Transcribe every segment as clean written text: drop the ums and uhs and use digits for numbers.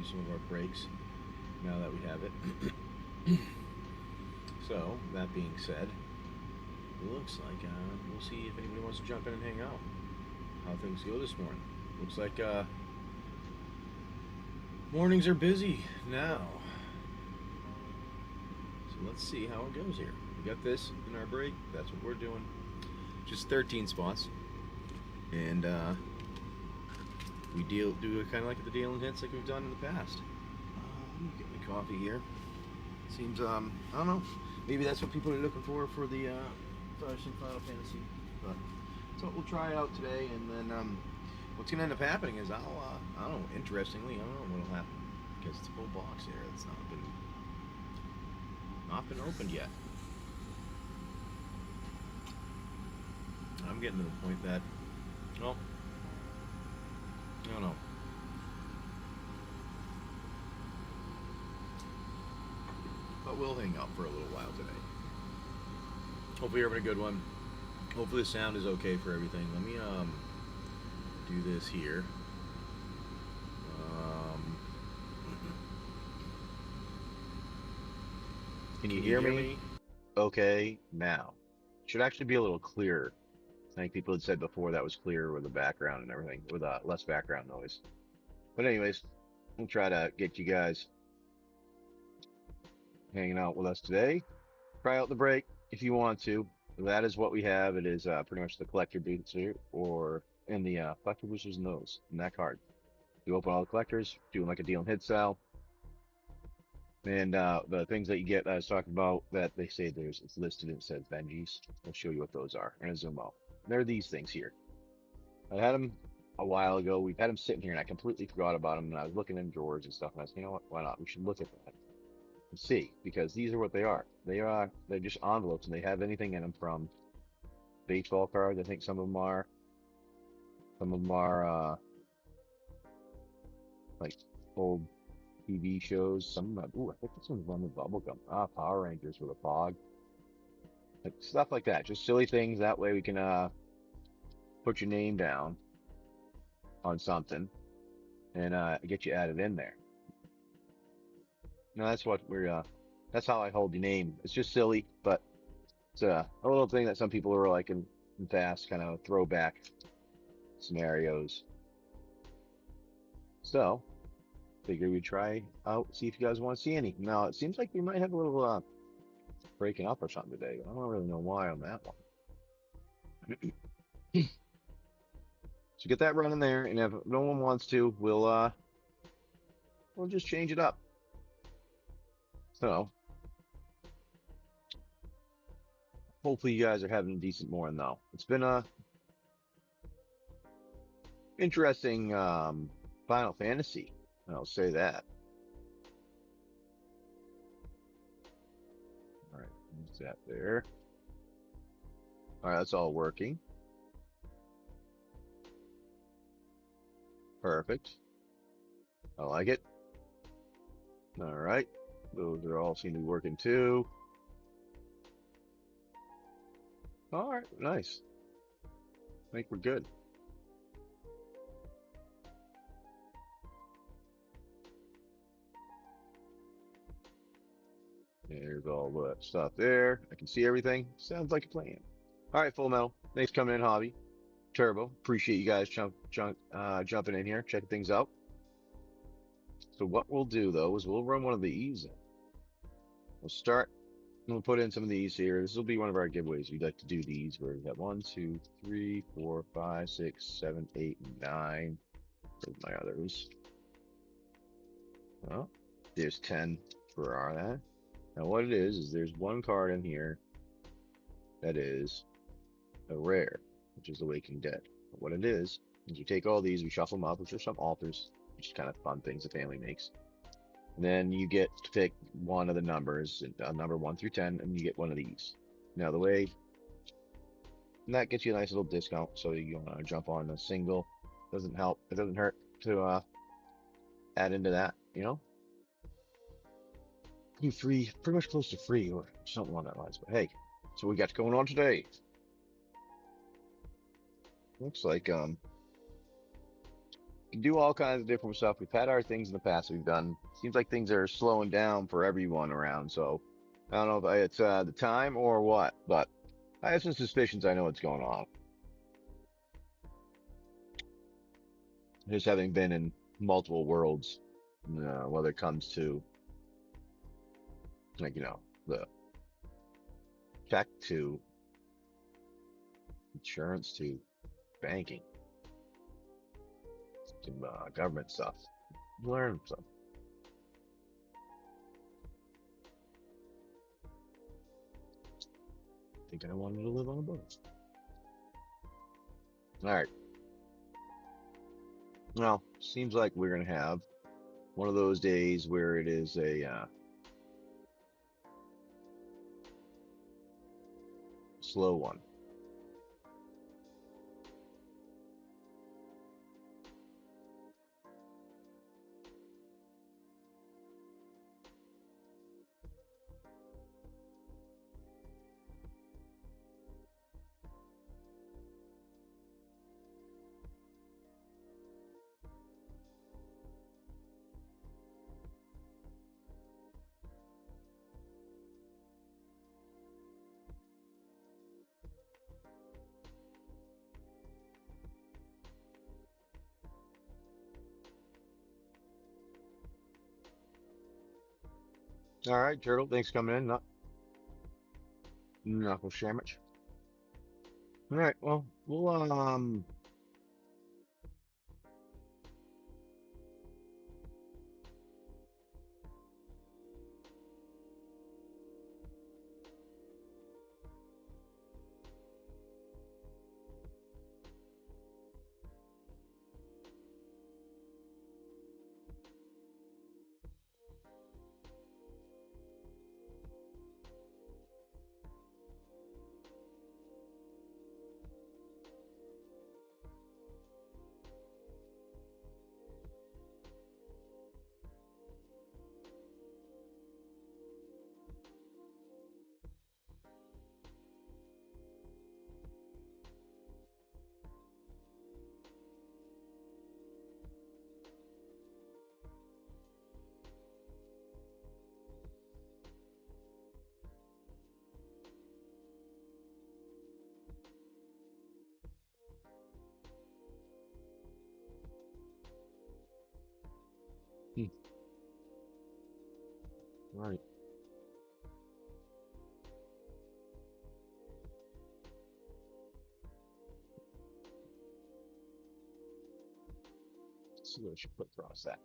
some of our breaks now that we have it. So, that being said, it looks like we'll see if anybody wants to jump in and hang out. How things go this morning. Looks like mornings are busy now. So let's see how it goes here. We got this in our break. That's what we're doing. Just 13 spots. And we do kind of like the deal and hits like we've done in the past. Let me get my coffee here. Seems, I don't know. Maybe that's what people are looking for the Final Fantasy. But so we'll try it out today, and then what's going to end up happening is I don't know, interestingly, I don't know what'll happen. Because it's a full box here. It's not been opened yet. I'm getting to the point that, well, I don't know. But we'll hang out for a little while today. Hopefully you're having a good one. Hopefully the sound is okay for everything. Let me do this here. Can you hear me? Okay, now. Should actually be a little clearer. I think people had said before that was clearer with the background and everything, with less background noise. But anyways, we'll try to get you guys hanging out with us today. Try out the break if you want to. That is what we have. It is pretty much the collector boots here, or in the collector boosters and those in that card. You open all the collectors, doing like a deal and hit style. And the things that you get that I was talking about that they say it's listed and it says Benji's. I'll show you what those are. I'm gonna zoom out. They're these things here. I had them a while ago. We've had them sitting here and I completely forgot about them. And I was looking in drawers and stuff. And I said, you know what? Why not? We should look at that and see, because these are what they are. They're just envelopes and they have anything in them from baseball cards. I think some of them are. Some of them are like old TV shows. Some of them, ooh, I think this one's one with bubblegum. Power Rangers with a fog. Like stuff like that. Just silly things. That way we can put your name down on something and get you added in there. No, that's what that's how I hold your name. It's just silly, but it's a little thing that some people are like in fast kind of throwback scenarios. So, figure we try out, see if you guys want to see any. Now, it seems like we might have a little breaking up or something today. I don't really know why on that one. So get that running there, and if no one wants to, we'll just change it up. So, hopefully you guys are having a decent morning though. It's been a interesting Final Fantasy. I'll say that. All right, what's that there? All right, that's all working. Perfect. I like it. All right, those are all seem to be working too. All right, nice. I think we're good. There's all that stuff there. I can see everything. Sounds like a plan. All right, Full Metal. Thanks for coming in, Hobby. Turbo. Appreciate you guys jumping in here, checking things out. So what we'll do though is we'll run one of these. We'll start. We'll put in some of these here. This will be one of our giveaways. We'd like to do these where we got 1, 2, 3, 4, 5, 6, 7, 8, 9. Where's my others? Well, there's 10 for our that. Now what it is there's one card in here that is a rare, which is the Waking Dead. But what it is you take all these, we shuffle them up, which are some alters, which is kind of fun things the family makes. And then you get to pick one of the numbers, number 1 through 10, and you get one of these. Now the way, and that gets you a nice little discount, so you want to jump on a single. Doesn't help. It doesn't hurt to add into that, you know. You free, pretty much close to free, or something along that lines. But hey, so we got going on today. Looks like getting can do all kinds of different stuff. We've had our things in the past we've done. Seems like things are slowing down for everyone around. So I don't know if it's the time or what, but I have some suspicions. I know what's going on. Just having been in multiple worlds, whether it comes to like the tech to insurance to banking to government stuff, learn some. I think I wanted to live on a boat. All right. Well, seems like we're gonna have one of those days where it is a slow one. All right, Turtle. Thanks for coming in. Not knuckle sandwich. All right. Well, we'll hmm, all right. Let's see what I should put across that.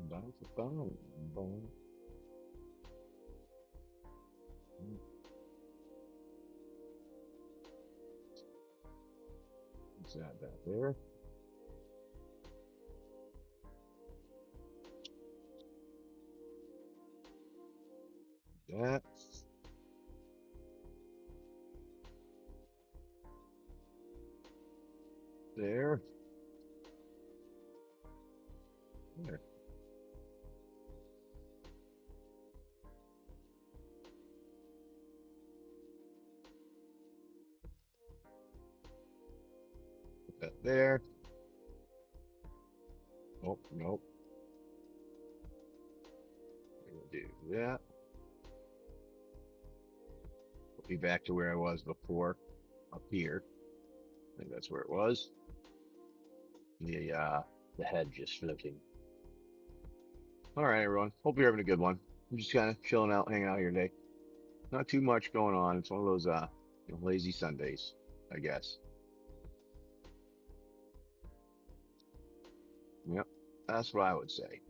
Bounce, bounce, bounce. Let's add that there. That there. There. Put that there. Oh, nope. We'll do that. We'll be back to where I was before, up here. I think that's where it was. The head just floating. All right, everyone. Hope you're having a good one. I'm just kind of chilling out, hanging out here today. Not too much going on. It's one of those lazy Sundays, I guess. Yep, that's what I would say.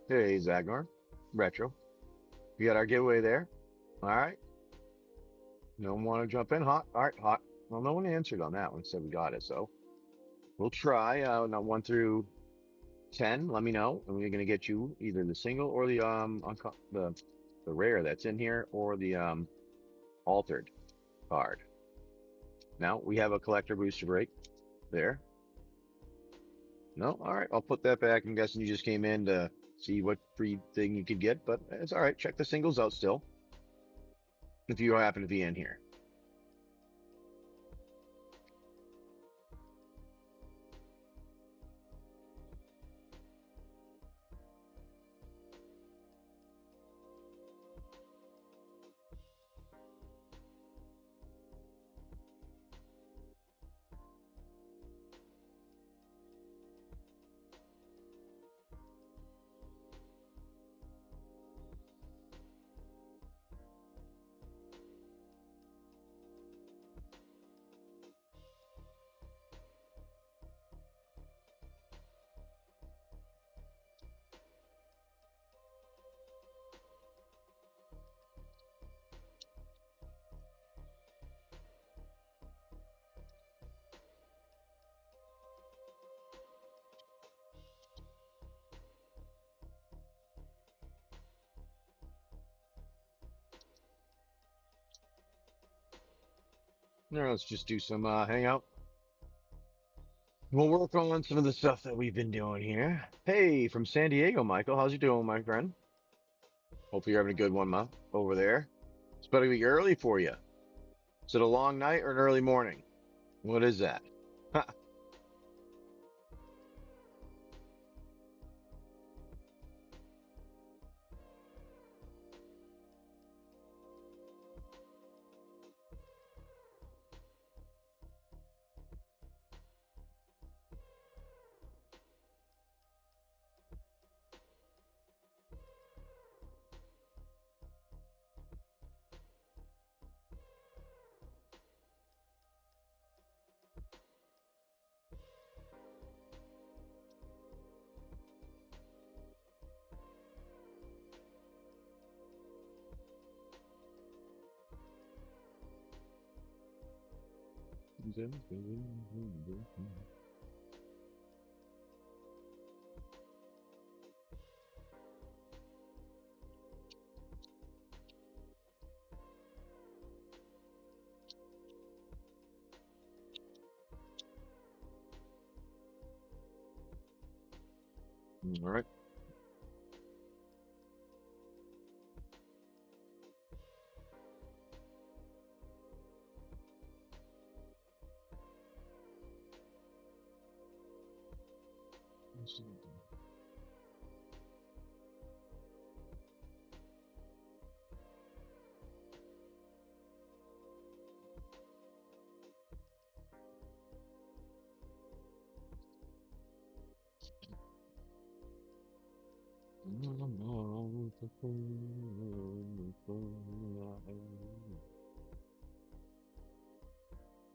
Hey, Zagnor. Retro. We got our giveaway there. All right. No one want to jump in? Hot. All right, hot. Well, no one answered on that one, said we got it. So we'll try. Now 1 through 10. Let me know, and we're gonna get you either the single or the rare that's in here, or the altered card. Now we have a collector booster break there. No, all right. I'll put that back. I'm guessing you just came in to see what free thing you could get, but it's all right. Check the singles out still if you happen to be in here. Now let's just do some hangout. We'll work on some of the stuff that we've been doing here. Hey, from San Diego, Michael. How's you doing, my friend? Hope you're having a good one, over there. It's better be early for you. Is it a long night or an early morning? What is that? All right.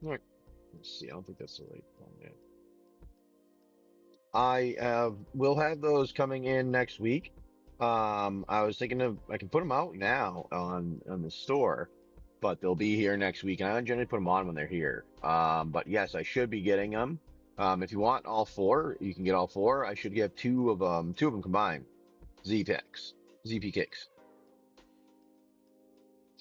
All right. Let's see. I don't think that's the right one yet. We'll have those coming in next week. I was thinking I can put them out now on the store, but they'll be here next week. And I don't generally put them on when they're here. But yes, I should be getting them. If you want all four, you can get all four. I should get two of them combined. Z picks, ZP kicks.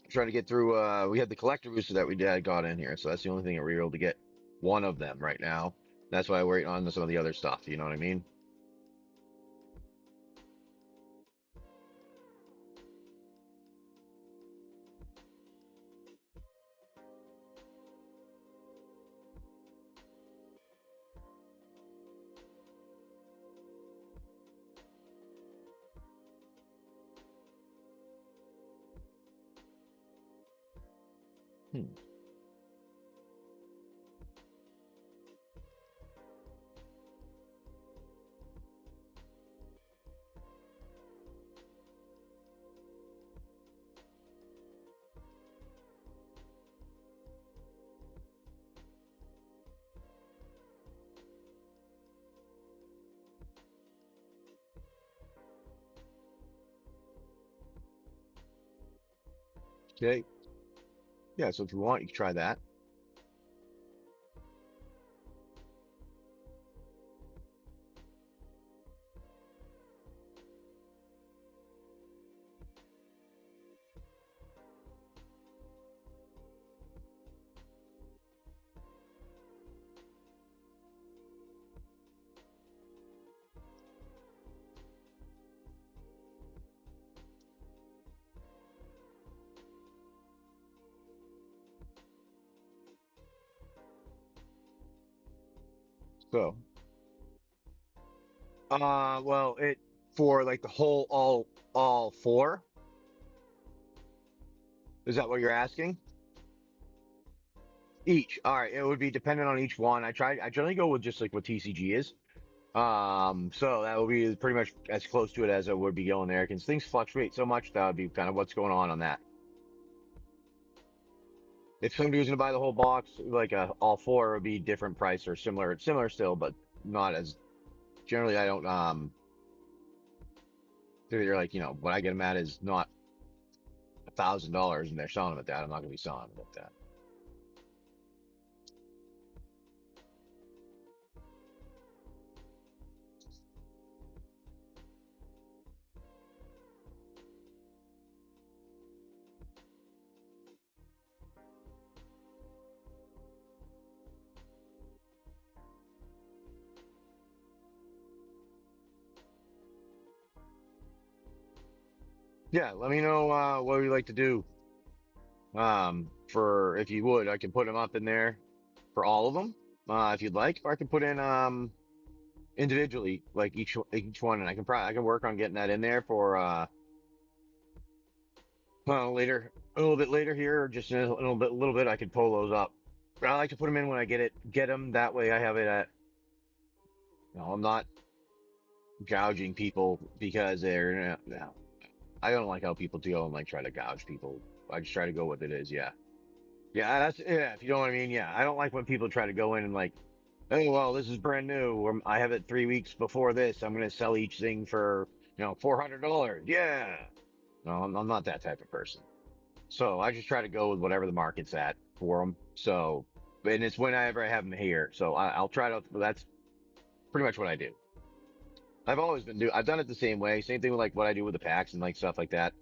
Trying to get through. We had the collector booster that we did got in here, so that's the only thing that we're able to get one of them right now. That's why we're waiting on some of the other stuff. You know what I mean? Hmm. Okay. Yeah, so if you want, you can try that. So, well, it for like the whole all four. Is that what you're asking? Each. All right. It would be dependent on each one. I generally go with just like what TCG is. So that would be pretty much as close to it as it would be going there. Because things fluctuate so much, that would be kind of what's going on that. If somebody was going to buy the whole box, like all four, it would be different price or similar still, but not as generally. I don't. They're like what I get them at is not $1,000, and they're selling them at that. I'm not going to be selling them at that. Yeah, let me know what you like to do. For if you would, I can put them up in there for all of them, if you'd like, or I can put in individually, like each one, and I can work on getting that in there for later, a little bit later here, or just in a little bit. I could pull those up. But I like to put them in when I get them. That way, I have it at. I'm not gouging people because they're no. I don't like how people go and like try to gouge people. I just try to go with it is, yeah. Yeah, that's yeah. If you know what I mean, yeah. I don't like when people try to go in and like, oh well, this is brand new, or I have it 3 weeks before this. I'm gonna sell each thing for $400. Yeah, no, I'm not that type of person. So I just try to go with whatever the market's at for them. So, and it's whenever I have them here. So I'll try to. That's pretty much what I do. I've done it the same way. Same thing with like what I do with the packs and like stuff like that.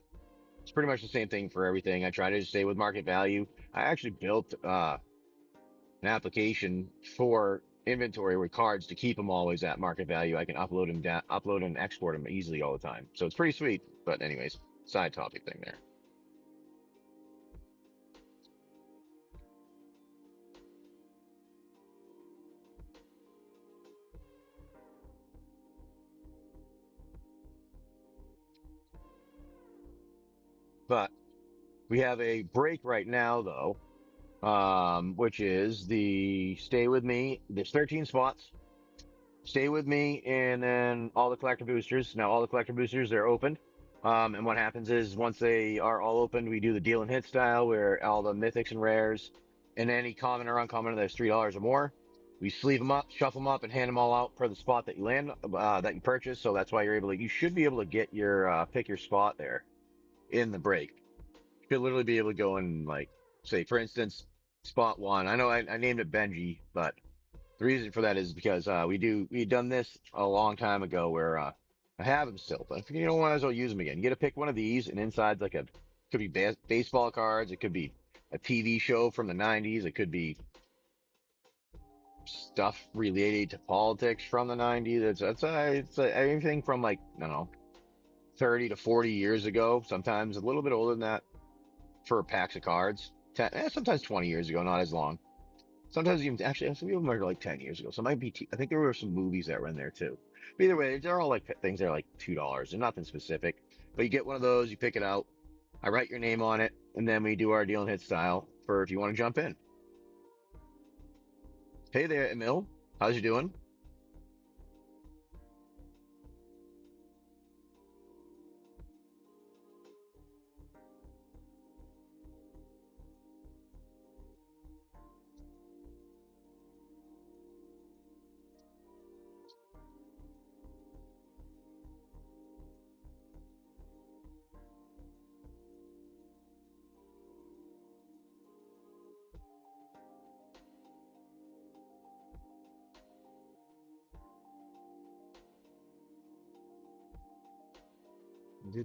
It's pretty much the same thing for everything. I try to just stay with market value. I actually built an application for inventory with cards to keep them always at market value. I can upload and export them easily all the time. So it's pretty sweet. But anyways, side topic thing there. But we have a break right now though, which is the stay with me. There's 13 spots. Stay with me, and then all the collector boosters. Now all the collector boosters they're opened. And what happens is once they are all opened, we do the deal and hit style where all the mythics and rares and any common or uncommon that's $3 or more. We sleeve them up, shuffle them up, and hand them all out per the spot that you land that you purchase. So that's why you should be able to get your pick your spot there in the break. You should literally be able to go in like say for instance spot one. I know I named it Benji, but the reason for that is because we had done this a long time ago where I have them still, but if you don't want to, I'll use them again. You get to pick one of these, and inside's like a could be baseball cards, it could be a TV show from the '90s, it could be stuff related to politics from the '90s. Anything from like I don't know 30 to 40 years ago, sometimes a little bit older than that for packs of cards. Sometimes 20 years ago, not as long. Sometimes even actually some of them are like 10 years ago. So it might be. I think there were some movies that were in there too. But either way, they're all like things that are like $2. They're nothing specific. But you get one of those, you pick it out. I write your name on it, and then we do our deal and hit style for if you want to jump in. Hey there, Emil. How's you doing? So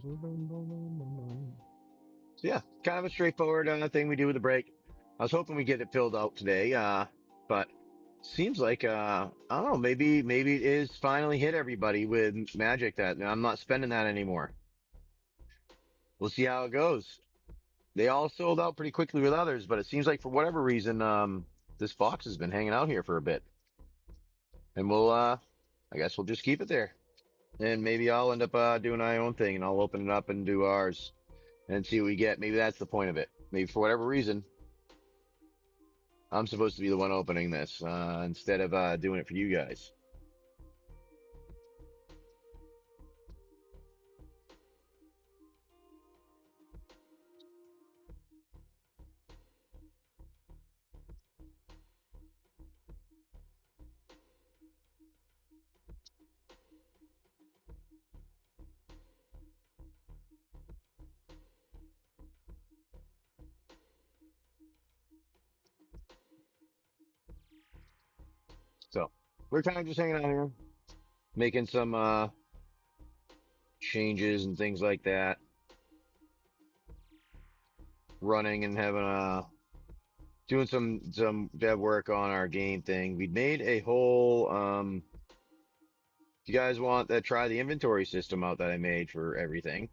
yeah, kind of a straightforward thing we do with the break. I was hoping we get it filled out today, but seems like I don't know, maybe it is finally hit everybody with Magic that I'm not spending that anymore. We'll see how it goes. They all sold out pretty quickly with others, but it seems like for whatever reason, this box has been hanging out here for a bit, and I guess we'll just keep it there, and maybe I'll end up doing my own thing, and I'll open it up and do ours and see what we get. Maybe that's the point of it. Maybe for whatever reason, I'm supposed to be the one opening this instead of doing it for you guys. So we're kind of just hanging out here, making some changes and things like that, running and having doing some dev work on our game thing. We made a whole if you guys want that, try the inventory system out that I made for everything.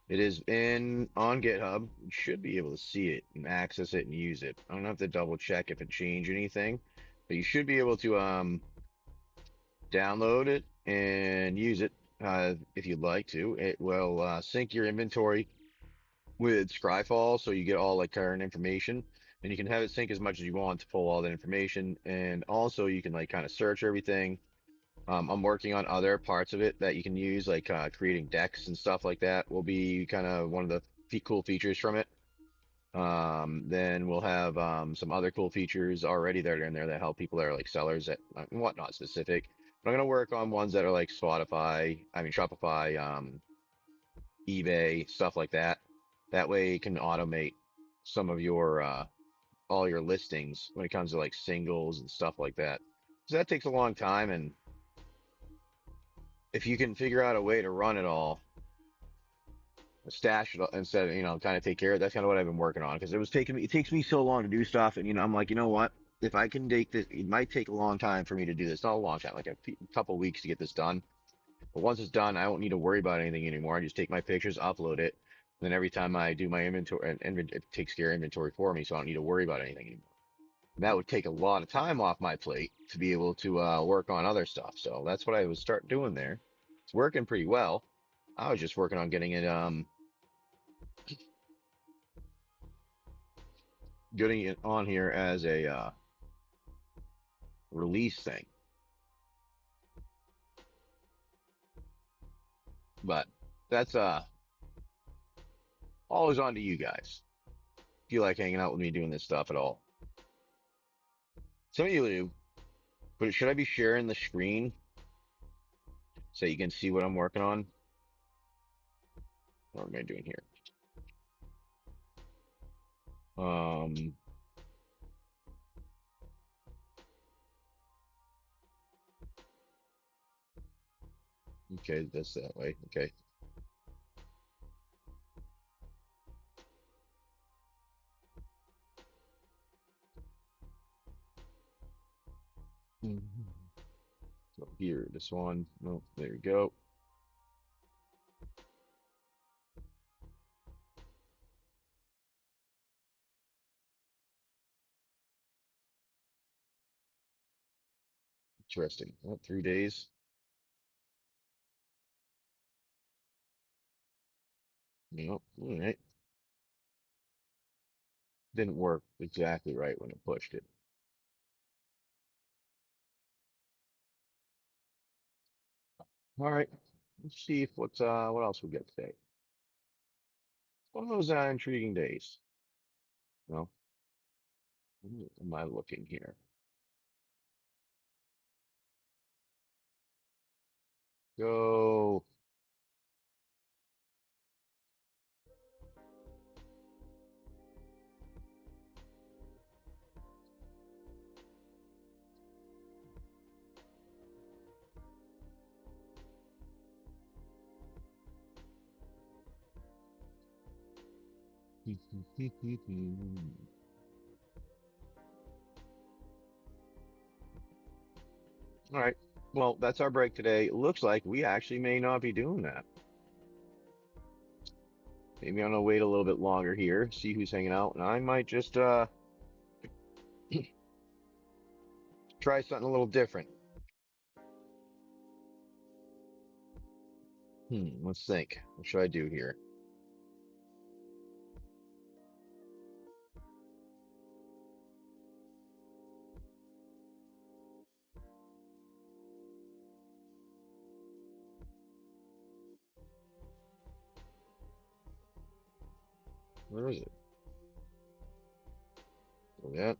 It is in on GitHub. You should be able to see it and access it and use it. I don't have to double check if it changed anything, but you should be able to download it and use it if you'd like to. It will sync your inventory with Scryfall, so you get all like current information, and you can have it sync as much as you want to pull all that information. And also, you can like kind of search everything. I'm working on other parts of it that you can use, like creating decks and stuff like that. Will be kind of one of the cool features from it. Then we'll have some other cool features already that are in there that help people that are like sellers that whatnot specific. But I'm gonna work on ones that are like Shopify, eBay, stuff like that. That way you can automate some of your all your listings when it comes to like singles and stuff like that. So that takes a long time, and if you can figure out a way to run it all, stash it instead of, kind of take care of it. That's kind of what I've been working on, because it takes me so long to do stuff. And, I'm like, you know what? If I can take this, it might take a long time for me to do this. Not a long time, like a couple weeks to get this done. But once it's done, I don't need to worry about anything anymore. I just take my pictures, upload it. And then every time I do my inventory, and it takes care of inventory for me, so I don't need to worry about anything anymore. And that would take a lot of time off my plate to be able to work on other stuff. So that's what I would start doing there. It's working pretty well. I was just working on getting it on here as a release thing. But that's always on to you guys. If you like hanging out with me doing this stuff at all. Some of you do, but should I be sharing the screen so you can see what I'm working on? What am I doing here? Um, okay, that's that way. Okay. So here, this one. Oh, there we go. Interesting. Oh, 3 days. Nope. All right. Didn't work exactly right when it pushed it. All right. Let's see if what else we get today. One of those intriguing days. No, am I looking here? Go. All right. Well, that's our break today. It looks like we actually may not be doing that. Maybe I'm gonna wait a little bit longer here, see who's hanging out, and I might just try something a little different. Let's think. What should I do here? Where is it? Oh, yeah.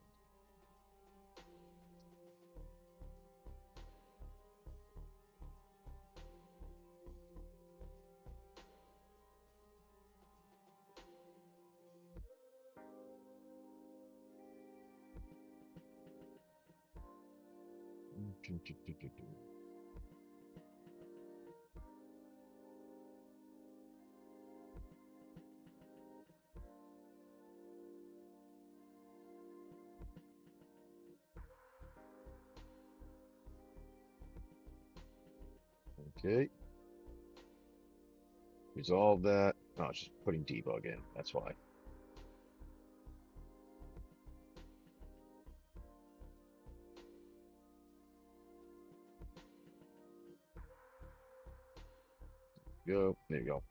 Okay. Resolve that. Oh, it's just putting debug in. That's why. Go. There you go.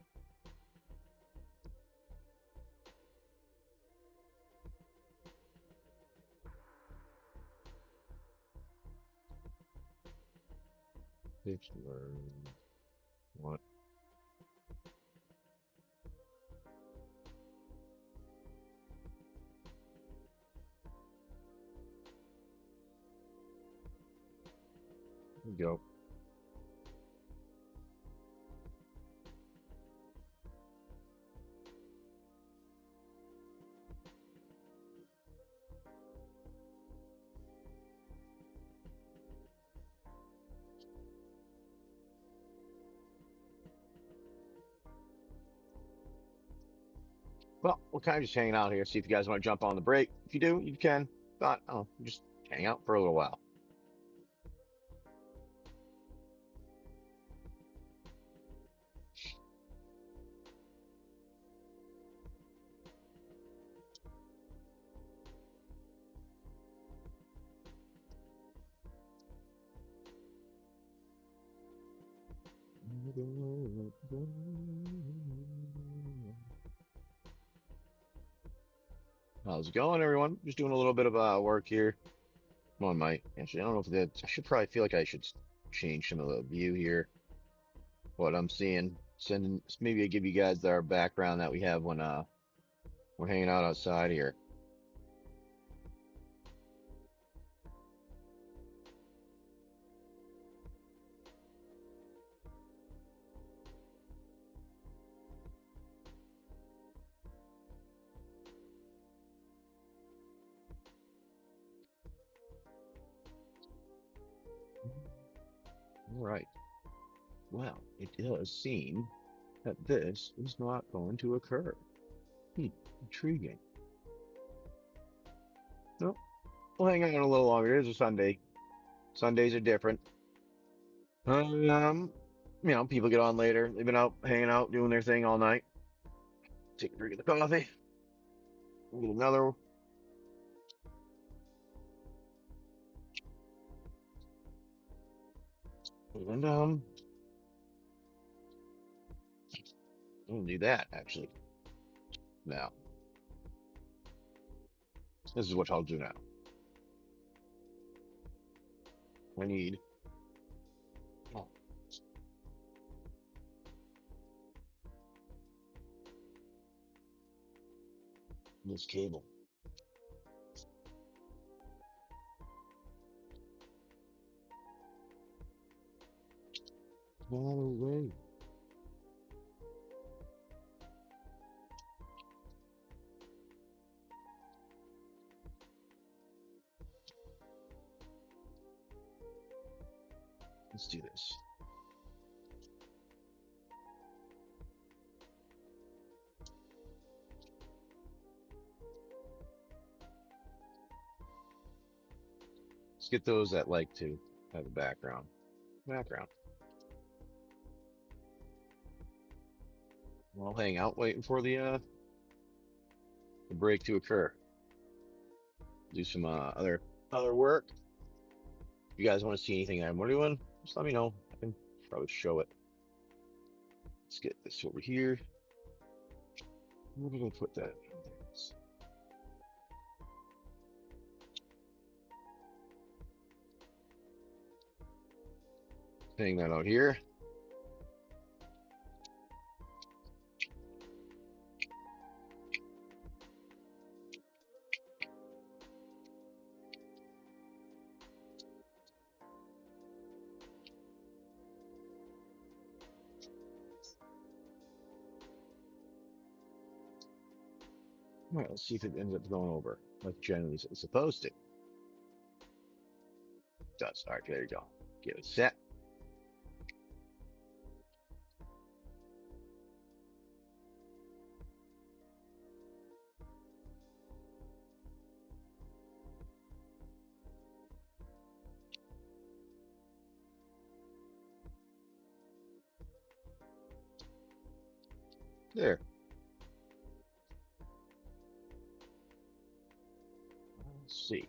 Fix learn. What? There you go. Well, we're kind of just hanging out here. See if you guys want to jump on the break. If you do, you can. Not, oh, just hang out for a little while. How's it going, everyone? Just doing a little bit of work here. One might actually, I don't know if that. I should probably feel like I should change some of the view here. What I'm seeing, sending maybe I give you guys our background that we have when we're hanging out outside here. All right. Well, it does seem that this is not going to occur. Hmm, intriguing. No, we'll hang out a little longer. It is a Sunday. Sundays are different. People get on later. They've been out hanging out, doing their thing all night. Take a drink of the coffee. We'll get another. And we'll do that actually. Now, this is what I'll do now. I need oh, this cable. No way. Let's do this. Let's get those that like to have a background. Background. I'll hang out waiting for the break to occur. Do some other work. If you guys want to see anything I'm doing, just let me know. I can probably show it. Let's get this over here. Where are we gonna put that? Hang that out here. All right, let's see if it ends up going over like generally it's supposed to. It does. All right, there you go. Get it set. There. Let's see.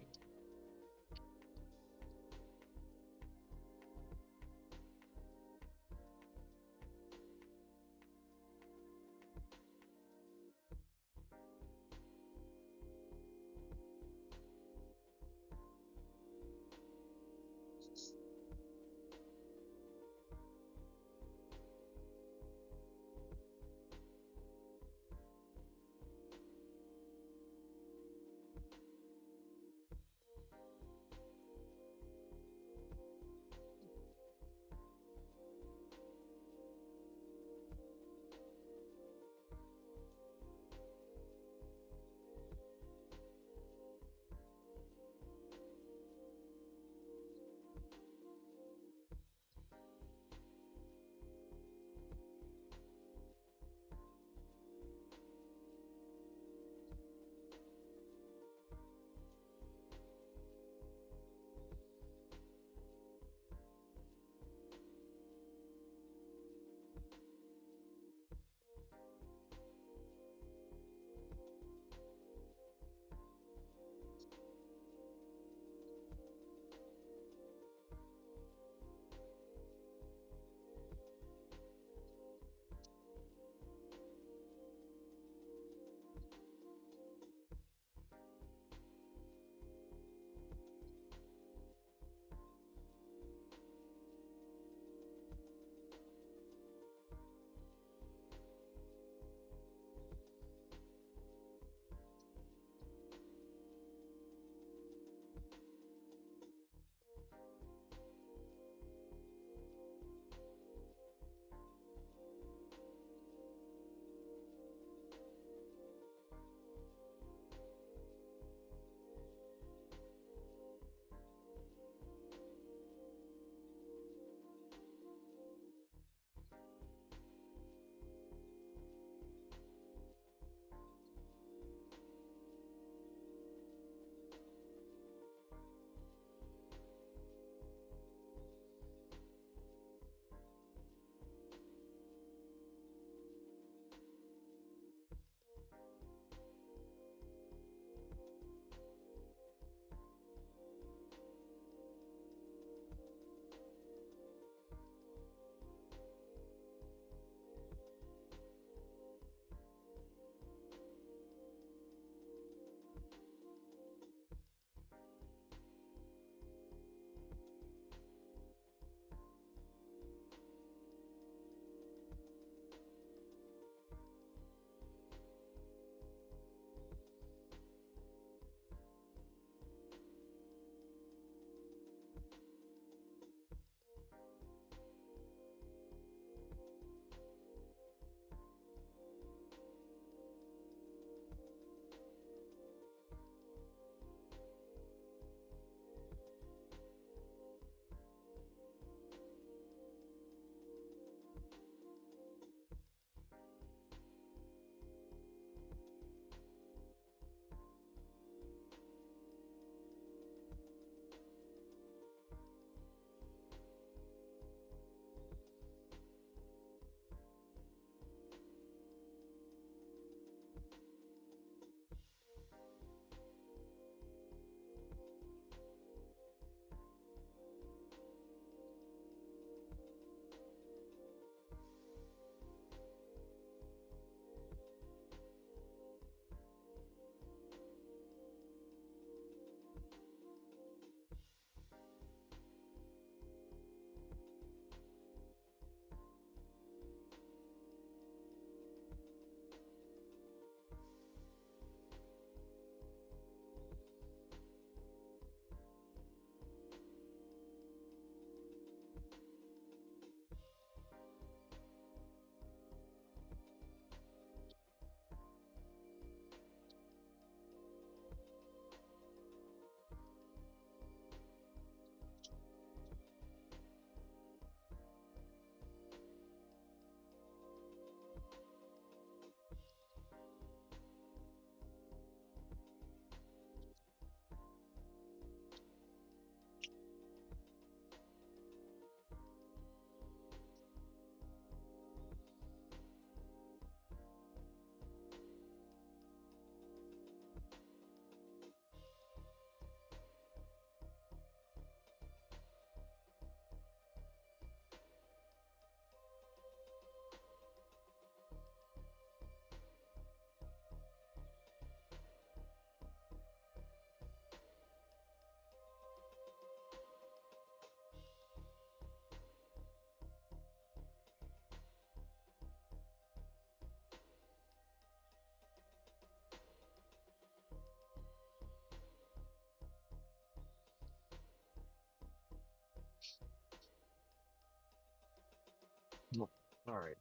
All right.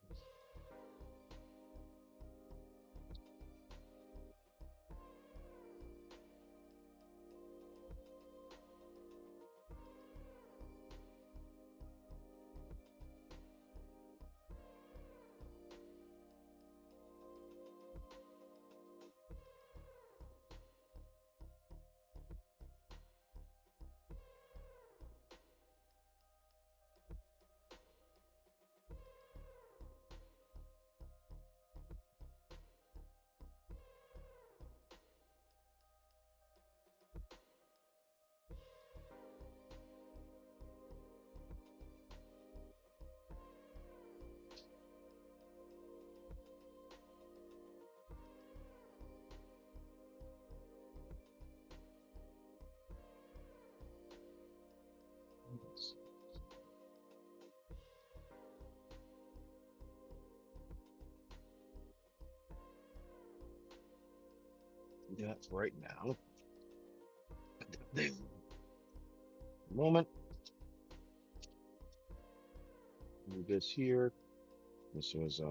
Yeah, that's right now. Moment. Move this here. This was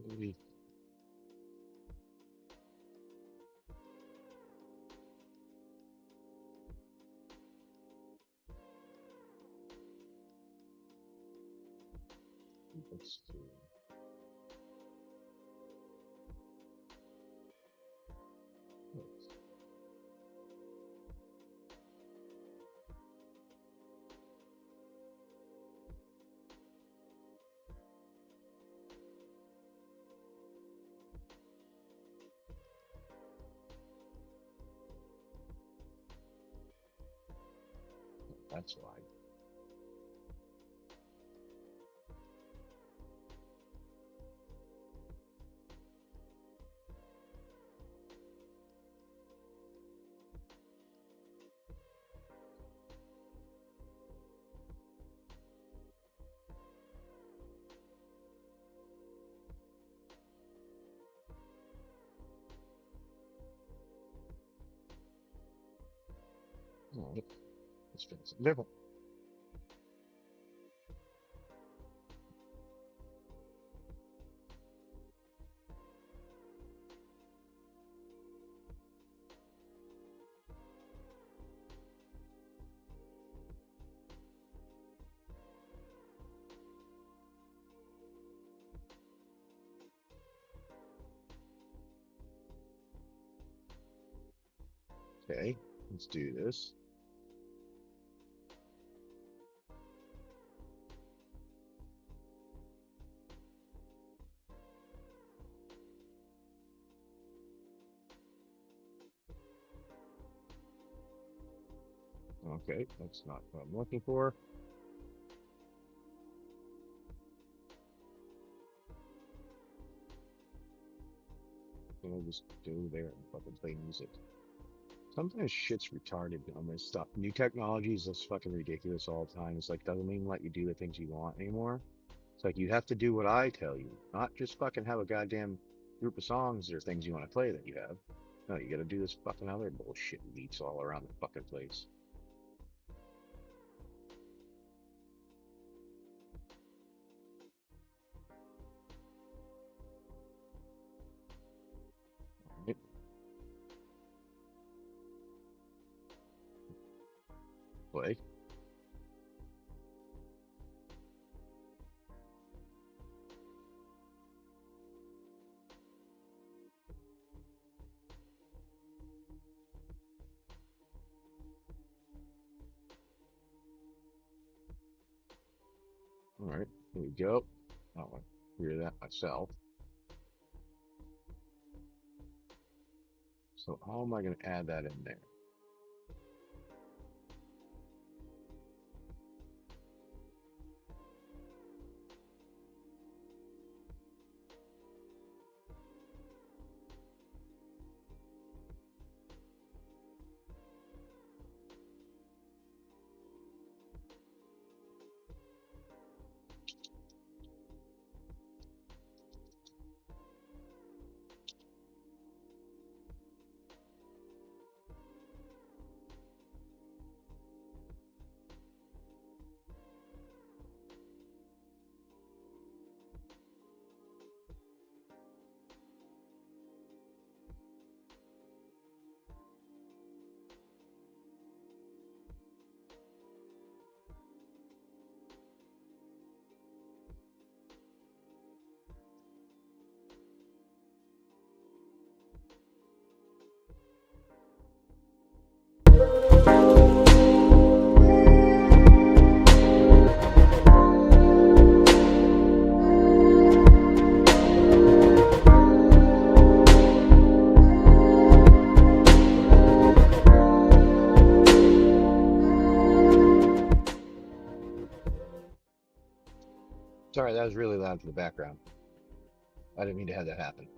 maybe let's do this. That's why. Oh, let's try something different. Okay, let's do this. Okay, that's not what I'm looking for. I'll just go there and fucking play music. Sometimes shit's retarded on this stuff. New technology is just fucking ridiculous all the time. It's like doesn't even let you do the things you want anymore. It's like you have to do what I tell you, not just fucking have a goddamn group of songs or things you want to play that you have. No, you got to do this fucking other bullshit beats all around the fucking place. Right? Play. All right, here we go. I'll hear that myself. So how am I going to add that in there? Sorry, that was really loud for the background. I didn't mean to have that happen.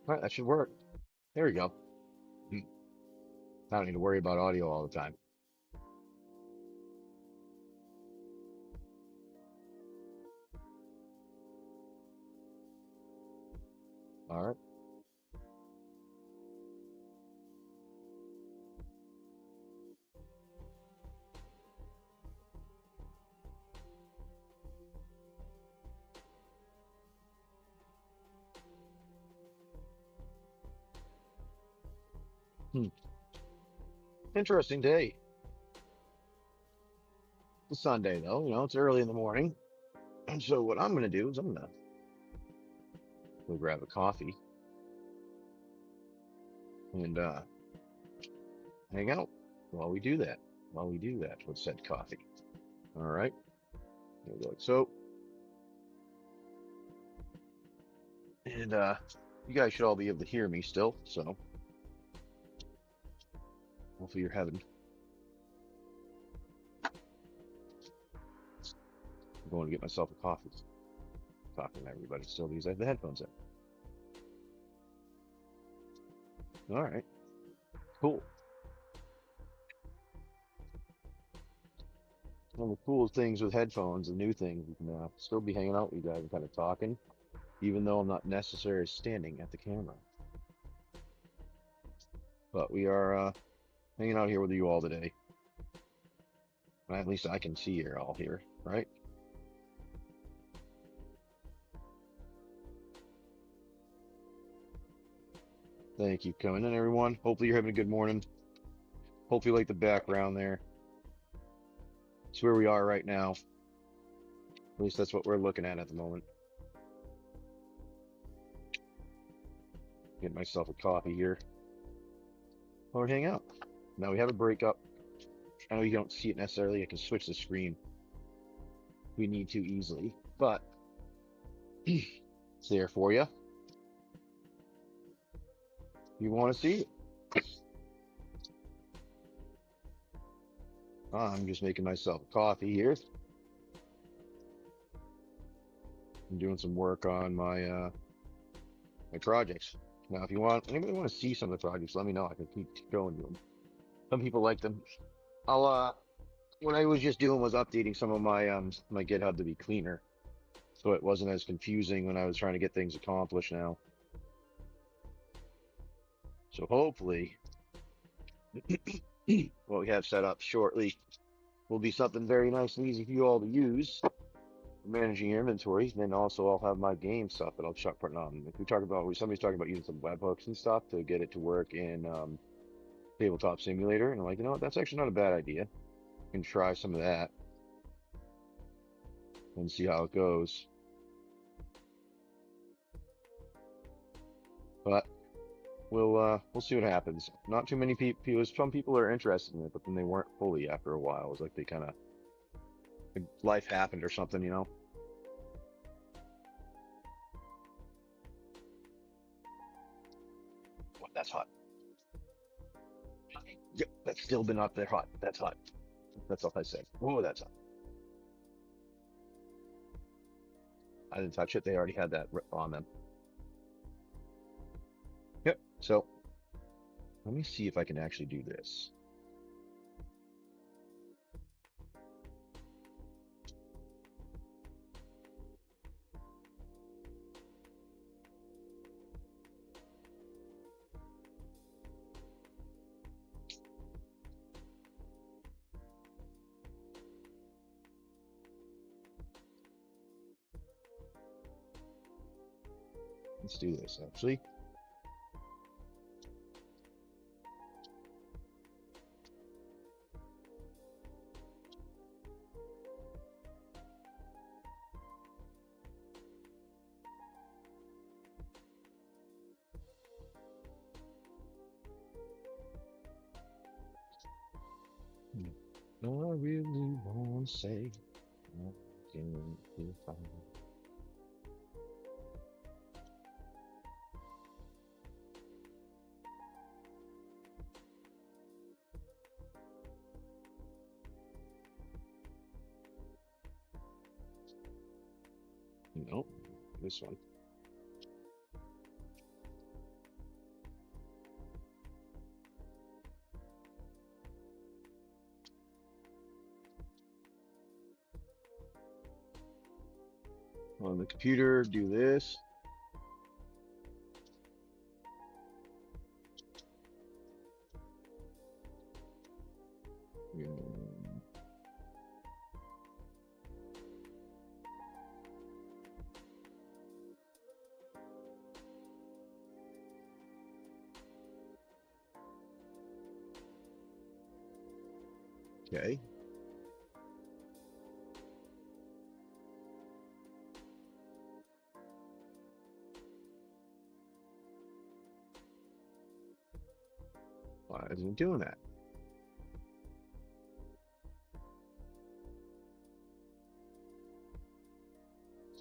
All right, that should work. There we go. I don't need to worry about audio all the time. All right. Interesting day. It's Sunday though, it's early in the morning. And so what I'm gonna do is I'm gonna go grab a coffee and hang out while we do that. While we do that with said coffee. All right. There we go. So, and you guys should all be able to hear me still. So hopefully you're having. I'm going to get myself a coffee. Talking to everybody still because I have the headphones in. All right. Cool. One of the cool things with headphones, the new thing, you can still be hanging out with you guys and kind of talking, even though I'm not necessarily standing at the camera. But we are hanging out here with you all today. At least I can see you all here, right? Thank you for coming in, everyone. Hopefully you're having a good morning. Hopefully you like the background there. It's where we are right now. At least that's what we're looking at the moment. Get myself a coffee here. Or hang out. Now we have a breakup. I know you don't see it necessarily. I can switch the screen. We need to easily, but it's there for you. You want to see it? I'm just making myself a coffee here. I'm doing some work on my my projects. Now, if anybody want to see some of the projects, let me know. I can keep going to them. Some people like them. What I was just doing was updating some of my my GitHub to be cleaner, so it wasn't as confusing when I was trying to get things accomplished now. So hopefully, what we have set up shortly will be something very nice and easy for you all to use. Managing your inventory, and then also I'll have my game stuff that I'll start putting on. If we talk about, somebody's talking about using some webhooks and stuff to get it to work in Tabletop Simulator, and I'm like, you know what, that's actually not a bad idea. You can try some of that and see how it goes. But we'll see what happens. Not too many people. Some people are interested in it, but then they weren't fully after a while. It was like they kind of life happened or something, you know. What? That's hot. Yep, that's still been up there hot. That's hot. That's all I said. Oh, that's hot. I didn't touch it. They already had that on them. Yep. So let me see if I can actually do this. Let's do this actually. I really won't say. Nope, this one. On the computer, do this. Okay. Why isn't it doing that?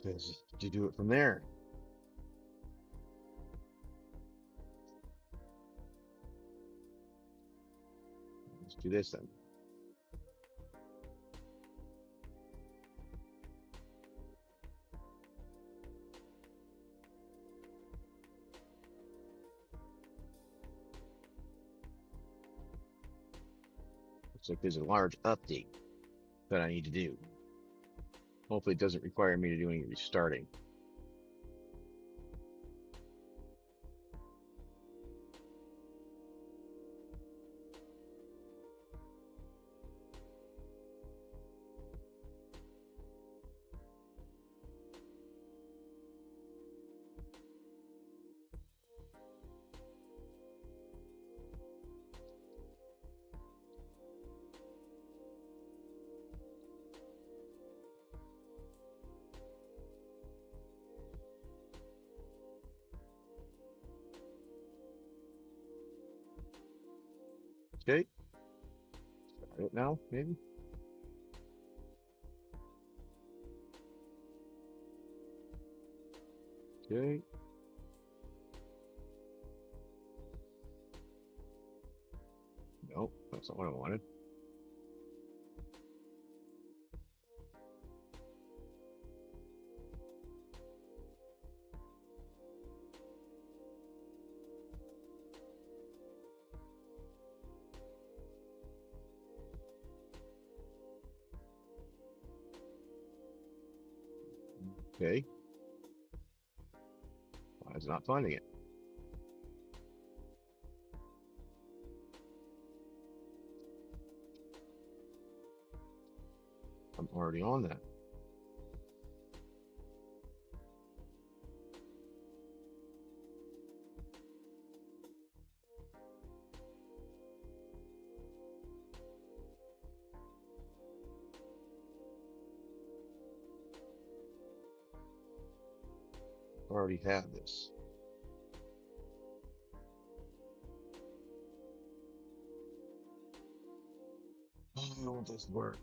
Says to do it from there. Let's do this then. Looks like there's a large update that I need to do. Hopefully it doesn't require me to do any restarting. Okay. Start it now, maybe? Okay. Nope, that's not what I wanted. Okay. Why is it not finding it? I'm already on that. Already have this. Will this work?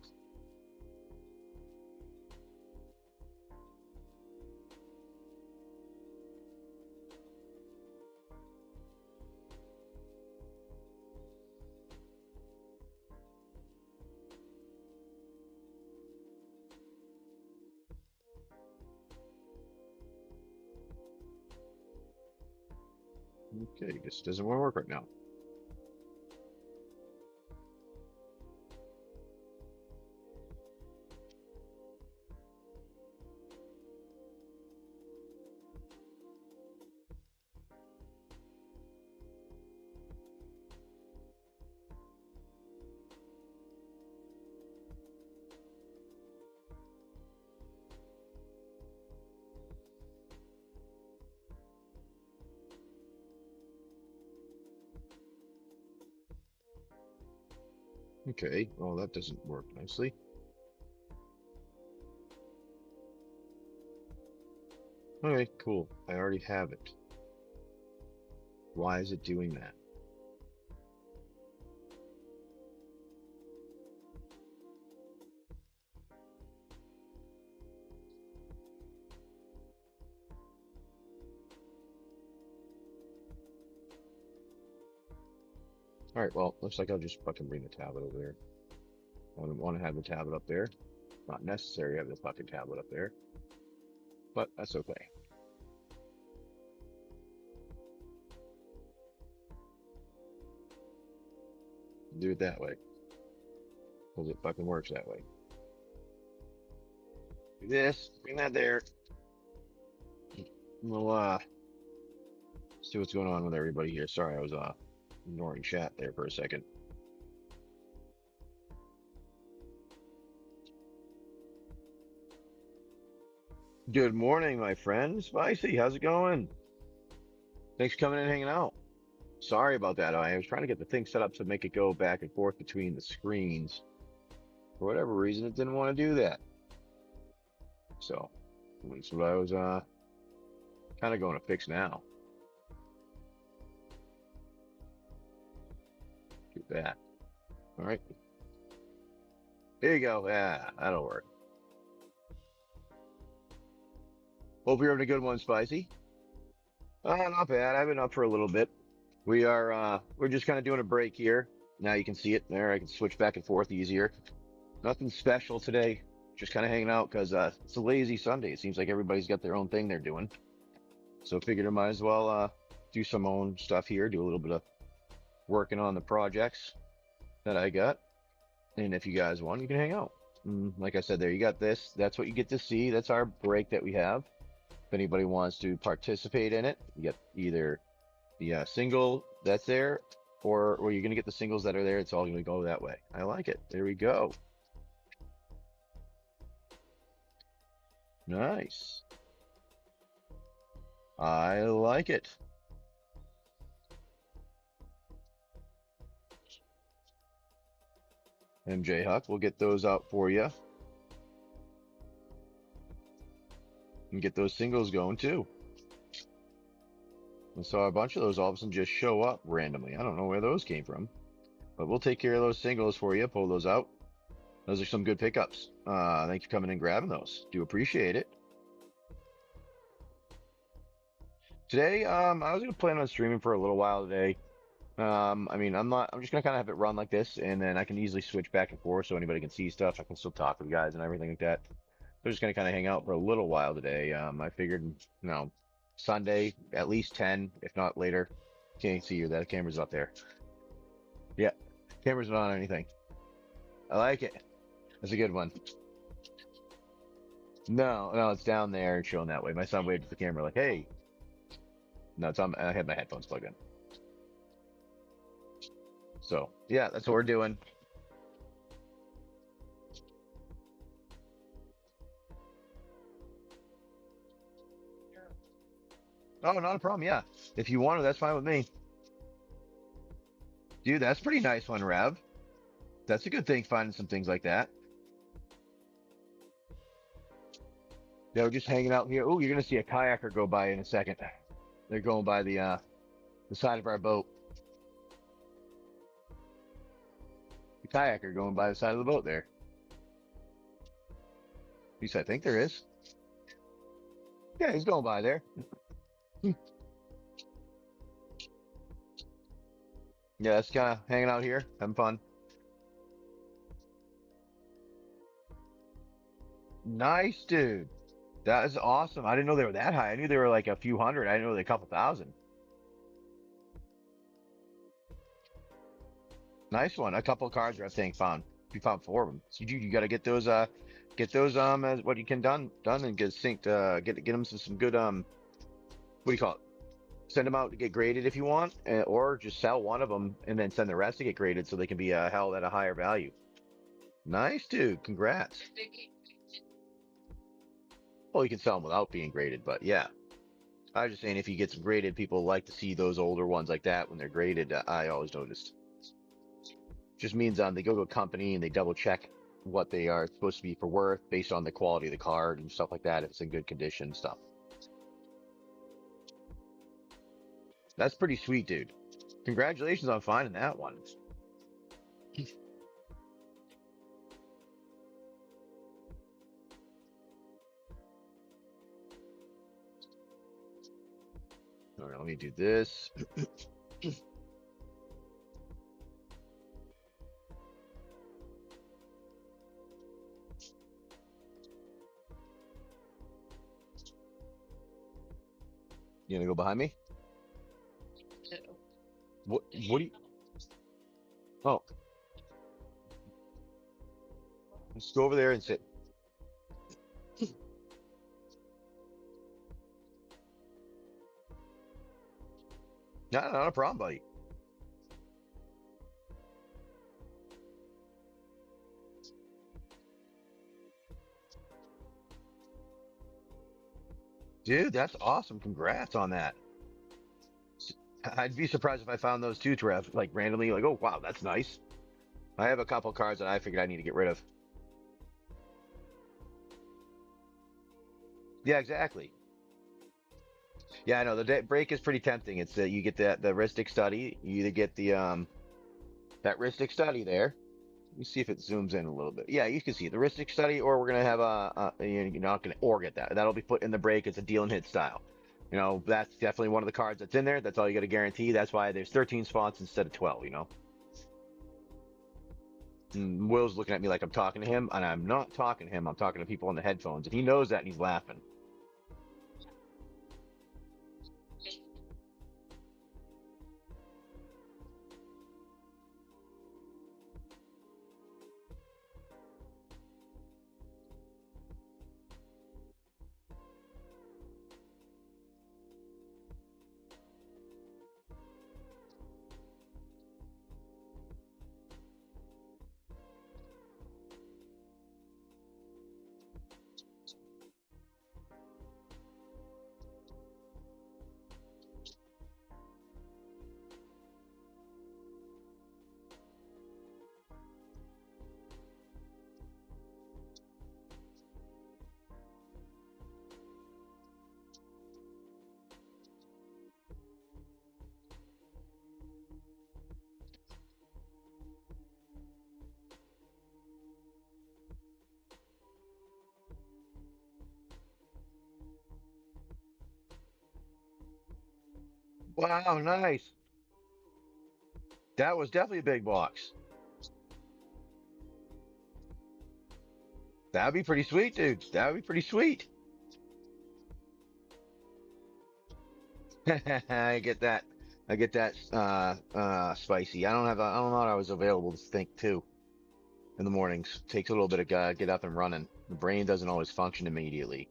Okay, this doesn't want to work right now. Okay, well, that doesn't work nicely. Okay, cool. I already have it. Why is it doing that? All right, well, looks like I'll just fucking bring the tablet over there. I don't want to have the tablet up there. Not necessary to have the fucking tablet up there, but that's okay. Do it that way, because it fucking works that way. Do this, bring that there. We'll see what's going on with everybody here. Sorry, I was ignoring chat there for a second. Good morning, my friend. Spicy, how's it going? Thanks for coming in and hanging out. Sorry about that. I was trying to get the thing set up to make it go back and forth between the screens. For whatever reason, it didn't want to do that. So that's what I was kind of going to fix now. Do that. All right. There you go. Yeah, that'll work. Hope you're having a good one, Spicy. Not bad. I've been up for a little bit. We're just kind of doing a break here. Now you can see it there. I can switch back and forth easier. Nothing special today. Just kind of hanging out because it's a lazy Sunday. It seems like everybody's got their own thing they're doing. So figured I might as well do some own stuff here. Do a little bit of working on the projects that I got. And if you guys want, you can hang out. Like I said, there you got this. That's what you get to see. That's our break that we have. If anybody wants to participate in it, you get either the single that's there, or you're going to get the singles that are there. It's all going to go that way. I like it. There we go. Nice. I like it. MJ Huck, we'll get those out for you. And get those singles going too. I saw a bunch of those all of a sudden just show up randomly. I don't know where those came from. But we'll take care of those singles for you. Pull those out. Those are some good pickups. Thank you for coming and grabbing those. Do appreciate it. Today, I was gonna plan on streaming for a little while today. I mean, I'm just gonna kind of have it run like this, and then I can easily switch back and forth so anybody can see stuff. I can still talk with you guys and everything like that. We're just gonna kind of hang out for a little while today. I figured, Sunday, at least 10, if not later. Can't see you. That camera's up there. Yeah, camera's not on anything. I like it. That's a good one. No, it's down there and showing that way. My son waved at the camera like, hey. No, it's on. I had my headphones plugged in. So, yeah, that's what we're doing. Oh, not a problem. Yeah. If you want to, that's fine with me. Dude, that's a pretty nice one, Rev. That's a good thing, finding some things like that. Yeah, we're just hanging out here. Oh, you're going to see a kayaker go by in a second. They're going by the side of our boat. kayaker going by the side of the boat there. At least I think there is. Yeah, he's going by there. Yeah, that's kind of hanging out here, having fun. Nice, dude. That is awesome. I didn't know they were that high. I knew they were like a few hundred. I didn't know they were a couple thousand. Nice one. A couple of cards are, I think, found. You found four of them. So you got to get those, as what you can done and get synced, get them some good, what do you call it? Send them out to get graded if you want, or just sell one of them and then send the rest to get graded so they can be, held at a higher value. Nice, dude. Congrats. Well, you can sell them without being graded, but yeah. I was just saying if you get some graded, people like to see those older ones like that when they're graded. I always noticed. Just means they go to a company and they double check what they are supposed to be for worth based on the quality of the card and stuff like that. If it's in good condition and stuff. That's pretty sweet, dude. Congratulations on finding that one. All right, let me do this. You gonna go behind me? What do you? Oh, let's go over there and sit. No, not a problem, buddy. Dude, that's awesome. Congrats on that. I'd be surprised if I found those two, Trev, like randomly, like, oh wow, that's nice. I have a couple cards that I figured I need to get rid of. Yeah, exactly. Yeah, I know the break is pretty tempting. It's you get the Rhystic Study. You either get the that Rhystic Study there. Let me see if it zooms in a little bit. Yeah, you can see the Rhystic Study, or we're gonna have you're not gonna or get that. That'll be put in the break. It's a deal and hit style. You know, that's definitely one of the cards that's in there. That's all you got to guarantee. That's why there's 13 spots instead of 12. You know. And Will's looking at me like I'm talking to him, and I'm not talking to him. I'm talking to people on the headphones, and he knows that, and he's laughing. Wow, nice. That was definitely a big box. That'd be pretty sweet, dude. That'd be pretty sweet. I get that. I get that. Spicy. I don't know what I was available to think too in the mornings. Takes a little bit of get up and running. The brain doesn't always function immediately.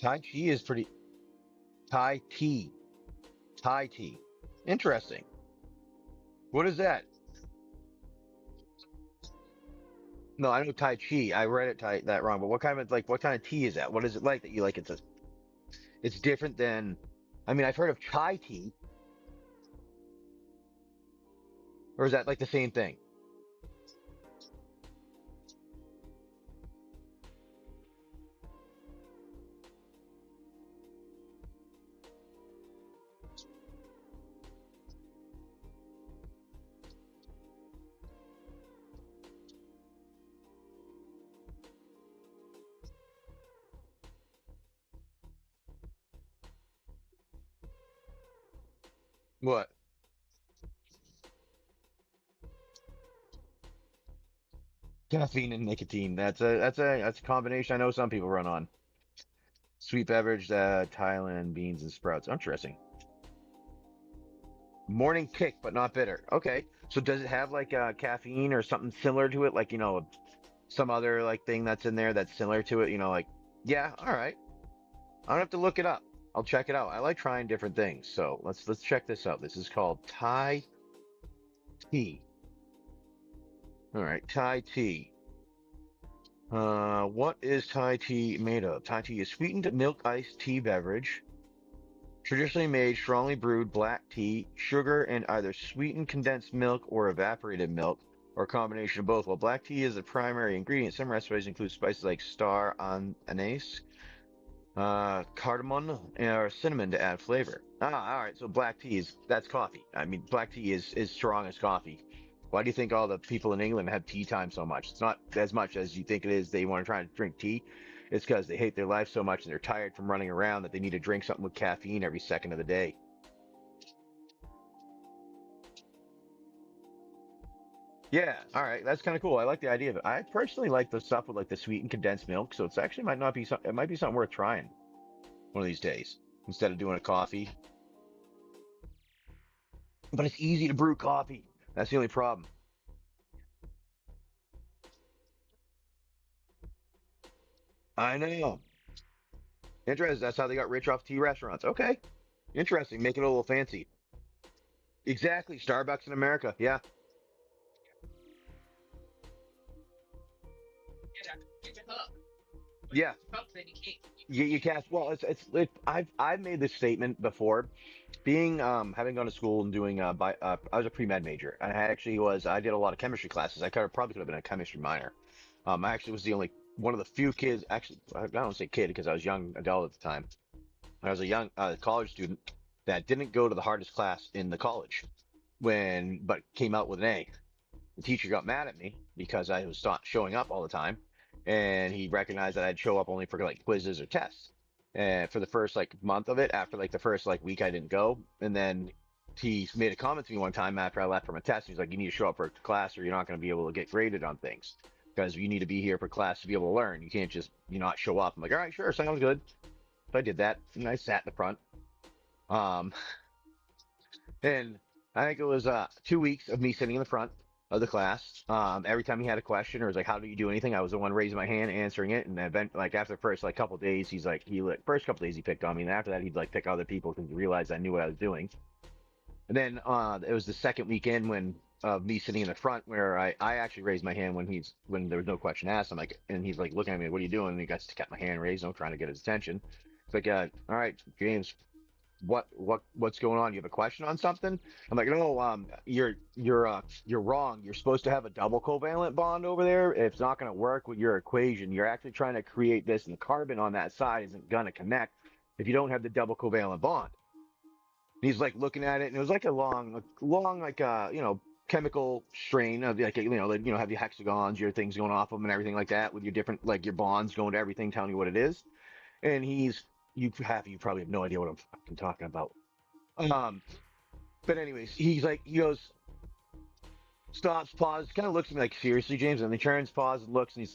Tai Chi is pretty. Tai tea. Tai tea. Interesting. What is that? No, I know Tai Chi. I read that wrong. But what kind of tea is that? What is it like that you like? It's different than. I mean, I've heard of chai tea, or is that like the same thing? What? Caffeine and nicotine. That's a combination I know some people run on. Sweet beverage, Thailand, beans and sprouts. Interesting. Morning kick, but not bitter. Okay. So does it have like caffeine or something similar to it? Like, some other like thing that's in there that's similar to it, like, yeah, all right. I'll have to look it up. I'll check it out. I like trying different things. So let's check this out. This is called Thai tea. All right, Thai tea. What is Thai tea made of? Thai tea is sweetened milk iced tea beverage, traditionally made strongly brewed black tea, sugar, and either sweetened condensed milk or evaporated milk, or a combination of both. While black tea is the primary ingredient, some recipes include spices like star anise, cardamom or cinnamon to add flavor. Ah, all right. So black tea that's coffee. I mean, black tea is strong as coffee. Why do you think all the people in England have tea time so much? It's not as much as you think it is. They want to try to drink tea. It's because they hate their life so much and they're tired from running around that they need to drink something with caffeine every second of the day. Yeah, all right. That's kind of cool. I like the idea of it. I personally like the stuff with like the sweetened condensed milk, so it's actually might not be some, it might be something worth trying one of these days instead of doing a coffee. But it's easy to brew coffee. That's the only problem. I know. Interesting. That's how they got rich off tea restaurants. Okay. Interesting. Make it a little fancy. Exactly. Starbucks in America. Yeah. Yeah. You can't. Well, I've made this statement before. Being having gone to school and doing I was a pre-med major. I did a lot of chemistry classes. Probably could have been a chemistry minor. I actually was the only one of the few kids. Actually, I don't say kid because I was young adult at the time. I was a young college student that didn't go to the hardest class in the college but came out with an A. The teacher got mad at me because I was not showing up all the time, and he recognized that I'd show up only for like quizzes or tests. And for the first like month of it, after like the first like week, I didn't go, and then he made a comment to me one time after I left from a test. He's like, "You need to show up for class, or you're not going to be able to get graded on things because you need to be here for class to be able to learn. You can't just not show up." I'm like, "All right, sure, sounds good." So I did that, and I sat in the front. Um, and I think it was 2 weeks of me sitting in the front of the class. Every time he had a question or was like, "How do you do anything?" I was the one raising my hand, answering it. And then, like after the first like couple days, first couple days he picked on me, and after that he'd like pick other people because he realized I knew what I was doing. And then it was the second weekend when of me sitting in the front where I actually raised my hand when there was no question asked. I'm like, and he's like looking at me, "What are you doing?" And he got to kept my hand raised, I'm trying to get his attention. It's like, all right, James, what's going on? You have a question on something? I'm like, no, you're wrong. You're supposed to have a double covalent bond over there. It's not going to work with your equation. You're actually trying to create this, and the carbon on that side isn't going to connect if you don't have the double covalent bond. And he's like looking at it, and it was like a long, like chemical strain of like have your hexagons, your things going off them, and everything like that with your different like your bonds going to everything, telling you what it is. And you probably have no idea what I'm fucking talking about. Um, but anyways, he goes, stops, pauses, kind of looks at me like, seriously, James, and then he turns, pauses, looks, and he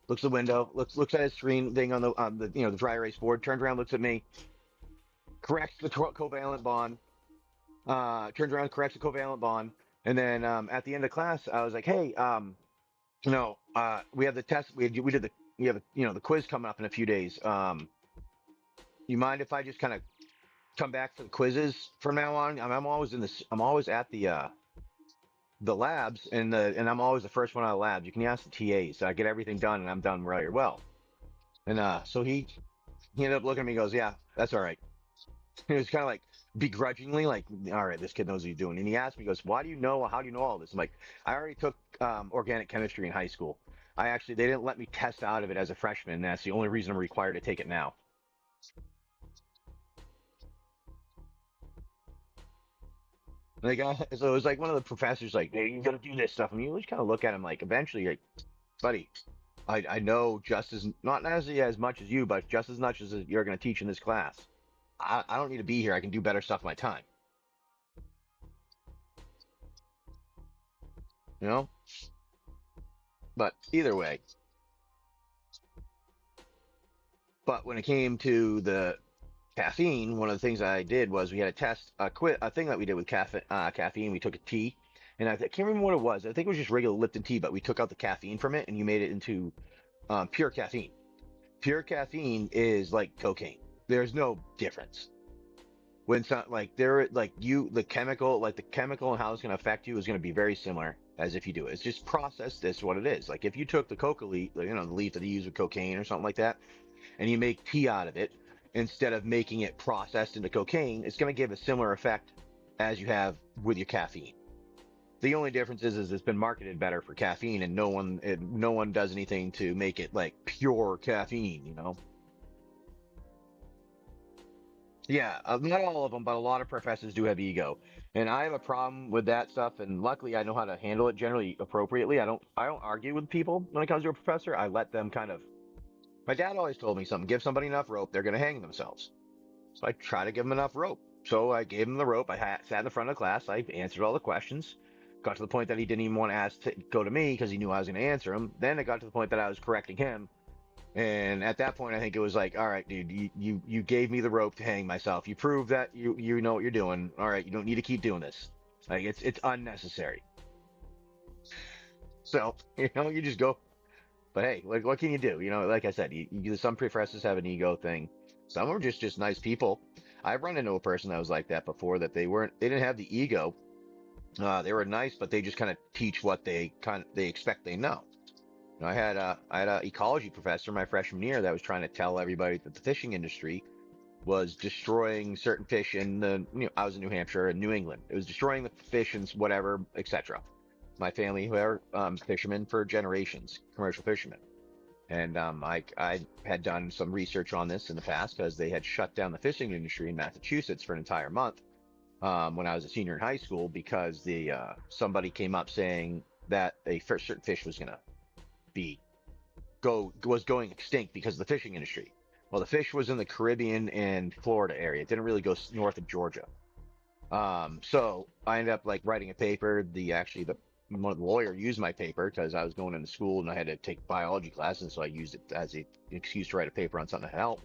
looks at the window, looks at his screen thing on the dry erase board, turns around, looks at me, corrects the covalent bond, turns around, corrects the covalent bond, and then at the end of class, I was like, hey, we have the test, we have the quiz coming up in a few days. You mind if I just kind of come back for the quizzes from now on? I'm always at the the labs and I'm always the first one out of labs. You can ask the TAs. So I get everything done and I'm done really well. And so he ended up looking at me and goes, yeah, that's all right. He was kind of like begrudgingly like, all right, this kid knows what he's doing. And he asked me, he goes, why do you know, how do you know all this? I'm like, I already took organic chemistry in high school. They didn't let me test out of it as a freshman. And that's the only reason I'm required to take it now. Like, so it was like one of the professors like, hey, you gotta do this stuff. And you just kind of look at him like, eventually, like, buddy, I know just as, not necessarily as much as you, but just as much as you're going to teach in this class. I don't need to be here. I can do better stuff with my time, you know? But either way, but when it came to the caffeine, one of the things I did was we had a test, a thing that we did with caffeine. We took a tea, and I can't remember what it was. I think it was just regular Lipton tea, but we took out the caffeine from it and you made it into pure caffeine. Pure caffeine is like cocaine. There's no difference. When it's not like there, like you, the chemical and how it's going to affect you is going to be very similar as if you do it. It's just processed. This is what it is. Like if you took the coca leaf, you know, the leaf that you use with cocaine or something like that, and you make tea out of it instead of making it processed into cocaine, it's going to give a similar effect as you have with your caffeine. The only difference is it's been marketed better for caffeine, and no one does anything to make it like pure caffeine. You know. Yeah, not all of them, but a lot of professors do have ego, and I have a problem with that stuff. And luckily, I know how to handle it generally appropriately. I don't argue with people when it comes to a professor. I let them kind of. My dad always told me something: give somebody enough rope, they're going to hang themselves. So I try to give them enough rope. So I gave him the rope. Sat in the front of the class. I answered all the questions. Got to the point that he didn't even want to go to me because he knew I was going to answer him. Then it got to the point that I was correcting him. And at that point, I think it was like, all right, dude, you gave me the rope to hang myself. You proved that you know what you're doing. All right, you don't need to keep doing this. Like it's unnecessary. So you just go. But hey, like what can you do? Like I said, some professors have an ego thing. Some are just nice people. I've run into a person that was like that before. That they didn't have the ego. They were nice, but they just kind of teach what they expect they know. I had a ecology professor my freshman year that was trying to tell everybody that the fishing industry was destroying certain fish I was in New Hampshire and New England. It was destroying the fish and whatever, etc. My family, who are fishermen for generations, commercial fishermen. And I had done some research on this in the past because they had shut down the fishing industry in Massachusetts for an entire month when I was a senior in high school because somebody came up saying that a certain fish was going to be was going extinct because of the fishing industry. Well, the fish was in the Caribbean and Florida area. It didn't really go north of Georgia. So I ended up like writing a paper. One of the lawyer used my paper because I was going into school and I had to take biology classes, so I used it as an excuse to write a paper on something to help.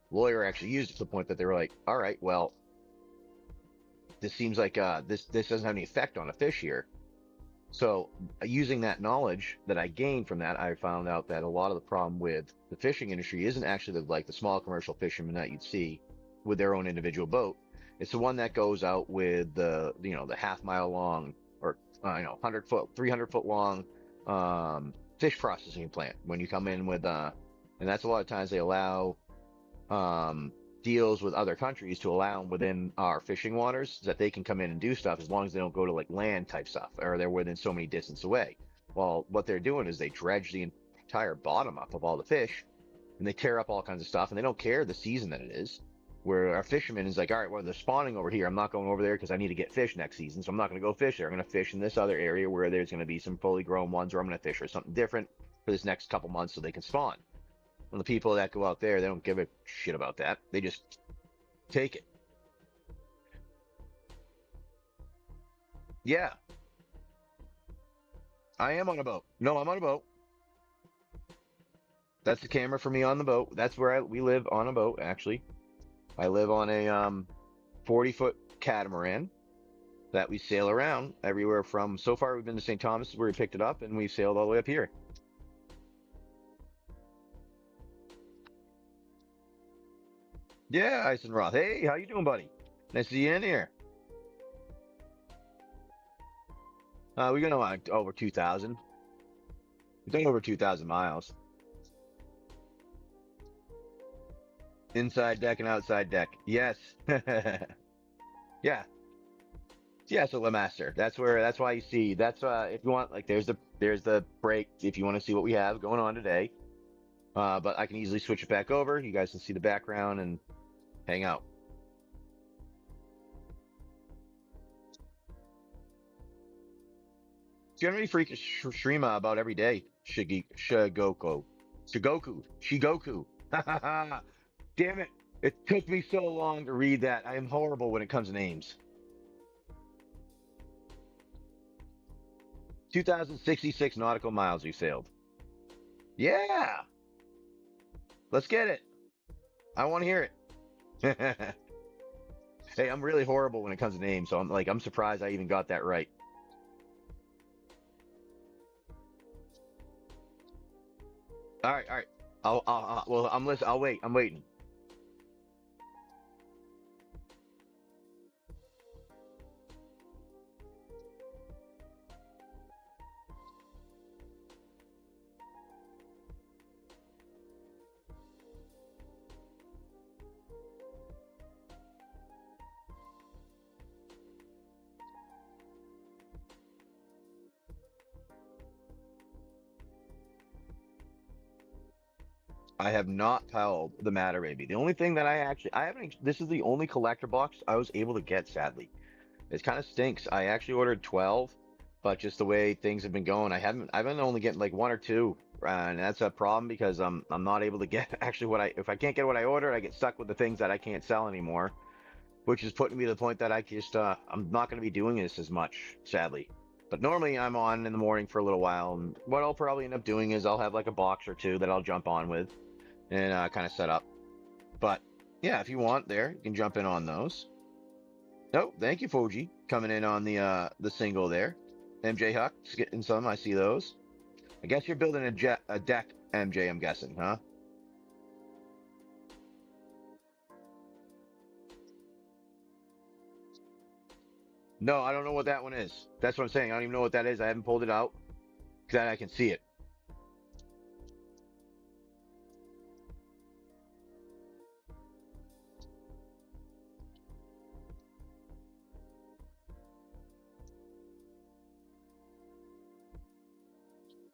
Lawyer actually used it to the point that they were like, "All right, well, this seems like this doesn't have any effect on a fish here." So using that knowledge that I gained from that, I found out that a lot of the problem with the fishing industry isn't actually like the small commercial fishermen that you'd see with their own individual boat. It's the one that goes out with the half-mile long or 100 foot, 300 foot long fish processing plant. When you come in with and that's a lot of times they allow deals with other countries to allow them within our fishing waters that they can come in and do stuff as long as they don't go to like land type stuff or they're within so many distance away. Well, what they're doing is they dredge the entire bottom up of all the fish and they tear up all kinds of stuff and they don't care the season that it is. Where our fisherman is like, all right, well, they're spawning over here. I'm not going over there because I need to get fish next season. So I'm not going to go fish there. I'm going to fish in this other area where there's going to be some fully grown ones, or I'm going to fish for something different for this next couple months so they can spawn. And the people that go out there, they don't give a shit about that. They just take it. Yeah, I am on a boat. No, I'm on a boat. That's the camera for me on the boat. That's where we live on a boat, actually. I live on a 40-foot catamaran that we sail around everywhere from. So far, we've been to St. Thomas where we picked it up, and we've sailed all the way up here. Yeah, Eisenroth. Hey, how you doing, buddy? Nice to see you in here. We got over 2,000. We've done over 2,000 miles. Inside deck and outside deck. Yes. Yeah. Yeah, so the master. That's why you see that's if you want like there's the break if you want to see what we have going on today. But I can easily switch it back over. You guys can see the background and hang out. Generally freaking stream about every day. Shigoku. Damn it. It took me so long to read that. I am horrible when it comes to names. 2,066 nautical miles we sailed. Yeah. Let's get it. I want to hear it. Hey, I'm really horrible when it comes to names, so I'm surprised I even got that right. All right, all right. Well, I'm listening. I'll wait. I'm waiting. I have not held the Matter Baby. The only thing that I haven't, this is the only collector box I was able to get, sadly. It kind of stinks. I actually ordered 12, but just the way things have been going, I've been only getting like one or two. And that's a problem because I'm not able to get actually if I can't get what I ordered, I get stuck with the things that I can't sell anymore, which is putting me to the point that I'm not going to be doing this as much, sadly. But normally I'm on in the morning for a little while, and what I'll probably end up doing is I'll have like a box or two that I'll jump on with and kind of set up. But yeah, if you want there, you can jump in on those. Oh, thank you, Fuji, coming in on the single there. MJ Huck, just getting some. I see those. I guess you're building a deck, MJ. I'm guessing, huh? No, I don't know what that one is. That's what I'm saying. I don't even know what that is. I haven't pulled it out. That I can see it.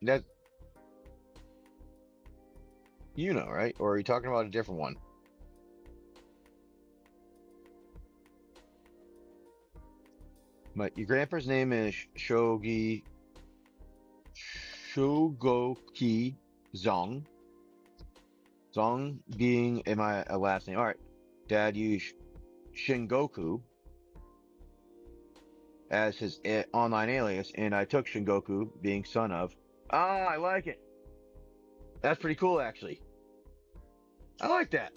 That you know, right? Or are you talking about a different one? But your grandpa's name is Shogoki Zong. Zong being in my last name. All right. Dad used Shingoku as his online alias, and I took Shingoku being son of. Ah, I like it. That's pretty cool, actually. I like that.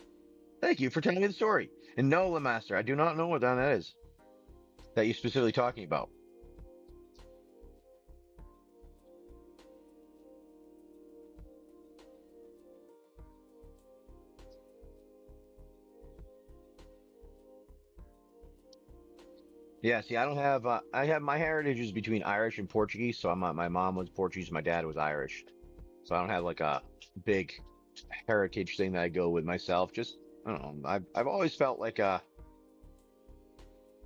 Thank you for telling me the story. And no, Lemaster, I do not know what that is that you're specifically talking about. Yeah, see, I don't have. I have my heritage is between Irish and Portuguese. So my mom was Portuguese, my dad was Irish. So I don't have like a big heritage thing that I go with myself. Just I don't know. I've always felt like I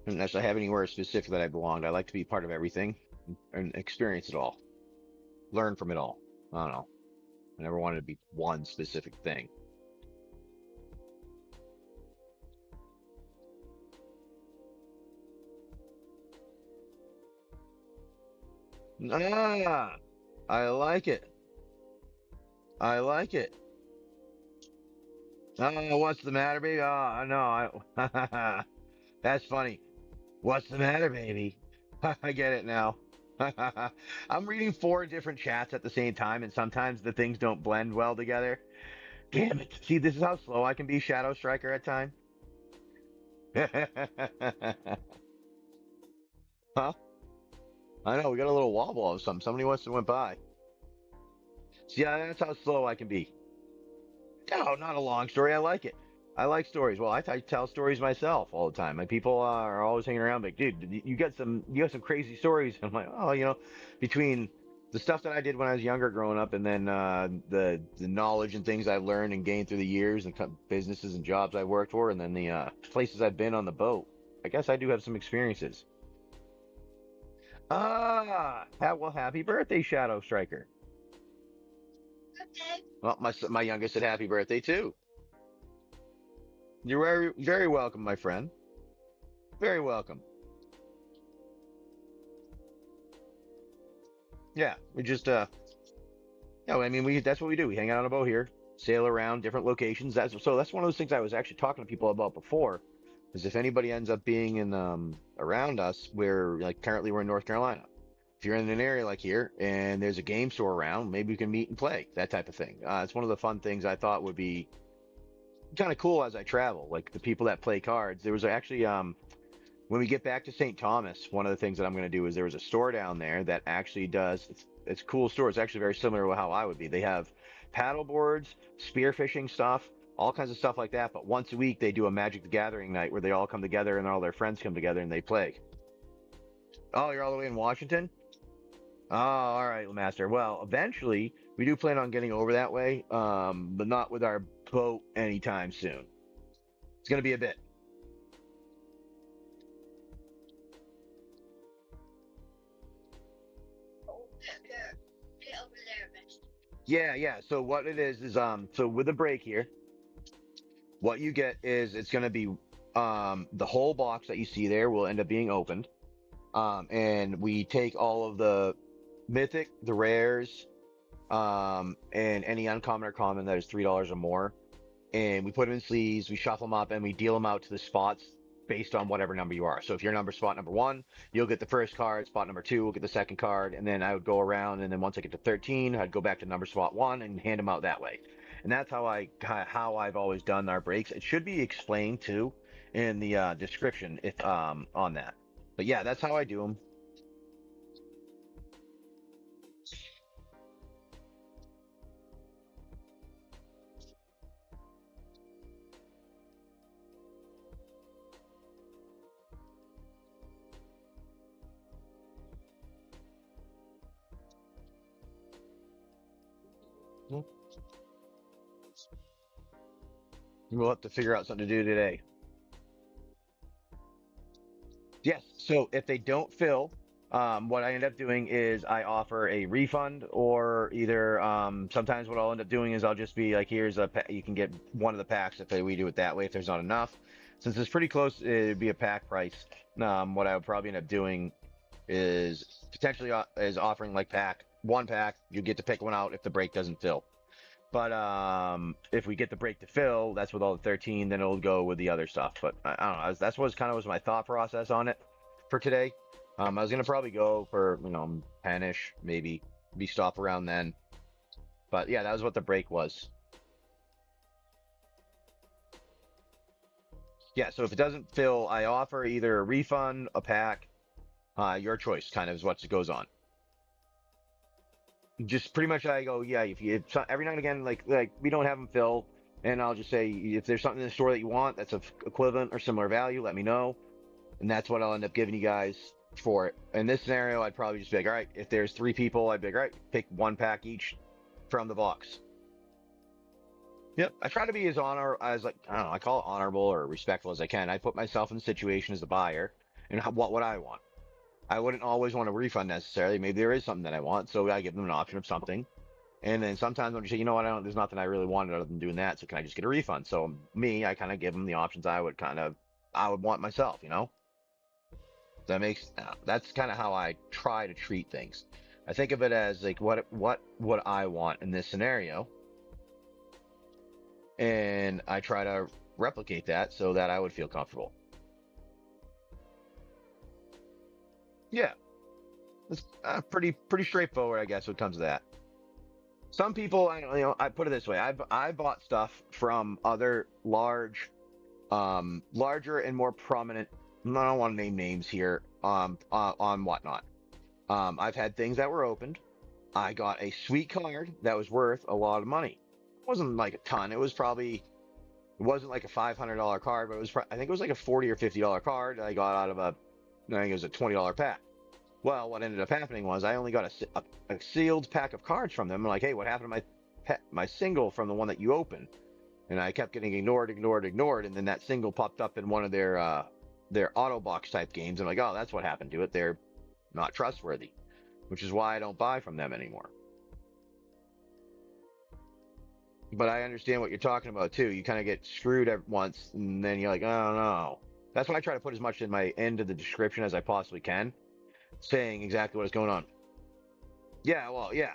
don't necessarily have anywhere specific that I belonged. I like to be part of everything and experience it all, learn from it all. I don't know. I never wanted to be one specific thing. Ah, I like it. I like it. Oh, what's the matter, baby? Oh, no, that's funny. What's the matter, baby? I get it now. I'm reading four different chats at the same time, and sometimes the things don't blend well together. Damn it. See, this is how slow I can be, Shadow Striker, at time. Huh? I know, we got a little wobble of something. Somebody wants to went by. See, that's how slow I can be. No, not a long story. I like it. I like stories. Well, I tell stories myself all the time. My people are always hanging around like, dude, you got some crazy stories. I'm like, oh, between the stuff that I did when I was younger, growing up, and then the knowledge and things I've learned and gained through the years, and businesses and jobs I've worked for, and then the places I've been on the boat. I guess I do have some experiences. Well, happy birthday, Shadow Striker. Well, my youngest said happy birthday too. You're very welcome, my friend. Very welcome. Yeah, we just yeah, I mean we that's what we do. We hang out on a boat here, sail around different locations. That's one of those things I was actually talking to people about before. Is if anybody ends up being in around us, we're like currently we're in North Carolina. If you're in an area like here and there's a game store around, maybe we can meet and play that type of thing. It's one of the fun things I thought would be kind of cool as I travel. Like the people that play cards. There was actually when we get back to St. Thomas, one of the things that I'm going to do is there was a store down there that actually does it's a cool store. It's actually very similar to how I would be. They have paddle boards, spearfishing stuff, all kinds of stuff like that. But once a week they do a Magic the Gathering night where they all come together and all their friends come together and they play. Oh, you're all the way in Washington? Oh, all right, Master. Well, eventually we do plan on getting over that way, but not with our boat anytime soon. It's going to be a bit. Yeah, yeah. So what it is so with the break here, what you get is it's gonna be the whole box that you see there will end up being opened. And we take all of the mythic, the rares, and any uncommon or common that is $3 or more, and we put them in sleeves, we shuffle them up, and we deal them out to the spots based on whatever number you are. So if you're spot number one, you'll get the first card. Spot number two will get the second card, and then I would go around, and then once I get to 13, I'd go back to number spot one and hand them out that way. And that's how I've always done our breaks. It should be explained too in the description if on that. But yeah, that's how I do them. We'll have to figure out something to do today. Yes. So if they don't fill, what I end up doing is I offer a refund, or either sometimes what I'll end up doing is I'll just be like, here's you can get one of the packs if we do it that way if there's not enough. Since it's pretty close, it'd be a pack price. What I would probably end up doing is potentially is offering like one pack. You get to pick one out if the break doesn't fill. But if we get the break to fill, that's with all the 13, then it'll go with the other stuff. But I don't know. That's what kind of was my thought process on it for today. I was gonna probably go for 10ish, maybe be stop around then. But yeah, that was what the break was. Yeah, so if it doesn't fill, I offer either a refund, a pack, your choice, kind of is what goes on. Just pretty much I go, yeah, if every now and again, like we don't have them fill, and I'll just say if there's something in the store that you want that's of equivalent or similar value, let me know, and that's what I'll end up giving you guys for it. In this scenario, I'd probably just be like, all right, if there's three people, I'd be like, all right, pick one pack each from the box. Yep, I try to be as like I don't know, I call it honorable or respectful as I can. I put myself in the situation as the buyer and what would I want. I wouldn't always want a refund necessarily. Maybe there is something that I want, so I give them an option of something. And then sometimes I'm just say, you know what, there's nothing I really wanted other than doing that, so can I just get a refund? So me, I kind of give them the options I would want myself, that's kind of how I try to treat things. I think of it as like what would I want in this scenario, and I try to replicate that so that I would feel comfortable. Yeah, it's pretty straightforward, I guess, when it comes to that. Some people, I put it this way: I bought stuff from other larger and more prominent. I don't want to name names here. On whatnot. I've had things that were opened. I got a sweet card that was worth a lot of money. It wasn't like a ton. It was probably It wasn't like a $500 card, but it was, I think it was like a $40 or $50 card that I got out of I think it was a $20 pack. Well, what ended up happening was I only got a sealed pack of cards from them. I'm like, hey, what happened to my single from the one that you opened? And I kept getting ignored, and then that single popped up in one of their auto box type games. I'm like, oh, that's what happened to it. They're not trustworthy, which is why I don't buy from them anymore. But I understand what you're talking about too. You kind of get screwed at once, and then you're like, oh no. That's why I try to put as much in my end of the description as I possibly can, saying exactly what is going on. Yeah, well, yeah.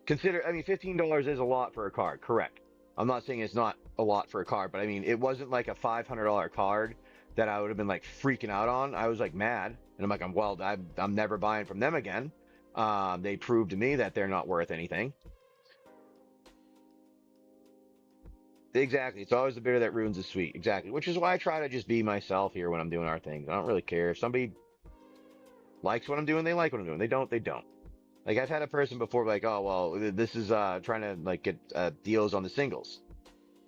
I mean, $15 is a lot for a card, correct. I'm not saying it's not a lot for a card, but I mean, it wasn't like a $500 card that I would have been like freaking out on. I was like mad, and I'm like, I'm never buying from them again. They proved to me that they're not worth anything. Exactly. It's always the bitter that ruins the sweet. Exactly. Which is why I try to just be myself here when I'm doing our things. I don't really care. If somebody likes what I'm doing, they like what I'm doing. They don't, they don't. Like I've had a person before like, oh well, this is trying to like get deals on the singles.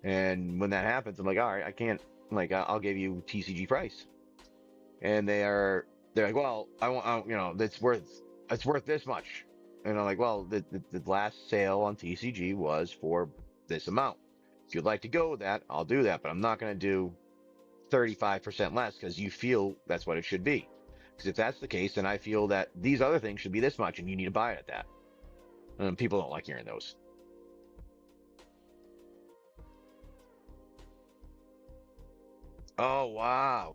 And when that happens, I'm like, all right, I can't like I'll give you TCG price. And they're like, well, it's worth this much. And I'm like, well, the last sale on TCG was for this amount. If you'd like to go with that, I'll do that, but I'm not going to do 35% less because you feel that's what it should be. Because if that's the case, then I feel that these other things should be this much and you need to buy it at that. And people don't like hearing those. Oh, wow.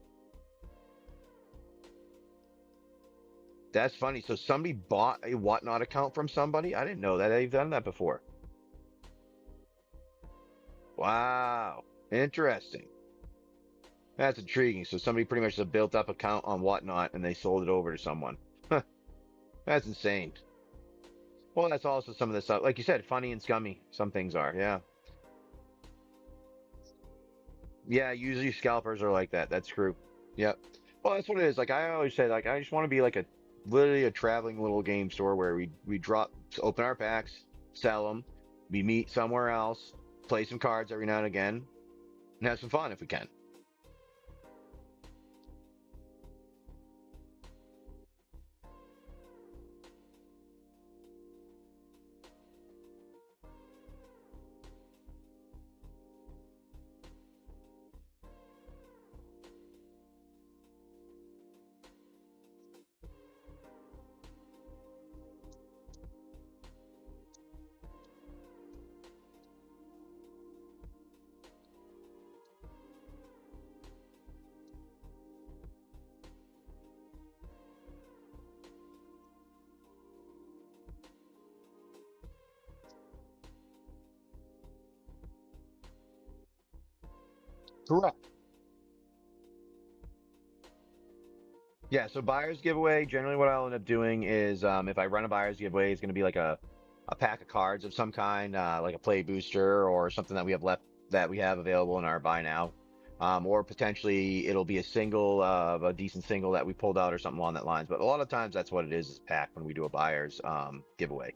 That's funny. So somebody bought a Whatnot account from somebody? I didn't know that they've done that before. Wow. Interesting. That's intriguing. So somebody pretty much just built up account on Whatnot and they sold it over to someone. That's insane. Well, that's also some of the stuff, like you said, funny and scummy. Some things are, yeah. Yeah, usually scalpers are like that. That's true. Yep. Well, that's what it is. Like I always say, like I just want to be like literally a traveling little game store where we open our packs, sell them, we meet somewhere else, play some cards every now and again, and have some fun if we can. Correct. Yeah, so buyer's giveaway, generally what I'll end up doing is if I run a buyer's giveaway, it's going to be like a pack of cards of some kind, like a play booster or something that we have left that we have available in our buy now. Or potentially it'll be a single of a decent single that we pulled out or something along that lines. But a lot of times that's what it is pack when we do a buyer's giveaway.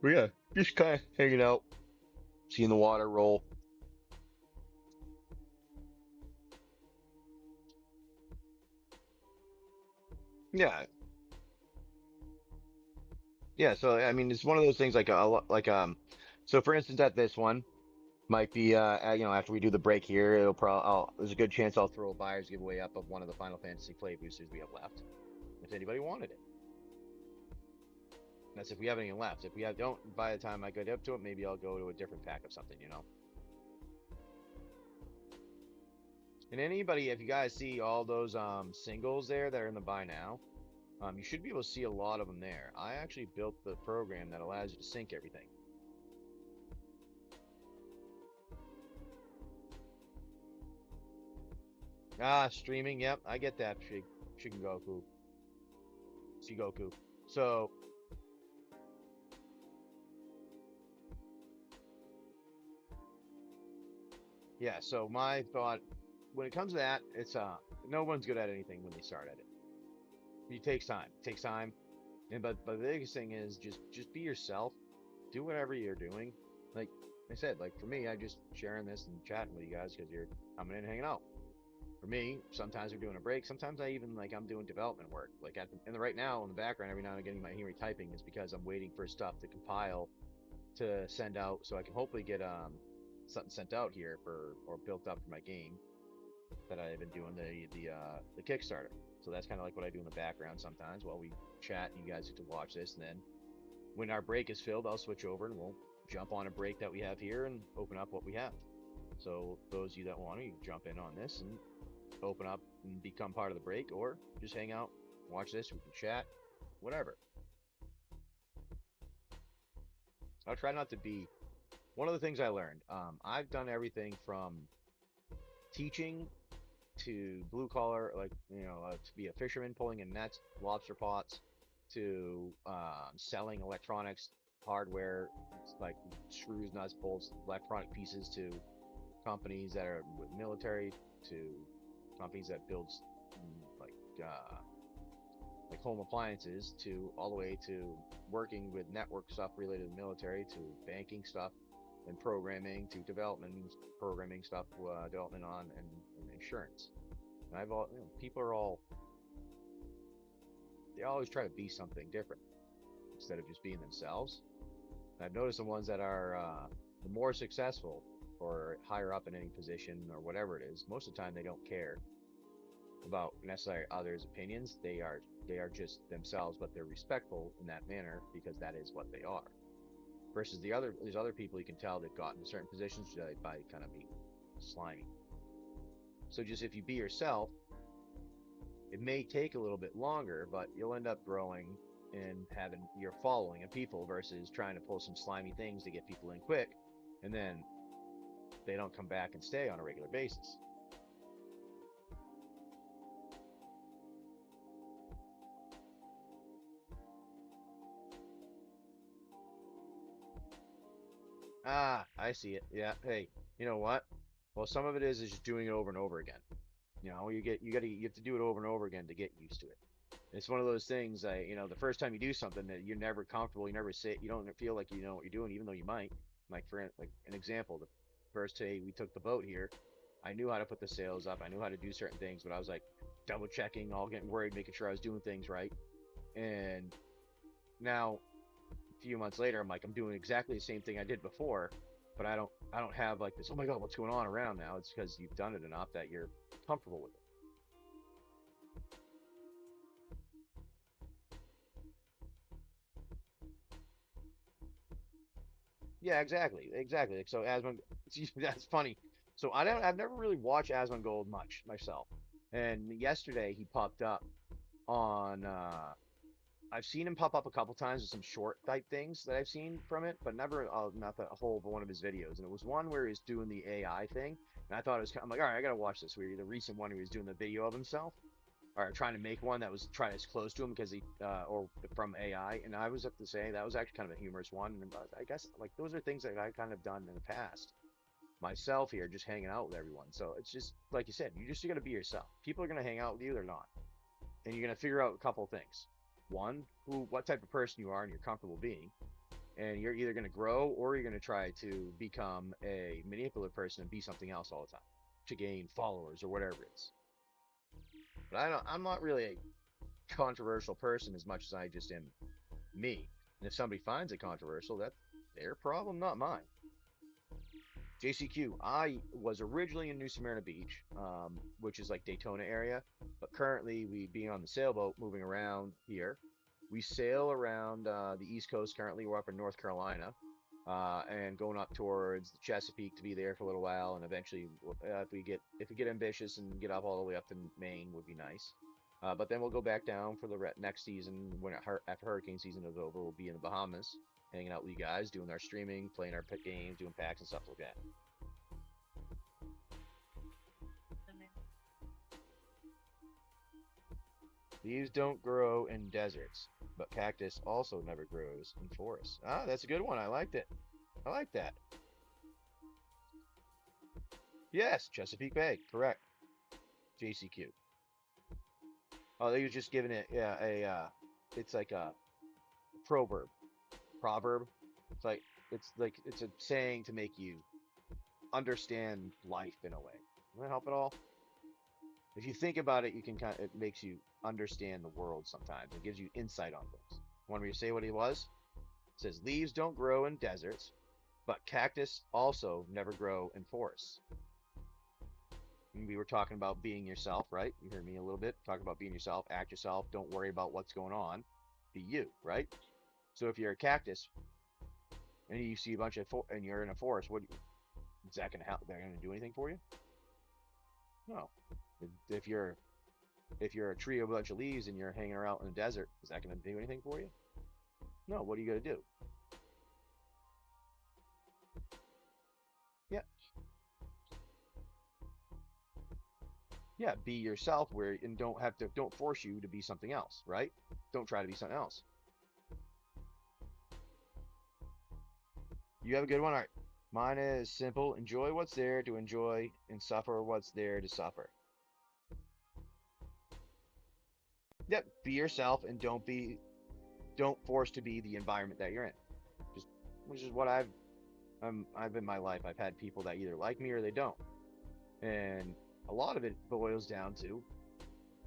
But yeah, just kind of hanging out, seeing the water roll. Yeah, yeah. So I mean, it's one of those things like so for instance, at this one. Might be, after we do the break here, there's a good chance I'll throw a buyer's giveaway up of one of the Final Fantasy play boosters we have left. If anybody wanted it. That's if we have any left. If we don't, by the time I get up to it, maybe I'll go to a different pack of something. And anybody, if you guys see all those singles there that are in the buy now, you should be able to see a lot of them there. I actually built the program that allows you to sync everything. Ah, streaming, yep, I get that, Shigengoku. Shigoku. So yeah, so my thought when it comes to that, it's no one's good at anything when they start at it. It takes time. It takes time. But the biggest thing is just be yourself. Do whatever you're doing. Like I said, like for me, I just sharing this and chatting with you guys because you're coming in and hanging out. For me, sometimes we're doing a break. Sometimes I even like I'm doing development work. Like right now in the background, every now and again, you might hear me typing is because I'm waiting for stuff to compile to send out so I can hopefully get something sent out here for or built up for my game that I've been doing the Kickstarter. So that's kind of like what I do in the background sometimes while we chat. And you guys get to watch this, and then when our break is filled, I'll switch over and we'll jump on a break that we have here and open up what we have. So those of you that want to, you can jump in on this and open up and become part of the break, or just hang out, watch this, we can chat, whatever. I'll try not to be one of the things I learned. I've done everything from teaching to blue collar, like to be a fisherman pulling in nets, lobster pots, to selling electronics, hardware, like screws, nuts, bolts, electronic pieces to companies that are with military, to companies that builds like home appliances, to all the way to working with network stuff related to the military, to banking stuff and programming, to development programming stuff, development on and insurance. And people are they always try to be something different instead of just being themselves. And I've noticed the ones that are the more successful or higher up in any position or whatever it is, most of the time they don't care about necessarily others' opinions. They are just themselves, but they're respectful in that manner because that is what they are. Versus there's other people you can tell they've gotten to certain positions by kind of being slimy. So just if you be yourself, it may take a little bit longer, but you'll end up growing and having your following of people versus trying to pull some slimy things to get people in quick, and then they don't come back and stay on a regular basis. Ah, I see it. Yeah. Hey, you know what? Well, some of it is just doing it over and over again. You have to do it over and over again to get used to it. It's one of those things. The first time you do something that you're never comfortable, you never say, you don't feel like you know what you're doing, even though you might. Like an example, the first day we took the boat here, I knew how to put the sails up, I knew how to do certain things, but I was like double checking, all getting worried, making sure I was doing things right. And now, a few months later, I'm doing exactly the same thing I did before, but I don't have like this. Oh my God, what's going on around now? It's because you've done it enough that you're comfortable with it. Yeah, exactly. So Asmon, that's funny. So I've never really watched Asmongold much myself, and yesterday he popped up on. I've seen him pop up a couple times with some short type things that I've seen from it, but never not the whole of one of his videos. And it was one where he's doing the AI thing, and I thought it was. I'm like, all right, I gotta watch this. Where the recent one where he was doing the video of himself, or trying to make one that was trying as close to him because he or from AI. And I was up to say that was actually kind of a humorous one. And I guess like those are things that I kind of done in the past myself here, just hanging out with everyone. So it's just like you said, you got to be yourself. People are gonna hang out with you, they're not, and you're gonna figure out a couple of things. One, what type of person you are and you're comfortable being, and you're either gonna grow or you're gonna try to become a manipulative person and be something else all the time to gain followers or whatever it is. But I'm not really a controversial person as much as I just am me. And if somebody finds it controversial, that's their problem, not mine. JCQ, I was originally in New Smyrna Beach, which is like Daytona area, but currently we being on the sailboat moving around here. We sail around the East Coast. Currently, we're up in North Carolina, and going up towards the Chesapeake to be there for a little while, and eventually, if we get ambitious and get up all the way up to Maine, would be nice. But then we'll go back down for the next season when after hurricane season is over. We'll be in the Bahamas, hanging out with you guys, doing our streaming, playing our pit games, doing packs and stuff like that. Leaves don't grow in deserts, but cactus also never grows in forests. Ah, that's a good one. I liked it. I like that. Yes, Chesapeake Bay, correct. JCQ. Oh, they was just giving it, yeah, it's like proverb. It's like it's a saying to make you understand life in a way. Does that help at all? If you think about it, you can it makes you understand the world sometimes. It gives you insight on things. Want me to say what he was? It says leaves don't grow in deserts, but cactus also never grow in forests. And we were talking about being yourself, right? You heard me a little bit. Talk about being yourself, act yourself, don't worry about what's going on. Be you, right? So if you're a cactus and you see a bunch of and you're in a forest, what is that going to help? They're going to do anything for you? No. If you're a tree of a bunch of leaves and you're hanging around in the desert, is that going to do anything for you? No. What are you going to do? Yeah. Yeah. Be yourself, and don't force you to be something else, right? Don't try to be something else. You have a good one. All right. Mine is simple. Enjoy what's there to enjoy and suffer what's there to suffer. Yep. Be yourself and don't force to be the environment that you're in. Just which is what I've in my life. I've had people that either like me or they don't. And a lot of it boils down to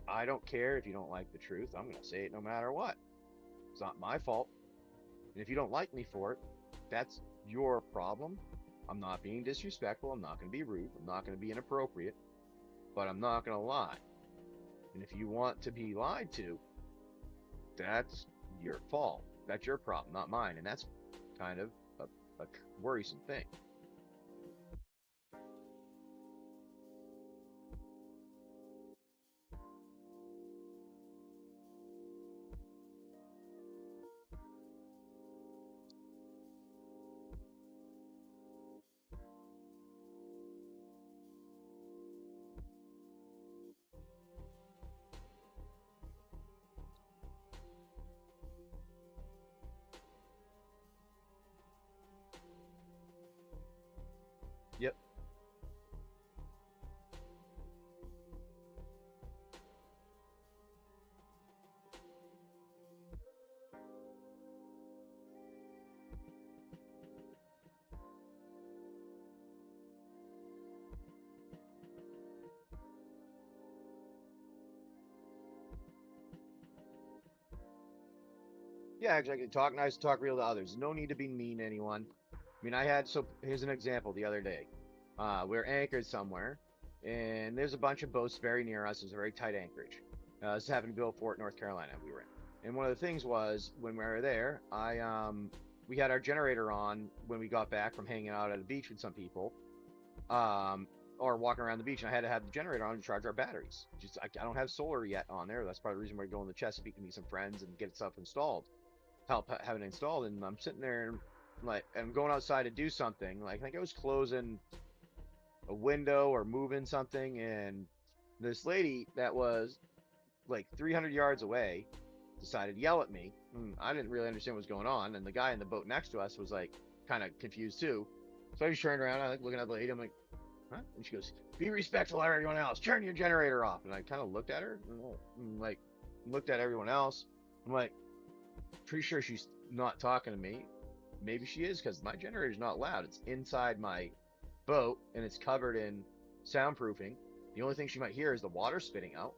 I don't care if you don't like the truth. I'm going to say it no matter what. It's not my fault. And if you don't like me for it, that's your problem. I'm not being disrespectful. I'm not going to be rude. I'm not going to be inappropriate. But I'm not going to lie. And if you want to be lied to, that's your fault. That's your problem, not mine. And that's kind of a worrisome thing. Yep. Yeah, exactly. Talk nice, talk real to others. No need to be mean to anyone. I mean, so here's an example the other day. We're anchored somewhere, and there's a bunch of boats very near us. It's a very tight anchorage. This happened in Gulfport, North Carolina, we were in. And one of the things was, when we were there, we had our generator on when we got back from hanging out at a beach with some people, or walking around the beach, and I had to have the generator on to charge our batteries. I don't have solar yet on there. That's part of the reason we're going to Chesapeake to meet some friends and get stuff installed. Help have it installed, and I'm sitting there and I'm going outside to do something. Like, I think I was closing a window or moving something, and this lady that was like 300 yards away decided to yell at me. I didn't really understand what was going on, and the guy in the boat next to us was like kind of confused too. So I just turned around, I like looking at the lady. I'm like, huh? And she goes, "Be respectful of everyone else. Turn your generator off." And I kind of looked at her, and like looked at everyone else. I'm like, pretty sure she's not talking to me. Maybe she is, because my generator's not loud. It's inside my boat and it's covered in soundproofing. The only thing she might hear is the water spitting out.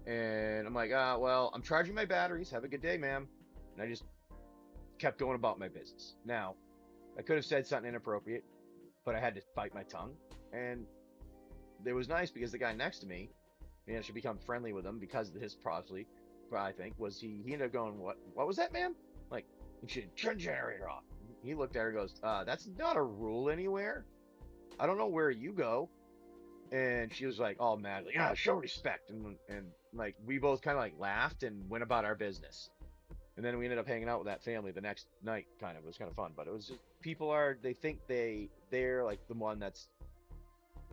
And I'm like, well, I'm charging my batteries. Have a good day, ma'am. And I just kept going about my business. Now, I could have said something inappropriate, but I had to fight my tongue. And it was nice because the guy next to me, I should become friendly with him because of his probably, I think, was he ended up going, what was that, ma'am? Like, you should turn the generator off. He looked at her and goes, that's not a rule anywhere. I don't know where you go. And she was like, all mad, like, show respect. And like, we both kind of like laughed and went about our business. And then we ended up hanging out with that family the next night, kind of. It was kind of fun. But it was just, they think they're like the one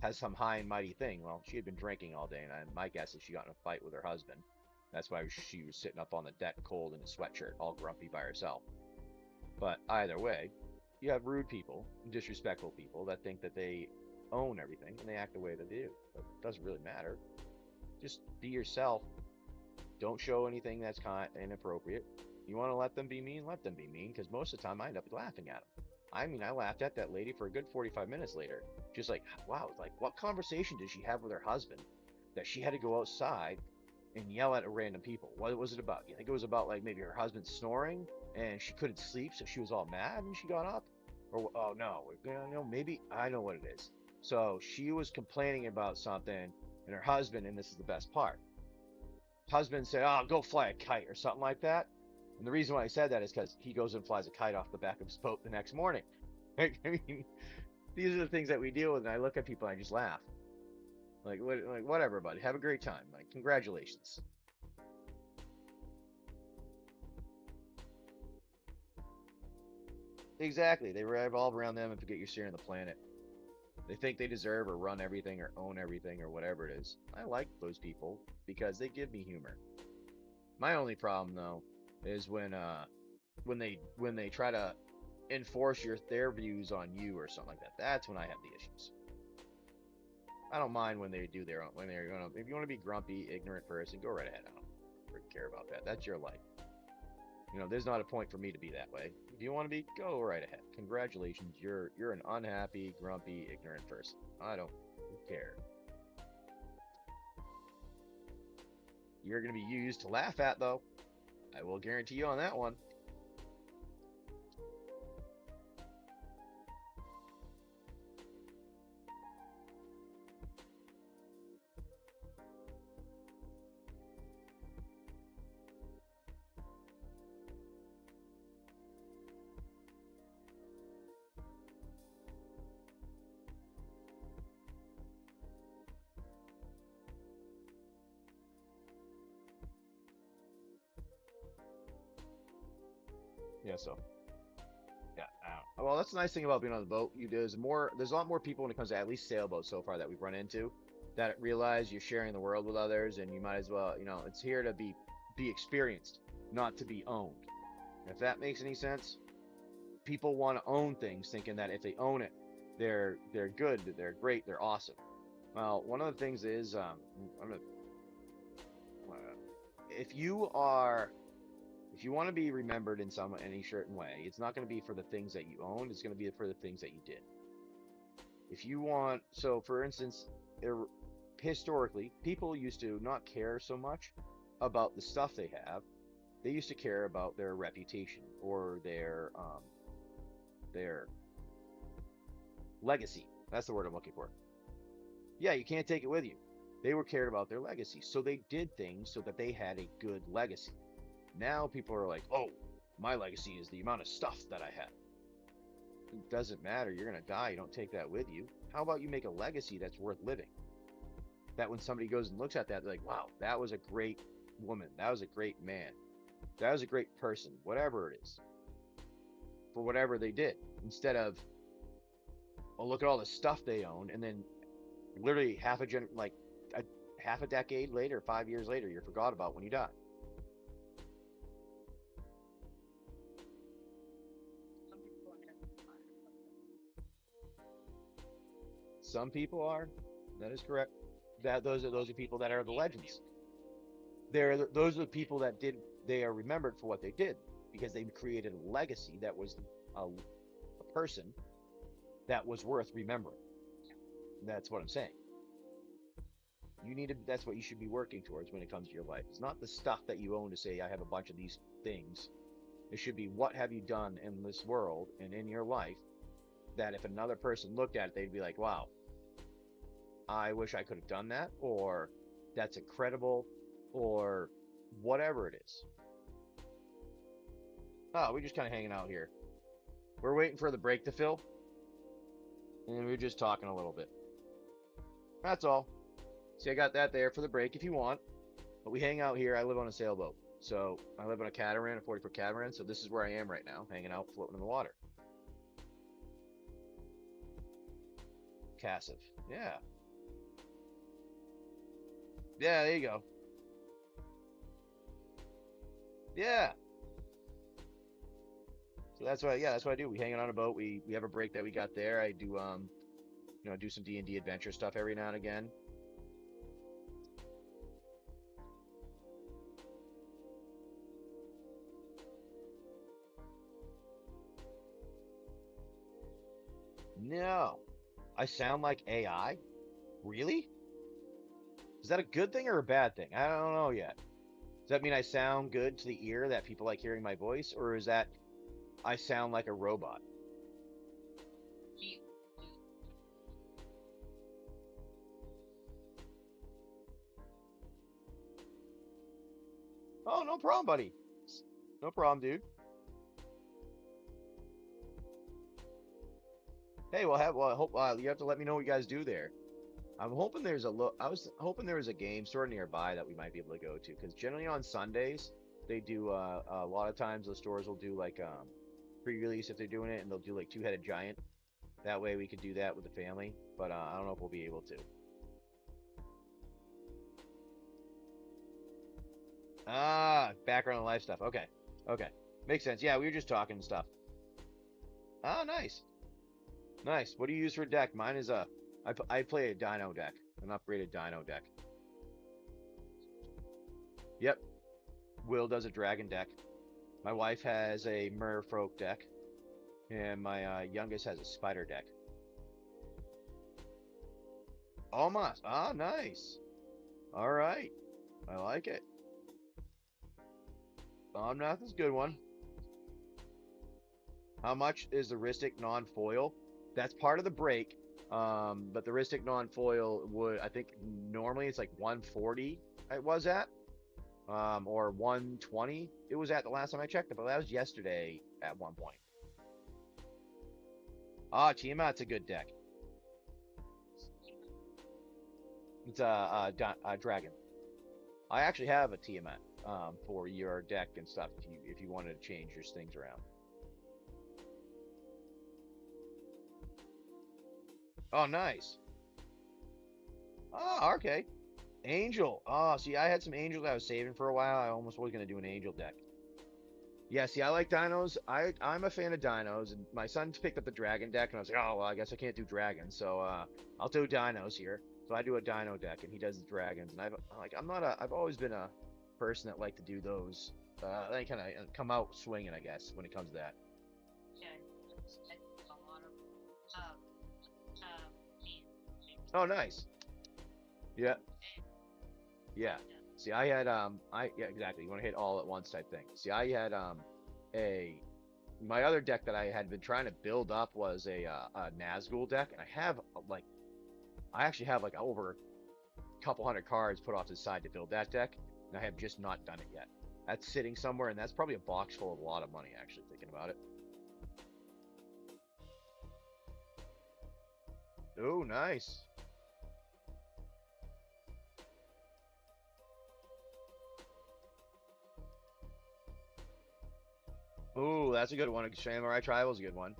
has some high and mighty thing. Well, she had been drinking all day, and my guess is she got in a fight with her husband. That's why she was sitting up on the deck cold in a sweatshirt, all grumpy by herself. But either way, you have rude people, disrespectful people that think that they own everything, and they act the way that they do. But it doesn't really matter. Just be yourself. Don't show anything that's kind of inappropriate. You want to let them be mean? Let them be mean, because most of the time I end up laughing at them. I mean, I laughed at that lady for a good 45 minutes later. Just like, wow, like what conversation did she have with her husband that she had to go outside and yell at random people? What was it about? You think it was about like maybe her husband snoring and she couldn't sleep, so she was all mad and she got up? Or oh no, maybe I know what it is. So she was complaining about something, and her husband, and this is the best part, husband said, "Oh, go fly a kite" or something like that. And the reason why I said that is because he goes and flies a kite off the back of his boat the next morning. I mean, these are the things that we deal with, and I look at people and I just laugh. Like whatever, buddy. Have a great time. Like, congratulations. Exactly. They revolve around them and forget you're steering the planet. They think they deserve or run everything or own everything or whatever it is. I like those people because they give me humor. My only problem though is when they try to enforce their views on you or something like that. That's when I have the issues. I don't mind when they do their own, when they're gonna, if you want to be grumpy, ignorant person, go right ahead. I don't really care about that. That's your life. There's not a point for me to be that way. If you want to be, go right ahead. Congratulations, you're an unhappy, grumpy, ignorant person. I don't care. You're gonna be used to laugh at though. I will guarantee you on that one. Yeah, so yeah. Well, that's the nice thing about being on the boat. There's a lot more people when it comes to at least sailboats so far that we've run into that realize you're sharing the world with others, and you might as well, it's here to be experienced, not to be owned. If that makes any sense, people want to own things, thinking that if they own it, they're good, they're great, they're awesome. Well, one of the things is, I'm gonna, if you are if you want to be remembered in any certain way, it's not going to be for the things that you own. It's going to be for the things that you did. If you want, so for instance, historically, people used to not care so much about the stuff they have. They used to care about their reputation or their legacy. That's the word I'm looking for. Yeah, you can't take it with you. They were cared about their legacy, so they did things so that they had a good legacy. Now people are like, oh, my legacy is the amount of stuff that I have. It doesn't matter. You're going to die. You don't take that with you. How about you make a legacy that's worth living? That when somebody goes and looks at that, they're like, wow, that was a great woman. That was a great man. That was a great person, whatever it is, for whatever they did. Instead of, oh, look at all the stuff they own. And then literally half a decade later, 5 years later, you're forgot about when you die. Some people are. That is correct. Those are people that are the legends. Those are the people that did. They are remembered for what they did because they created a legacy that was a person that was worth remembering. That's what I'm saying. That's what you should be working towards when it comes to your life. It's not the stuff that you own to say, I have a bunch of these things. It should be, what have you done in this world and in your life that if another person looked at it, they'd be like, wow, I wish I could have done that, or that's incredible, or whatever it is. Oh, we're just kind of hanging out here. We're waiting for the break to fill, and we're just talking a little bit. That's all. See, I got that there for the break if you want. But we hang out here. I live on a sailboat. So I live on a catamaran, a 40-foot catamaran. So this is where I am right now, hanging out, floating in the water. Cassive. Yeah. Yeah, there you go. Yeah. So that's what I do. We hang out on a boat. We have a break that we got there. I do do some D&D adventure stuff every now and again. No. I sound like AI? Really? Is that a good thing or a bad thing? I don't know yet. Does that mean I sound good to the ear that people like hearing my voice, or is that I sound like a robot? Oh, no problem, buddy. No problem, dude. Hey, well, I hope you have to let me know what you guys do there. I'm hoping there's a look. I was hoping there was a game store nearby that we might be able to go to, because generally on Sundays they do. A lot of times the stores will do like pre-release if they're doing it, and they'll do like two-headed giant. That way we could do that with the family, but I don't know if we'll be able to. Ah, background and life stuff. Okay, okay, makes sense. Yeah, we were just talking stuff. Ah, nice, nice. What do you use for a deck? Mine is I play a Dino deck, an upgraded Dino deck. Yep, Will does a dragon deck. My wife has a Merfolk deck, and my youngest has a spider deck. Almost. Ah, nice. All right, I like it. Nothing's a good one. How much is the Rhystic non-foil? That's part of the break. But the Rhystic non-foil would, I think, normally it's like 140. It was at, or 120. It was at the last time I checked it, but that was yesterday at one point. Ah, Tiamat's a good deck. It's a dragon. I actually have a Tiamat for your deck and stuff if you wanted to change your things around. Oh, nice. Oh, okay. Angel. Oh, see, I had some angels I was saving for a while. I almost was gonna do an angel deck. Yeah, see, I like dinos. I'm a fan of dinos, and my son picked up the dragon deck, and I was like, oh well, I guess I can't do dragons, so I'll do dinos here. So I do a dino deck, and he does the dragons, and I've always been a person that like to do those. They kind of come out swinging, I guess, when it comes to that. Oh, nice. Yeah, yeah. See, I had yeah, exactly. You want to hit all at once type thing. See, I had a my other deck that I had been trying to build up was a Nazgul deck, and I actually have like over a couple hundred cards put off to the side to build that deck, and I have just not done it yet. That's sitting somewhere, and that's probably a box full of a lot of money, actually, thinking about it. Oh, nice. Oh, that's a good one. Samurai Tribal's a good one.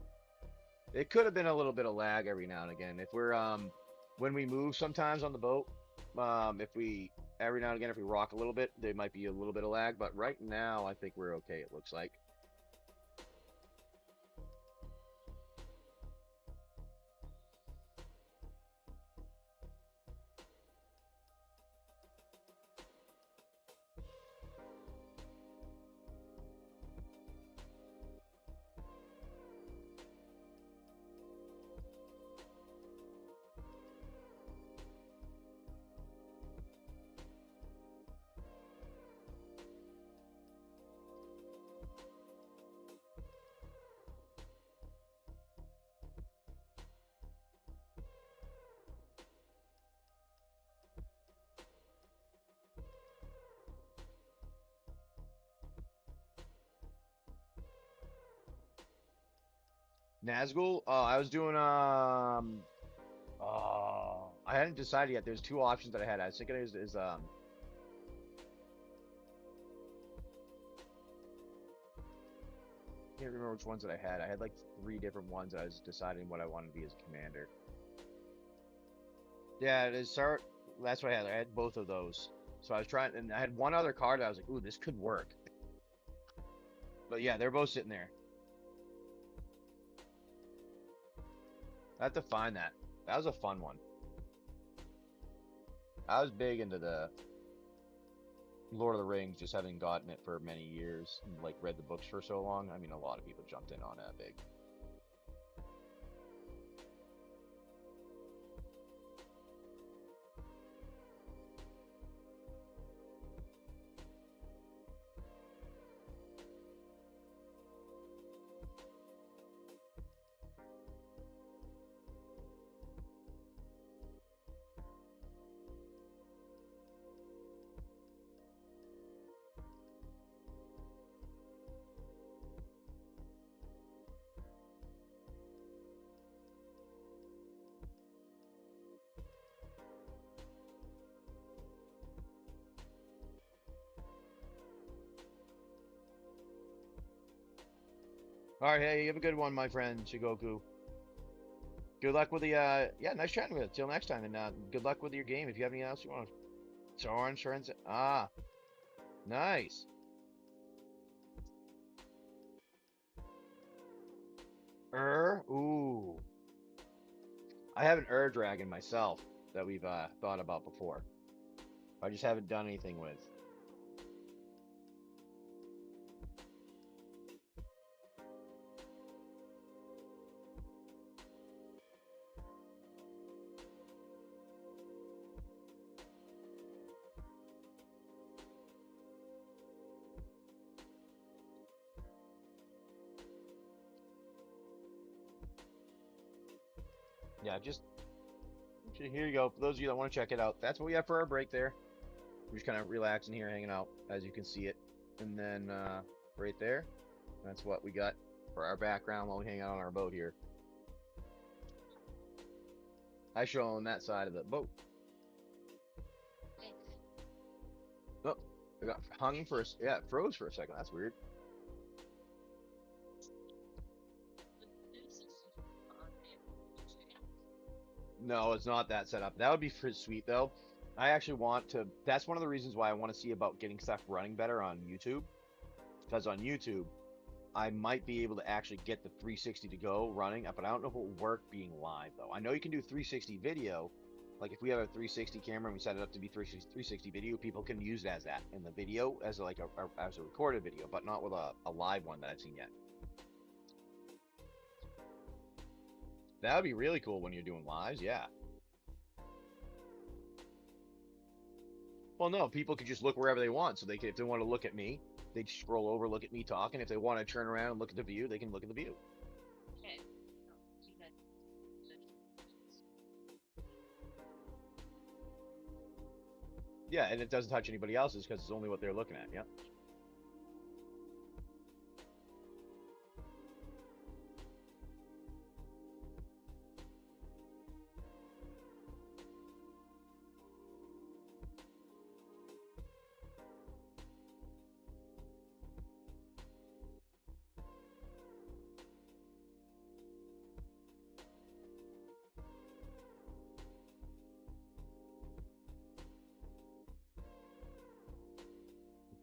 It could have been a little bit of lag every now and again. If we're when we move sometimes on the boat, if we every now and again if we rock a little bit, there might be a little bit of lag. But right now, I think we're okay. It looks like. Nazgul, I was doing I hadn't decided yet. There's two options that I had. I was thinking I can't remember which ones that I had. I had like three different ones. I was deciding what I wanted to be as a commander. Yeah, it is. Start. That's what I had. I had both of those. So I was trying, and I had one other card. I was like, "Ooh, this could work." But yeah, they're both sitting there. I have to find that. That was a fun one. I was big into the Lord of the Rings, just having gotten it for many years and like read the books for so long. I mean, a lot of people jumped in on that big. All right, hey, you have a good one, my friend Shigoku. Good luck with the yeah, nice chatting with you. Till next time, and good luck with your game. If you have anything else you want to throw on insurance, nice. Ooh, I have an dragon myself that we've thought about before. I just haven't done anything with. Yeah, just here you go. For those of you that want to check it out, that's what we have for our break there. We're just kind of relaxing here, hanging out, as you can see it. And then right there, that's what we got for our background while we hang out on our boat here. I show on that side of the boat. Oh, I got hung for a, yeah, it froze for a second. That's weird. No, it's not that set up. That would be sweet though. I actually want to. That's one of the reasons why I want to see about getting stuff running better on YouTube. Because on YouTube, I might be able to actually get the 360 to go running, but I don't know if it will work being live though. I know you can do 360 video. Like if we have a 360 camera and we set it up to be 360 video, people can use it as that in the video as like as a recorded video, but not with a live one that I've seen yet. That would be really cool when you're doing lives, yeah. Well, no, people could just look wherever they want. So they could, if they want to look at me, they scroll over, look at me talking. If they want to turn around and look at the view, they can look at the view. Yeah, and it doesn't touch anybody else's because it's only what they're looking at. Yeah.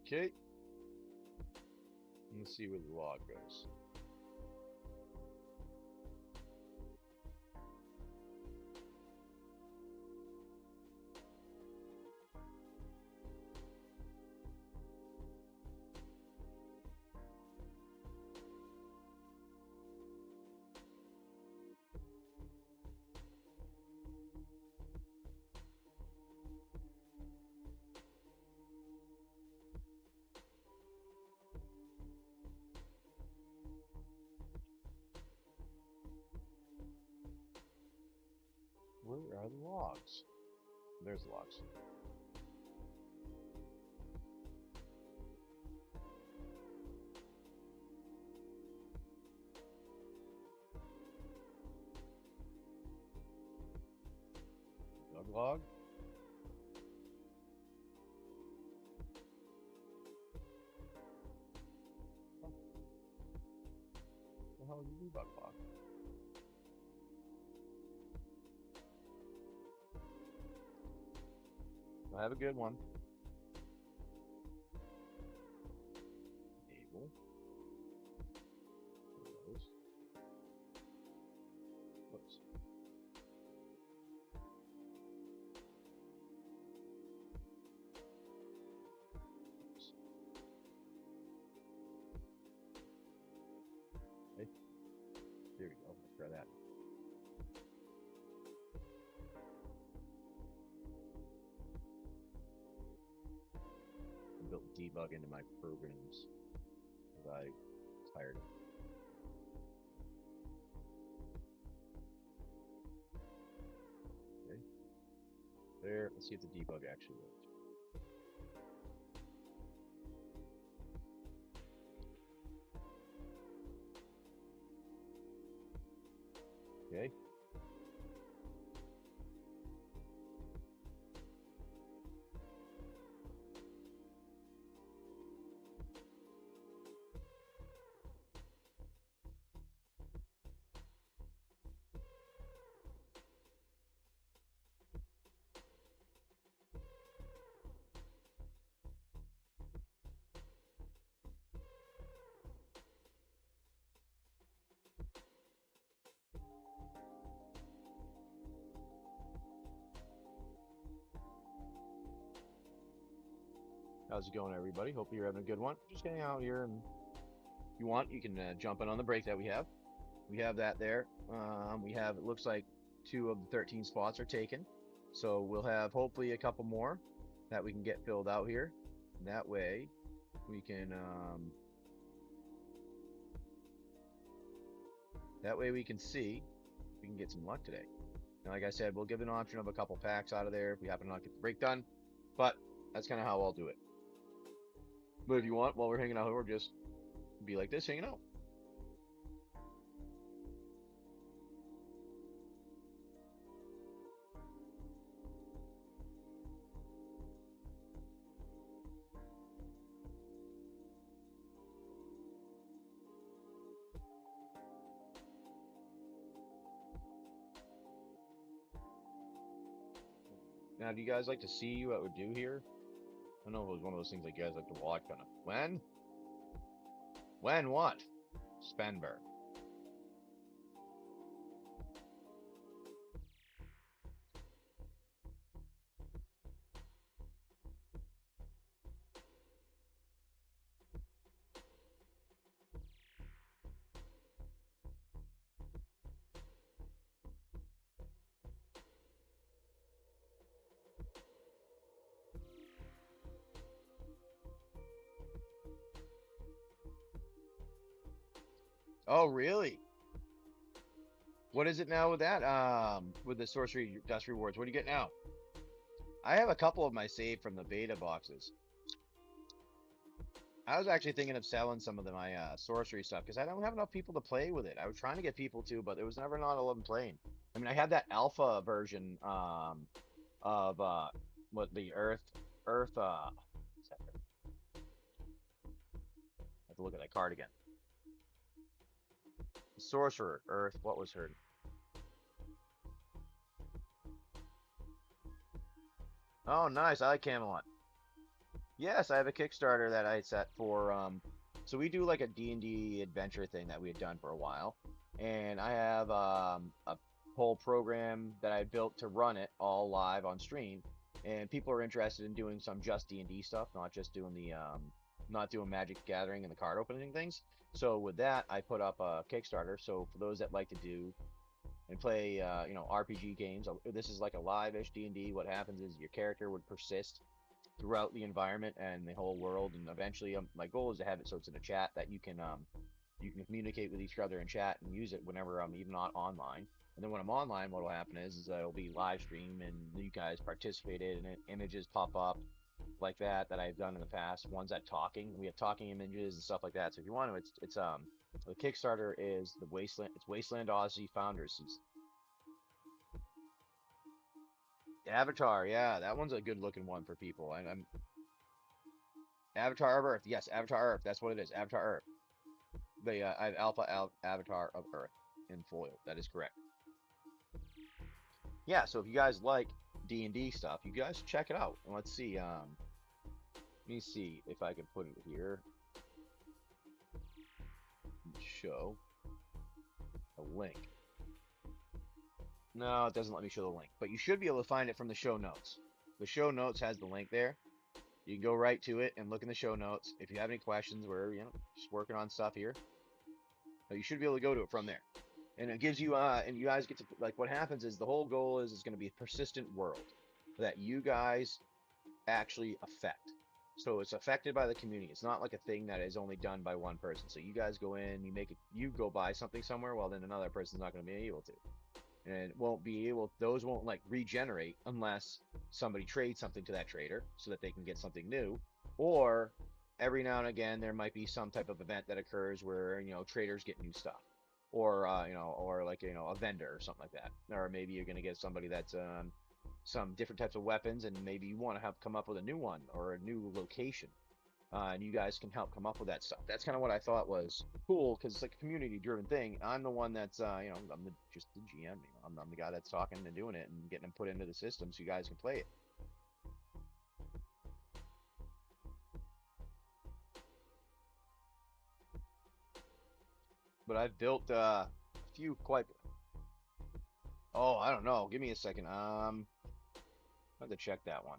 Okay. Let's see where the log goes. Where are the logs? There's the logs. Log. Oh. The hell is the debug log? Well, have a good one. Enable. Close. Whoops. Okay. There we go. Let's try that. I built debug into my programs because I tired of it. Okay. There. Let's see if the debug actually works. Okay. How's it going, everybody? Hope you're having a good one. Just hanging out here, and if you want, you can jump in on the break that we have. We have that there. We have, it looks like 2 of the 13 spots are taken. So we'll have hopefully a couple more that we can get filled out here. And that way we can see if we can get some luck today. And like I said, we'll give an option of a couple packs out of there if we happen to not get the break done. But that's kind of how I'll do it. But if you want, while we're hanging out, we'll just be like this, hanging out. Now, do you guys like to see what we do here? I know it was one of those things like you guys like to watch, kind of. When? When what? Spenber. Oh, really? What is it now with that? With the sorcery dust rewards, what do you get now? I have a couple of my saved from the beta boxes. I was actually thinking of selling some of my sorcery stuff because I don't have enough people to play with it. I was trying to get people to, but there was never not 11 playing. I mean, I had that alpha version of what the Earth what's that? I have to look at that card again. The Sorcerer Earth. What was her? Oh, nice. I like Camelot. Yes, I have a Kickstarter that I set for so we do like a D&D adventure thing that we had done for a while. And I have a whole program that I built to run it all live on stream. And people are interested in doing some just D&D stuff, not just doing the not doing Magic Gathering and the card opening things. So with that, I put up a Kickstarter. So for those that like to do and play RPG games, this is like a live-ish D&D. What happens is your character would persist throughout the environment and the whole world. And eventually, my goal is to have it so it's in a chat that you can communicate with each other in chat and use it whenever I'm even not online. And then when I'm online, what will happen is it'll be live stream and you guys participated and images pop up like that I've done in the past. Ones that talking, we have talking images and stuff like that. So if you want to, it's the Kickstarter is the Wasteland. It's Wasteland Odyssey Founders. Avatar, yeah, that one's a good looking one for people. I'm Avatar of Earth. Yes, Avatar Earth. That's what it is. Avatar Earth. I have Avatar of Earth in foil. That is correct. Yeah, so if you guys like D&D stuff, you guys check it out. And let's see. Let me see if I can put it here. Show a link. No, it doesn't let me show the link, but you should be able to find it from the show notes. The show notes has the link there. You can go right to it and look in the show notes. If you have any questions, we're just working on stuff here. But you should be able to go to it from there. And it gives you and you guys get to, like, what happens is the whole goal is it's going to be a persistent world that you guys actually affect. So it's affected by the community. It's not like a thing that is only done by one person. So you guys go in, you go buy something somewhere, well then another person's not going to be able to. And it won't be able, those won't like regenerate unless somebody trades something to that trader so that they can get something new. Or every now and again there might be some type of event that occurs where traders get new stuff, or or like a vendor or something like that. Or maybe you're going to get somebody that's some different types of weapons, and maybe you want to have come up with a new one or a new location, and you guys can help come up with that stuff. That's kind of what I thought was cool, because it's like a community-driven thing. I'm the one that's, I'm just the GM. I'm the guy that's talking and doing it and getting them put into the system so you guys can play it. But I've built a few quite. Oh, I don't know. Give me a second. I have to check that one.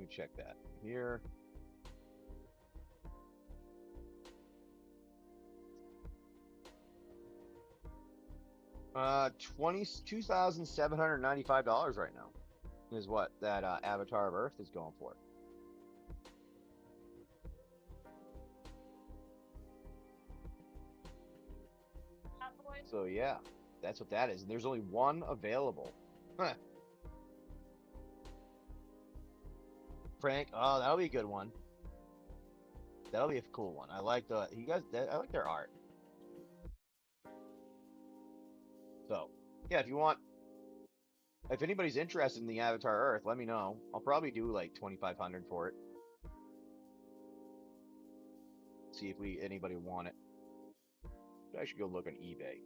me check that here. $22,795 right now is what that Avatar of Earth is going for. So yeah, that's what that is. And there's only one available. Huh. Frank, oh, that'll be a good one. That'll be a cool one. I like the I like their art. So yeah, if anybody's interested in the Avatar Earth, let me know. I'll probably do like 2,500 for it. See if anybody want it. I should go look on eBay.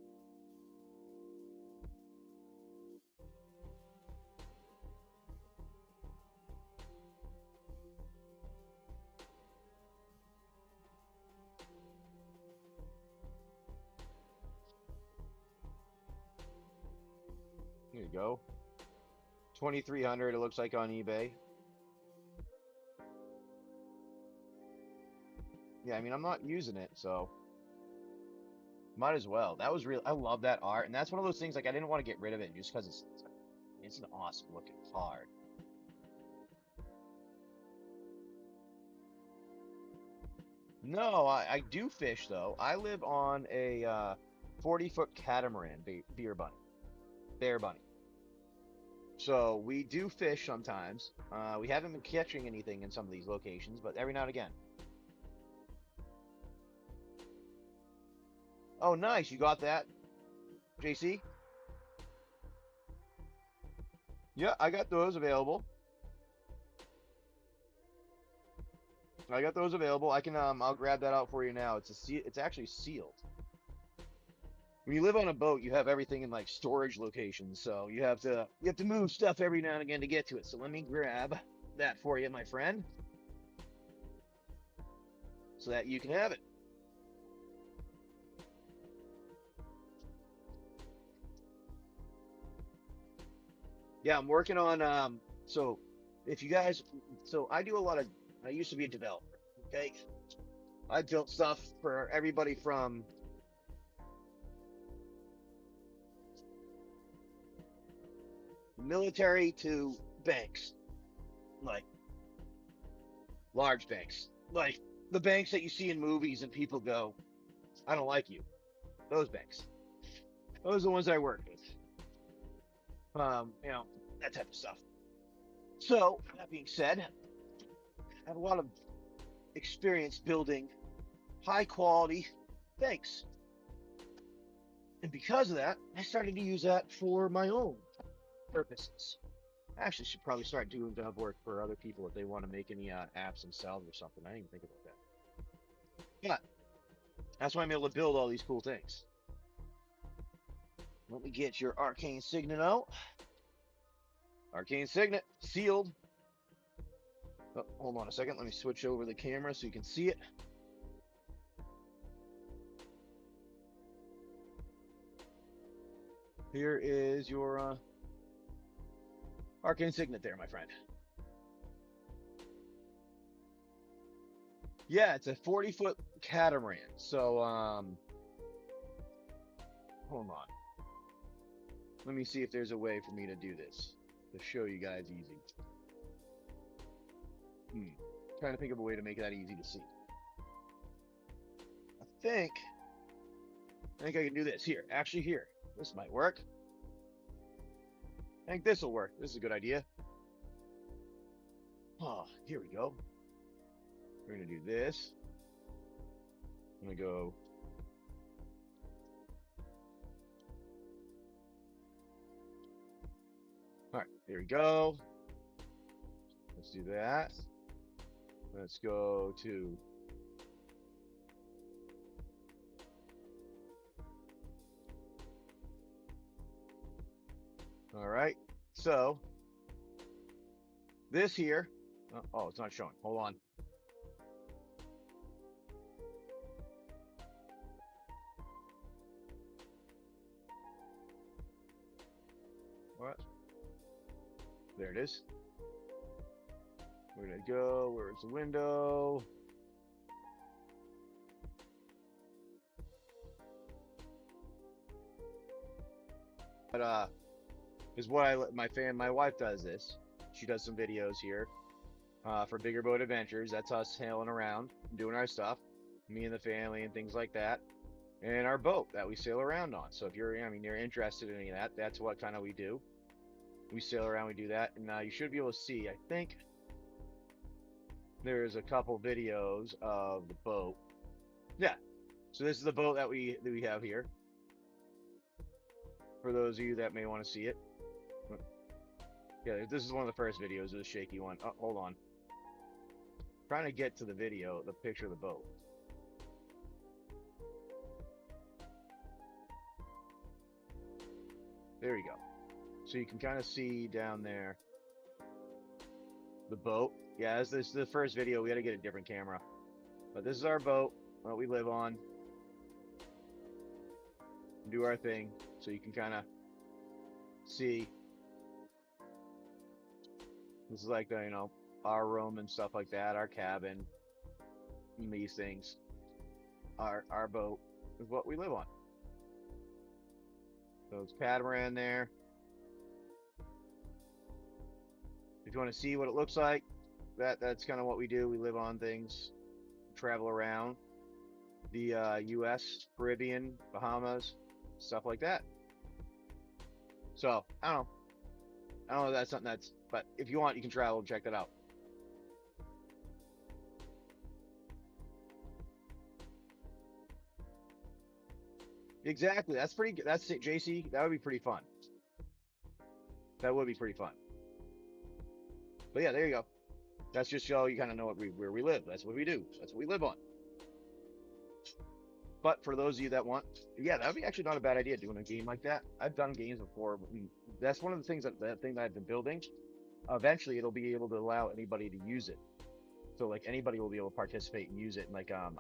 Here you go. 2,300 it looks like on eBay. Yeah, I mean I'm not using it, so might as well. That was real. I love that art, and that's one of those things like I didn't want to get rid of it just because it's an awesome looking card. No, I do fish though. I live on a 40-foot catamaran beer bunny, bear bunny. So we do fish sometimes. We haven't been catching anything in some of these locations, but every now and again. Oh, nice. You got that, JC? Yeah, I got those available. I got those available. I can I'll grab that out for you now. It's actually sealed. When you live on a boat, you have everything in like storage locations, so you have to move stuff every now and again to get to it. So let me grab that for you, my friend, so that you can have it. Yeah, I'm working on so if you guys so I do a lot of I used to be a developer, okay? I built stuff for everybody from military to banks, like large banks, like the banks that you see in movies and people go, I don't like you. Those banks. Those are the ones I work with. You know, that type of stuff. So, that being said, I have a lot of experience building high quality banks. And because of that, I started to use that for my own purposes. I actually should probably start doing dev work for other people if they want to make any apps themselves or something. I didn't even think about that. But that's why I'm able to build all these cool things. Let me get your arcane signet out. Arcane signet, sealed. Oh, hold on a second. Let me switch over the camera so you can see it. Here is your arcane signet there, my friend. Yeah, it's a 40-foot catamaran. So, hold on. Let me see if there's a way for me to do this to show you guys easy. Trying to think of a way to make that easy to see. I think I can do this here. Actually, here. This might work. I think this will work. This is a good idea. Oh, here we go. We're going to do this. I'm going to go. All right, here we go. Let's do that. Let's go to all right. So this here, oh, it's not showing. Hold on. What? There it is. We're gonna go. Where's the window? But is what my wife does this. She does some videos here for Bigger Boat Adventures. That's us sailing around, doing our stuff, me and the family and things like that, and our boat that we sail around on. So if you're, I mean, you're interested in any of that, that's what kind of we do. We sail around, we do that, and you should be able to see. I think there's a couple videos of the boat. Yeah. So this is the boat that we have here. For those of you that may want to see it. Yeah, this is one of the first videos of the shaky one. Oh, hold on. Trying to get to the video, the picture of the boat. There you go. So you can kind of see down there the boat. Yeah, this is the first video. We got to get a different camera. But this is our boat, what we live on. Do our thing. So you can kind of see. This is like the, you know, our room and stuff like that, our cabin, and these things. Our boat is what we live on. So it's catamaran there. If you want to see what it looks like, that's kind of what we do. We live on things, travel around the U.S., Caribbean, Bahamas, stuff like that. So I don't know if that's something that's, but if you want, you can travel and check that out. Exactly. That's pretty good. That's it, JC. That would be pretty fun. That would be pretty fun. But yeah, there you go. That's just so you kind of know where we live. That's what we do. That's what we live on. But for those of you that want, yeah, that would be actually not a bad idea doing a game like that. I've done games before. That's one of the things that thing that I've been building. Eventually, it'll be able to allow anybody to use it. So like anybody will be able to participate and use it. And like I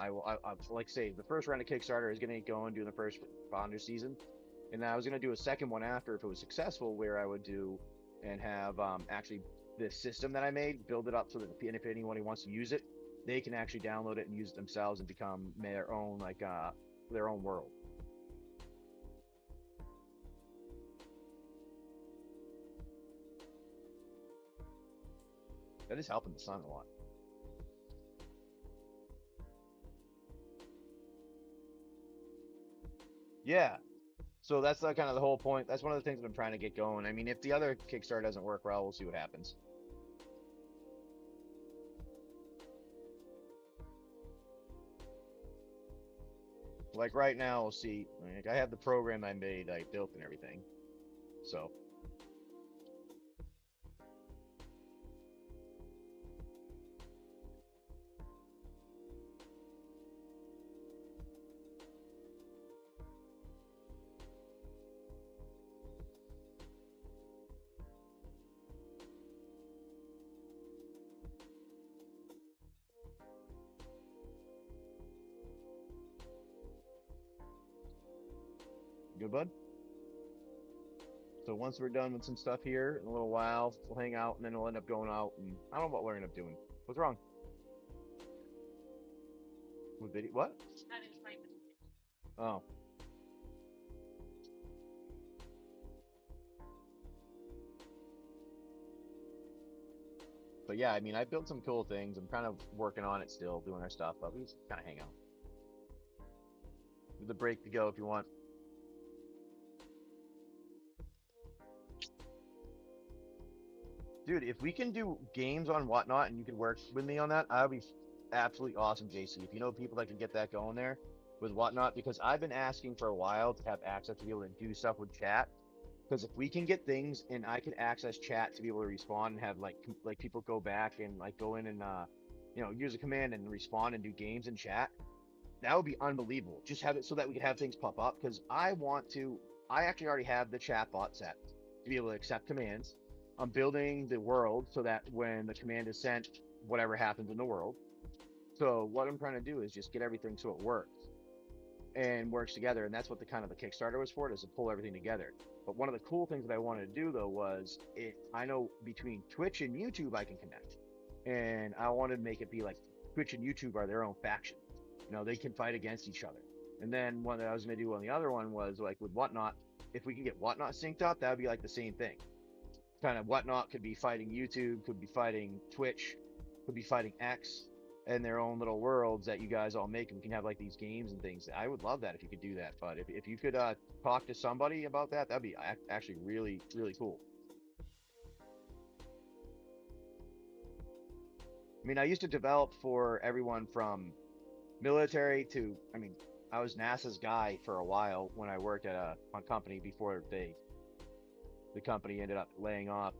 like say the first round of Kickstarter is going to get going doing the first founder season, and I was going to do a second one after if it was successful, where I would do and have actually this system that I made, build it up so that if anyone wants to use it, they can actually download it and use it themselves and become their own their own world. That is helping the sun a lot. Yeah. So that's kind of the whole point. That's one of the things that I'm trying to get going. I mean, if the other Kickstarter doesn't work well, we'll see what happens. Like right now, we'll see. Like I have the program I made, I built and everything. So good, bud. So once we're done with some stuff here in a little while, we'll hang out and then we'll end up going out and I don't know what we're gonna end up doing. What's wrong? With video? What? Oh. But yeah, I mean, I built some cool things. I'm kind of working on it still, doing our stuff, but we just kind of hang out. With the break to go if you want. Dude, if we can do games on Whatnot and you can work with me on that, that would be absolutely awesome, JC. If you know people that can get that going there with Whatnot, because I've been asking for a while to have access to be able to do stuff with chat. Because if we can get things and I can access chat to be able to respond and have like people go back and like go in and you know, use a command and respond and do games in chat, that would be unbelievable. Just have it so that we can have things pop up. Because I actually already have the chat bot set to be able to accept commands. I'm building the world so that when the command is sent, whatever happens in the world. So what I'm trying to do is just get everything so it works and works together. And that's what the kind of the Kickstarter was for, is to pull everything together. But one of the cool things that I wanted to do though was I know between Twitch and YouTube I can connect. and I wanted to make it be like Twitch and YouTube are their own faction. You know, they can fight against each other. And then one that I was going to do on the other one was like with Whatnot. If we can get Whatnot synced up, that would be like the same thing. Kind of Whatnot could be fighting YouTube, could be fighting Twitch, could be fighting X, and their own little worlds that you guys all make. And we can have like these games and things. I would love that if you could do that. But if you could talk to somebody about that, that'd be actually really, really cool. I mean, I used to develop for everyone from military to, I mean, I was NASA's guy for a while when I worked at a company before the company ended up laying off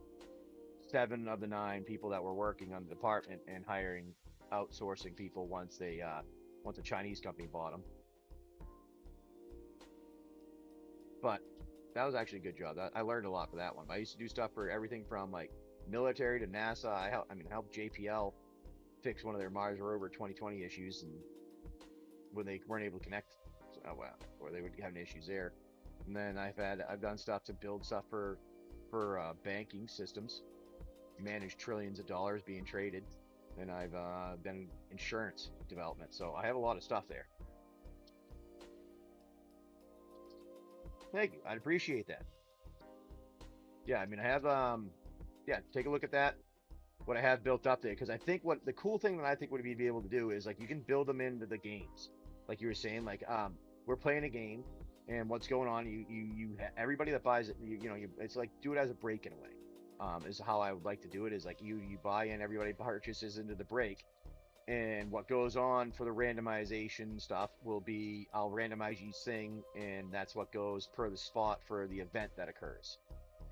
7 of the 9 people that were working on the department and hiring outsourcing people once a Chinese company bought them. But that was actually a good job. I learned a lot for that one. I used to do stuff for everything from like military to NASA. I helped JPL fix one of their Mars rover 2020 issues, and when they weren't able to connect, or they were having issues there. And then I've done stuff to build stuff for banking systems, manage trillions of dollars being traded, and I've done insurance development. So I have a lot of stuff there. Thank you. I'd appreciate that. Yeah, I mean, I have yeah, take a look at that. What I have built up there, because I think what the cool thing that I think would be able to do is like you can build them into the games, like you were saying, like we're playing a game, and what's going on, everybody that buys it, it's like do it as a break in a way. Is how I would like to do it. Is like you buy in, everybody purchases into the break, and what goes on for the randomization stuff will be I'll randomize each thing, and that's what goes per the spot for the event that occurs.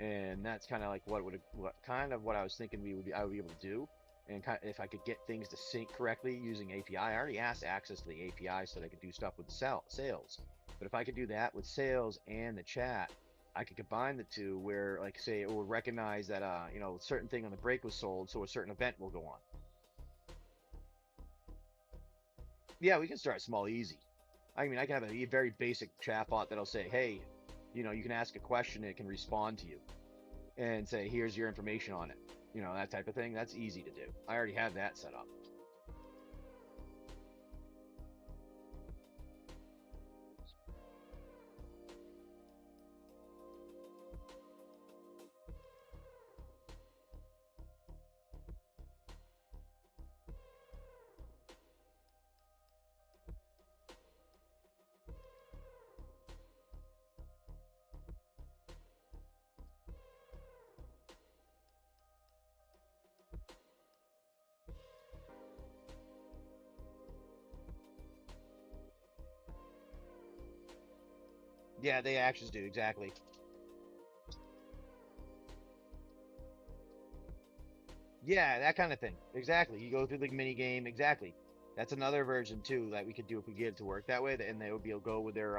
And that's kind of like what I was thinking I would be able to do. And kind of, if I could get things to sync correctly using API, I already asked access to the API so that I could do stuff with sales. But if I could do that with sales and the chat, I could combine the two where, like, say, it will recognize that a certain thing on the break was sold, so a certain event will go on. Yeah, we can start small, easy. I mean, I can have a very basic chatbot that'll say, hey, you can ask a question and it can respond to you and say, here's your information on it. That type of thing. That's easy to do. I already have that set up. Yeah, they actions do, exactly. Yeah, that kind of thing. Exactly. You go through the mini game, exactly. That's another version too that we could do if we get it to work that way, and they would be able to go with their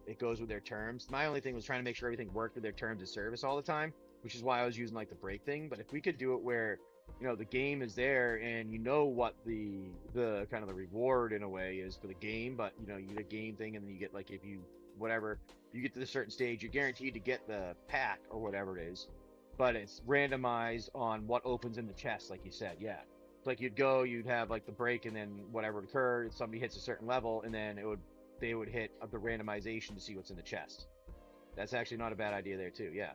it goes with their terms. My only thing was trying to make sure everything worked with their terms of service all the time, which is why I was using like the break thing. But if we could do it where, the game is there and you know what the kind of the reward in a way is for the game, but you get a game thing and then you get like if you whatever you get to a certain stage, you're guaranteed to get the pack or whatever it is, but it's randomized on what opens in the chest, like you said. Yeah. It's like you'd have like the break, and then whatever occurred, somebody hits a certain level, and then they would hit the randomization to see what's in the chest. That's actually not a bad idea there too. Yeah.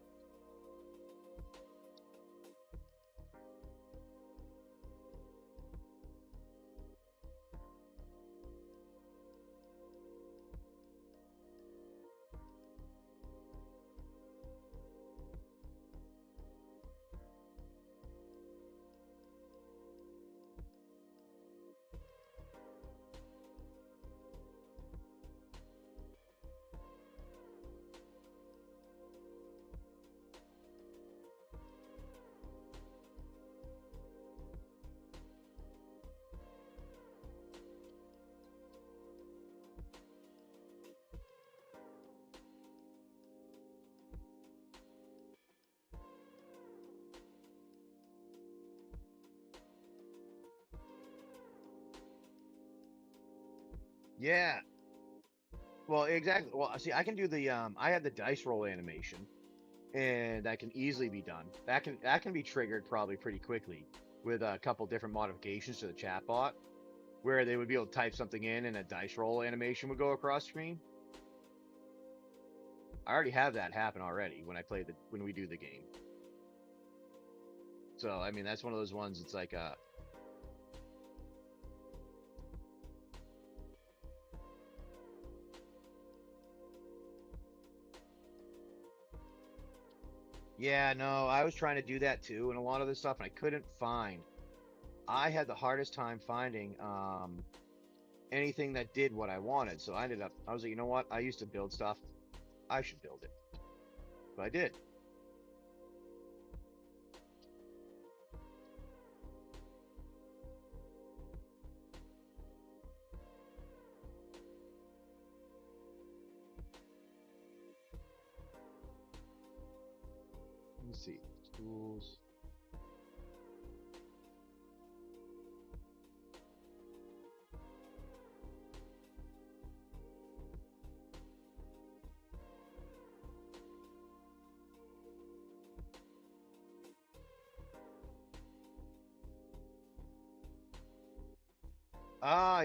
Yeah. Well, exactly. Well, see, I can do I have the dice roll animation, and that can easily be done. That can be triggered probably pretty quickly. with a couple different modifications to the chatbot, where they would be able to type something in and a dice roll animation would go across screen. I already have that happen already when I play when we do the game. So I mean that's one of those ones. It's like yeah, no, I was trying to do that too, and a lot of this stuff, and I couldn't find. I had the hardest time finding anything that did what I wanted. So I was like, you know what? I used to build stuff. I should build it. But I did. Let me see. Tools.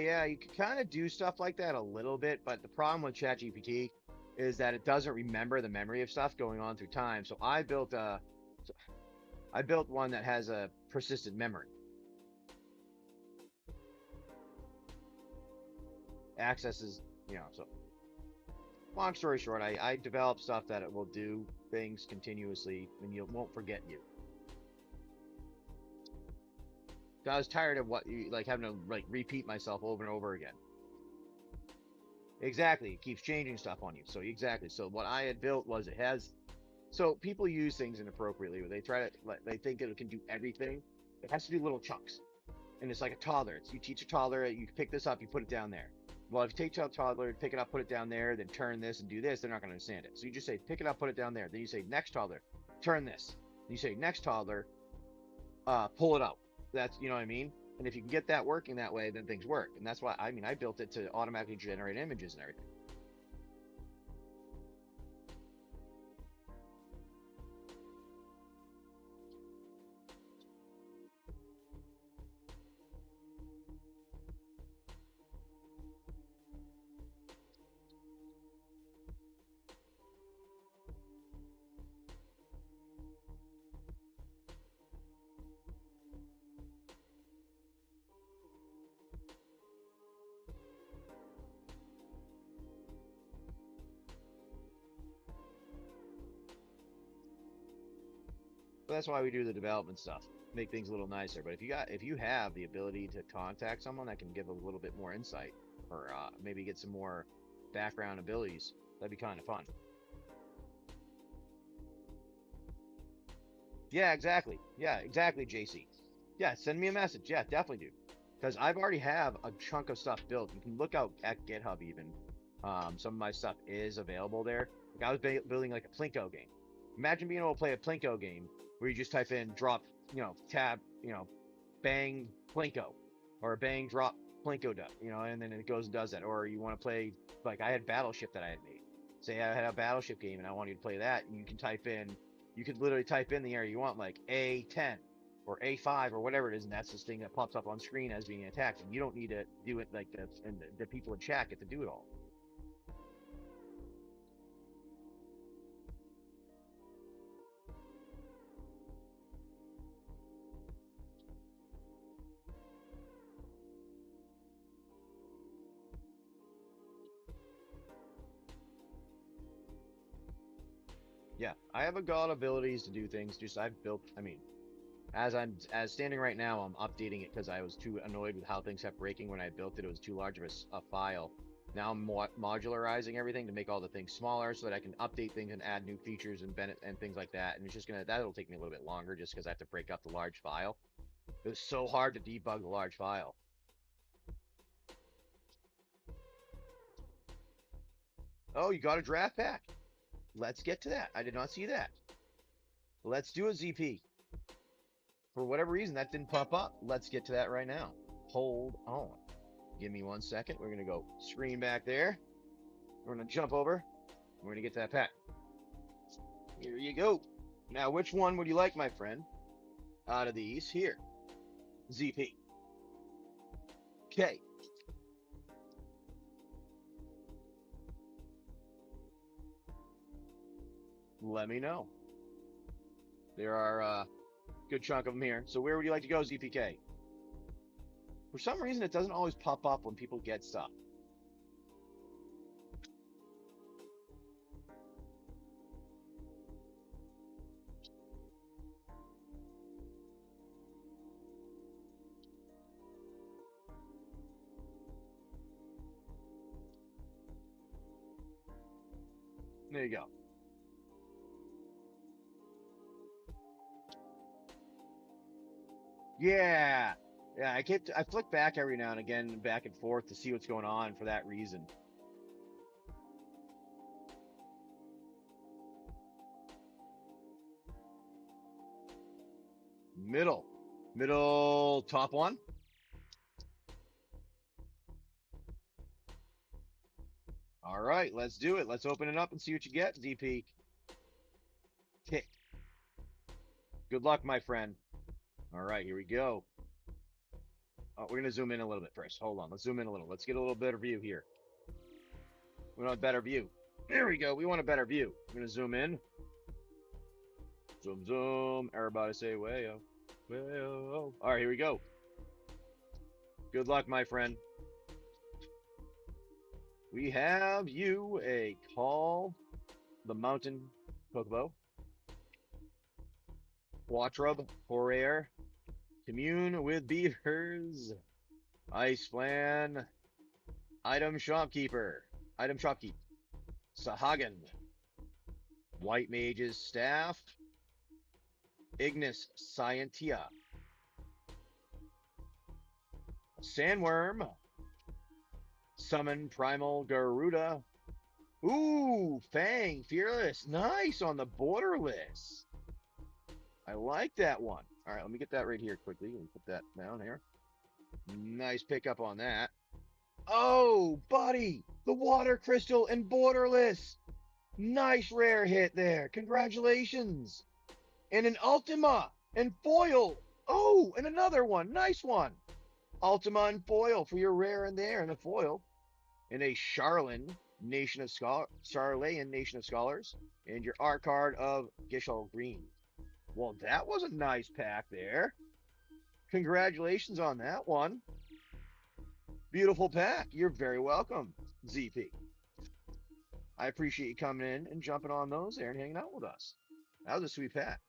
Yeah, you can kind of do stuff like that a little bit, but the problem with ChatGPT is that it doesn't remember the memory of stuff going on through time. So I built one that has a persistent memory. Accesses, so long story short, I developed stuff that it will do things continuously and you won't forget you. I was tired of what you like having to like repeat myself over and over again. Exactly. It keeps changing stuff on you. So exactly. So what I had built was it has so people use things inappropriately where they try to like they think it can do everything. It has to do little chunks. And it's like a toddler. You teach a toddler, you pick this up, you put it down there. Well, if you take a toddler, pick it up, put it down there, then turn this and do this, they're not going to understand it. So you just say, pick it up, put it down there. Then you say, next toddler, turn this. Then you say, next toddler, pull it out. That's, you know what I mean? And if you can get that working that way, then things work. And that's why, I mean, I built it to automatically generate images and everything. But that's why we do the development stuff, make things a little nicer. But if you have the ability to contact someone that can give a little bit more insight, or maybe get some more background abilities, that'd be kind of fun. Yeah, exactly. Yeah, exactly, JC. Yeah, send me a message. Yeah, definitely do. Because I've already have a chunk of stuff built. You can look out at GitHub even. Some of my stuff is available there. Like I was building like a Plinko game. Imagine being able to play a Plinko game where you just type in drop, tab, bang Plinko, or bang drop Plinko, and then it goes and does that. Or you want to play like I had Battleship that I had made. Say I had a Battleship game and I want you to play that, and you could literally type in the area you want, like A10 or A5 or whatever it is, and that's this thing that pops up on screen as being attacked. And you don't need to do it like that, and the people in chat get to do it all. Yeah, I have a god abilities to do things. Just I've built. I mean, as standing right now, I'm updating it because I was too annoyed with how things kept breaking when I built it. It was too large of a file. Now I'm modularizing everything to make all the things smaller so that I can update things and add new features and things like that. And it's just that'll take me a little bit longer just because I have to break up the large file. It was so hard to debug the large file. Oh, you got a draft pack. Let's get to that. I did not see that. Let's do a ZP. For whatever reason, that didn't pop up. Let's get to that right now. Hold on. Give me 1 second. We're going to go screen back there. We're going to jump over. We're going to get to that pack. Here you go. Now, which one would you like, my friend, out of these here? ZP. Okay. Let me know. There are a good chunk of them here. So where would you like to go, ZPK? For some reason, it doesn't always pop up when people get stuff. There you go. Yeah. Yeah, I flick back every now and again, back and forth to see what's going on for that reason. Middle. Middle top one. All right, let's do it. Let's open it up and see what you get, ZP. Kick. Good luck, my friend. All right, here we go. Oh, we're going to zoom in a little bit first. Hold on. Let's zoom in a little. Let's get a little better view here. We want a better view. There we go. We want a better view. I'm going to zoom in. Zoom, zoom. Everybody say, way-oh. Way-oh. All right, here we go. Good luck, my friend. We have you a Call the Mountain Kokobo. Quattrub, Forayer, Commune with Beavers, Ice Flan, Item Shopkeeper, Sahagin, White Mage's Staff, Ignis Scientia, Sandworm, Summon Primal Garuda. Ooh, Fang Fearless. Nice on the Borderless. I like that one. All right, let me get that right here quickly. Let me put that down here. Nice pickup on that. Oh, buddy, the Water Crystal and Borderless. Nice rare hit there. Congratulations. And an Ultima and foil. Oh, and another one. Nice one. Ultima and foil for your rare in there and a foil. And a Charlayan Nation of Scholars. And your art card of Gishal Green. Well, that was a nice pack there. Congratulations on that one. Beautiful pack. You're very welcome, ZP. I appreciate you coming in and jumping on those there and hanging out with us. That was a sweet pack.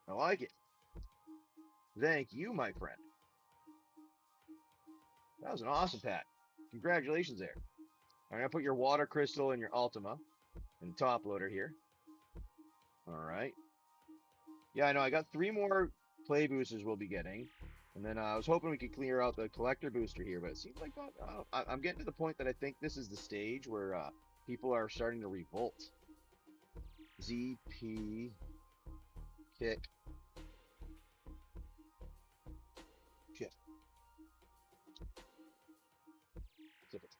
I like it. Thank you, my friend. That was an awesome pack. Congratulations there. I'm going to put your Water Crystal and your Ultima in the top loader here. All right. Yeah, I know. I got 3 more play boosters we'll be getting. And then I was hoping we could clear out the collector booster here, but it seems like I'm getting to the point that I think this is the stage where people are starting to revolt. ZP kick. Shit. Zip it.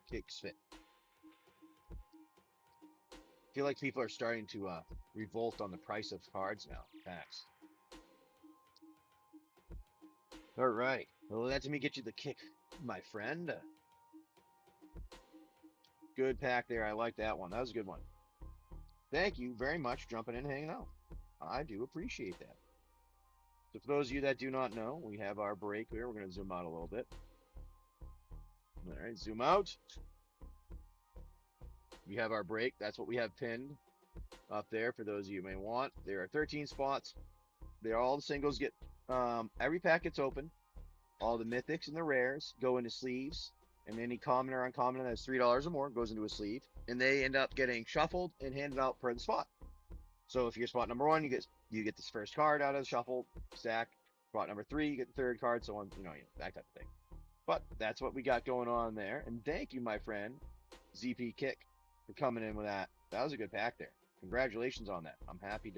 Kicks fit. I feel like people are starting to revolt on the price of cards now. Packs. All right. Well, let me get you the kick, my friend. Good pack there. I like that one. That was a good one. Thank you very much for jumping in and hanging out. I do appreciate that. So for those of you that do not know, we have our break here. We're going to zoom out a little bit. All right, zoom out. We have our break. That's what we have pinned up there for those of you who may want. There are 13 spots. They're all the singles get, every pack gets open. All the mythics and the rares go into sleeves. And any common or uncommon that's $3 or more goes into a sleeve. And they end up getting shuffled and handed out per the spot. So if you're spot number 1, you get this first card out of the shuffle stack. Spot number 3, you get the third card, so on, that type of thing. But that's what we got going on there. And thank you, my friend, ZP Kick, for coming in with that. That was a good pack there. Congratulations on that. I'm happy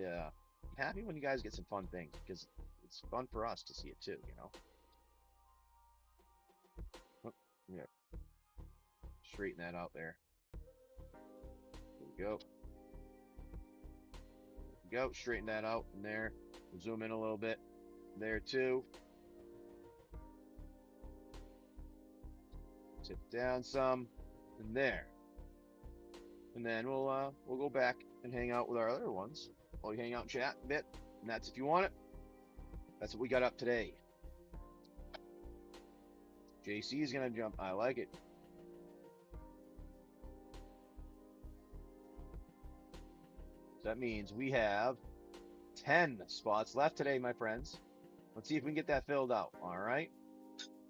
when you guys get some fun things, because it's fun for us to see it too, Yeah. Straighten that out there. There we go. Straighten that out in there. We'll zoom in a little bit there too. Tip down some, and there. And then we'll go back and hang out with our other ones while we hang out and chat a bit. And that's if you want it. That's what we got up today. JC is gonna jump. I like it. So that means we have 10 spots left today, my friends. Let's see if we can get that filled out. All right.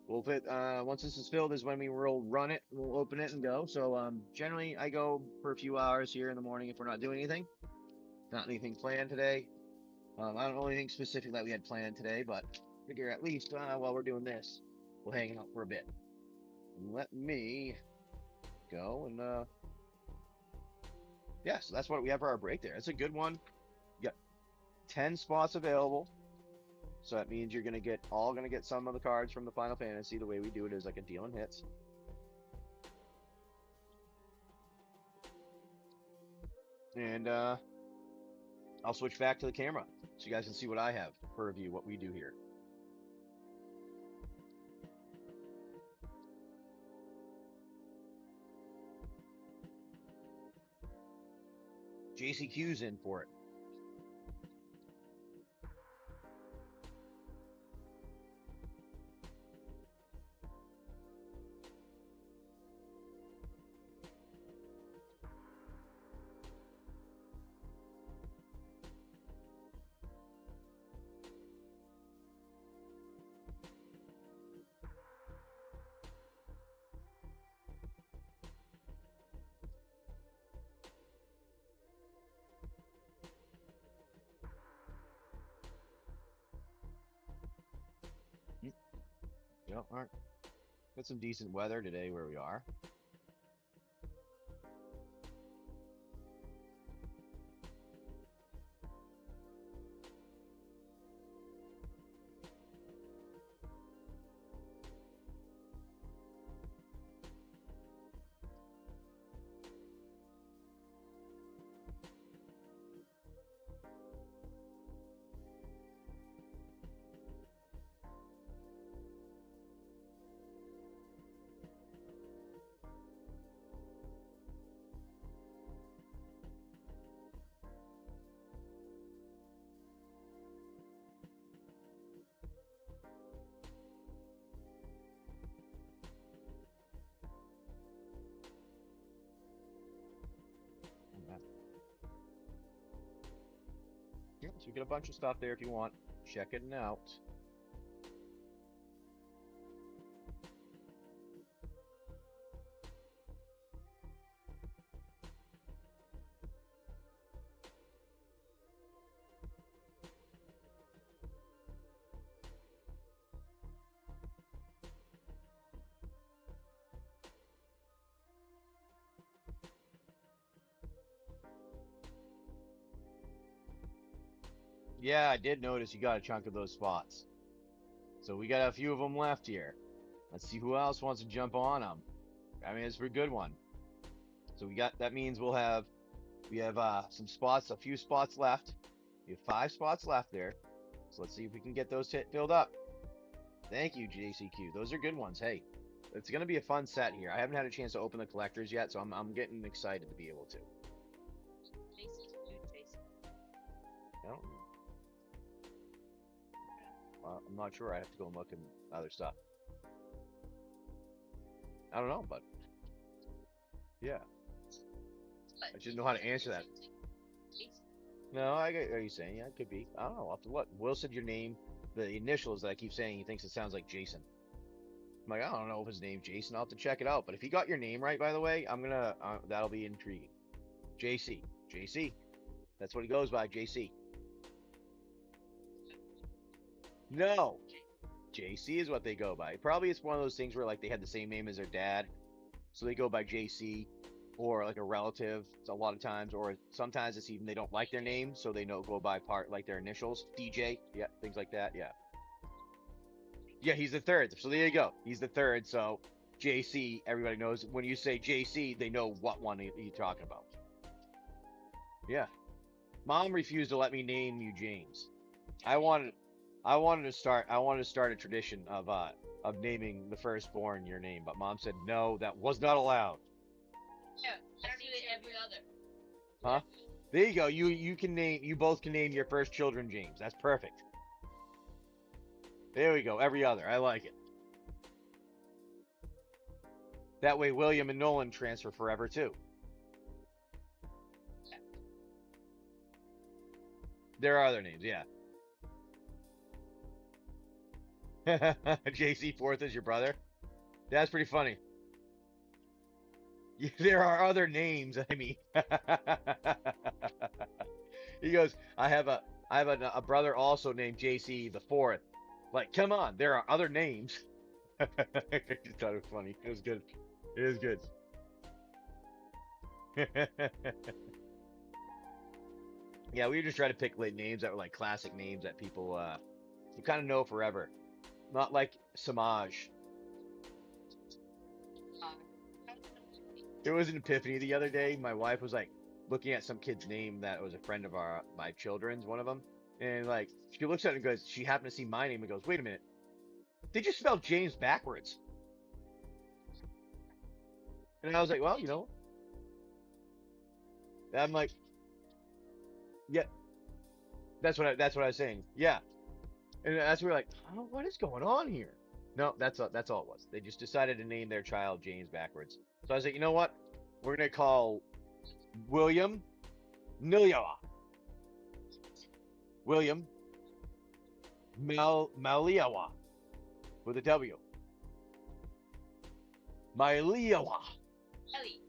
We'll put once this is filled is when we will run it. We'll open it and go. So generally I go for a few hours here in the morning if we're not doing anything. Not anything planned today. I don't know anything specific that we had planned today, but figure at least while we're doing this, we'll hang out for a bit. Let me go and yeah, so that's what we have for our break there. It's a good one. You got 10 spots available. So that means you're gonna get some of the cards from the Final Fantasy. The way we do it is like a deal in hits. And I'll switch back to the camera so you guys can see what I have for review, what we do here. JCQ's in for it. You know, all right. Got some decent weather today where we are. Yeah, so you get a bunch of stuff there if you want. Check it out. Yeah, I did notice you got a chunk of those spots. So we got a few of them left here. Let's see who else wants to jump on them. I mean, it's a good one. So that means we have some spots, a few spots left. We have 5 spots left there. So let's see if we can get those filled up. Thank you, JCQ. Those are good ones. Hey, it's going to be a fun set here. I haven't had a chance to open the collectors yet, so I'm getting excited to be able to. No? I'm not sure. I have to go and look at other stuff. I don't know, but yeah. I just know how to answer that. No, I get what you're saying. Yeah, it could be. I don't know. I'll have to look. Will said your name, the initials that I keep saying, he thinks it sounds like Jason. I'm like, I don't know if his name's Jason. I'll have to check it out. But if he got your name right, by the way, I'm gonna that'll be intriguing. JC. That's what he goes by, JC. No, JC is what they go by. Probably it's one of those things where like they had the same name as their dad, so they go by JC, or like a relative. A lot of times, or sometimes it's even they don't like their name, so they go by part like their initials. DJ, yeah, things like that. Yeah, yeah, he's the third. So there you go. He's the third. So JC, everybody knows when you say JC, they know what one you're talking about. Yeah, Mom refused to let me name you James. I wanted, I wanted to start a tradition of naming the firstborn your name, but mom said no, that was not allowed. Yeah, let's do it every other. Huh? There you go. You both can name your first children James. That's perfect. There we go. Every other. I like it. That way William and Nolan transfer forever too. There are other names, yeah. JC Fourth is your brother. That's pretty funny. There are other names. I mean, he goes. I have a brother also named JC the Fourth. Like, come on, there are other names. I just thought it was funny. It was good. It is good. Yeah, we just try to pick like names that were like classic names that people you kind of know forever. Not like Samaj. There was an epiphany the other day. My wife was like looking at some kid's name that was a friend of my children's, one of them, and like she looks at it and goes, she happened to see my name and goes, "Wait a minute, they just spelled James backwards." And I was like, "Well, I'm like, yeah, that's what I was saying, yeah." And that's where we're like, oh, what is going on here? No, that's all it was. They just decided to name their child James backwards. So I was like, you know what? We're gonna call William Nilyawa. William Maliawa with a W. Maliawa. Ellie.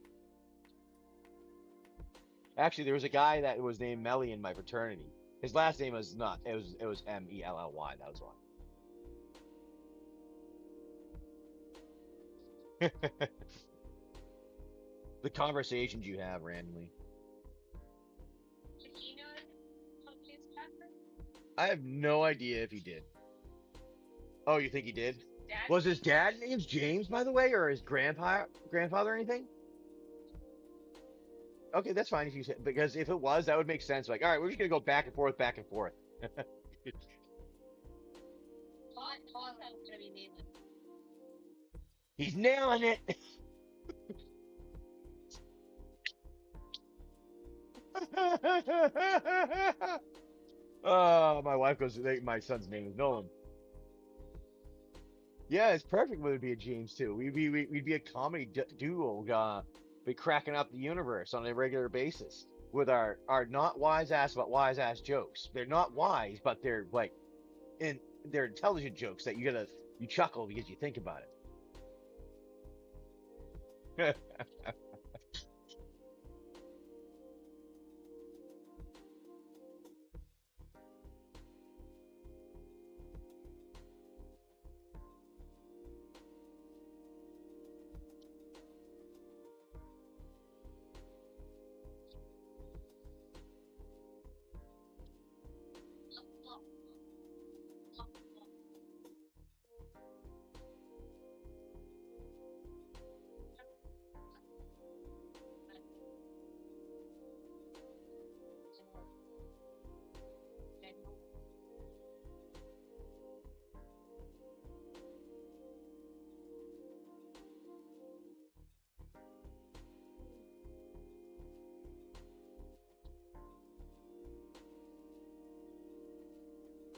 Actually, there was a guy that was named Melly in my fraternity. His last name was not. It was Melly. That was why. The conversations you have randomly. Did he know about James Packer? I have no idea if he did. Oh, you think he did? Dad? Was his dad named James, by the way, or his grandfather or anything? Okay, that's fine if you said, because if it was, that would make sense. Like, all right, we're just gonna go back and forth, back and forth. Paul's gonna be named. He's nailing it. Oh, my wife goes, my son's name is Nolan. Yeah, it's perfect. Would it be a James too? We'd be a comedy duo, be cracking up the universe on a regular basis with our not wise ass but wise ass jokes. They're not wise, but they're like, they're intelligent jokes that you chuckle because you think about it.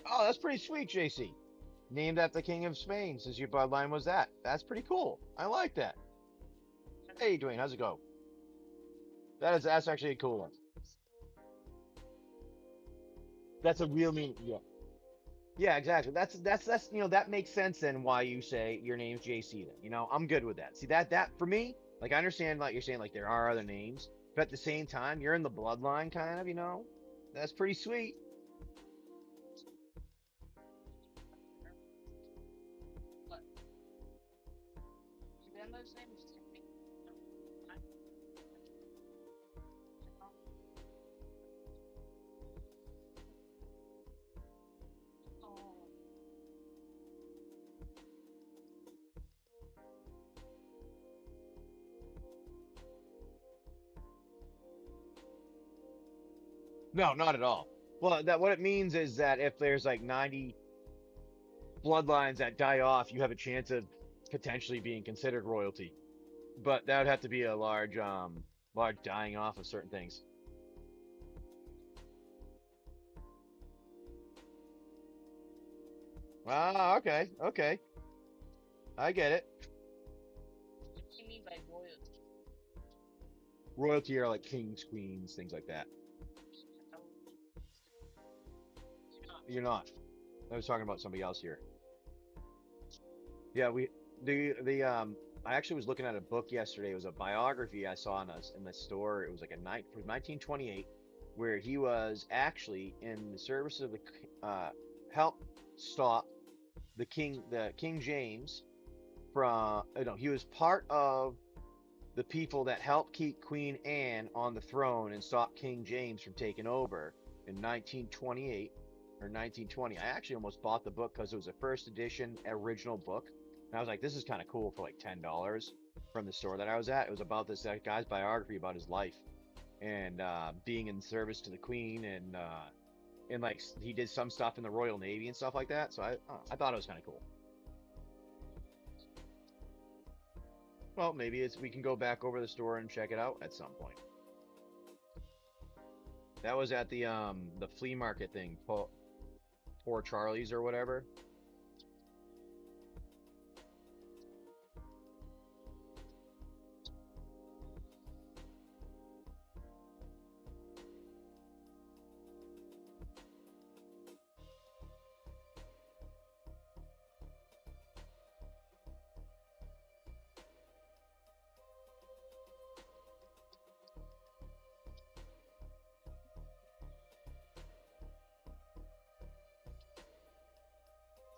Oh, that's pretty sweet, JC. Named after the King of Spain, since your bloodline was that. That's pretty cool. I like that. Hey, Dwayne, how's it go? That's actually a cool one. That's a real mean. Yeah. Yeah, exactly. That's that makes sense then why you say your name's JC then. I'm good with that. See that for me, like I understand like you're saying like there are other names, but at the same time you're in the bloodline kind of. That's pretty sweet. What? Your grandmother's name is Tiffany. Oh. No, not at all. Well, that what it means is that if there's like 90 bloodlines that die off, you have a chance of potentially being considered royalty. But that would have to be a large dying off of certain things. Ah, okay, okay, I get it. What do you mean by royalty? Royalty are like kings, queens, things like that. Oh, you're not. You're not. I was talking about somebody else here. Yeah, we the I actually was looking at a book yesterday. It was a biography I saw in the store. It was like a night from 1928, where he was actually in the service of the help stop the King James from. No, he was part of the people that helped keep Queen Anne on the throne and stop King James from taking over in 1928 or 1920. I actually almost bought the book because it was a first edition original book. And I was like, this is kind of cool for like $10 from the store that I was at. It was about this that guy's biography about his life and being in service to the Queen and like he did some stuff in the Royal Navy and stuff like that. So I thought it was kind of cool. Well, maybe it's we can go back over the store and check it out at some point. That was at the flea market thing, Poor Charlie's or whatever.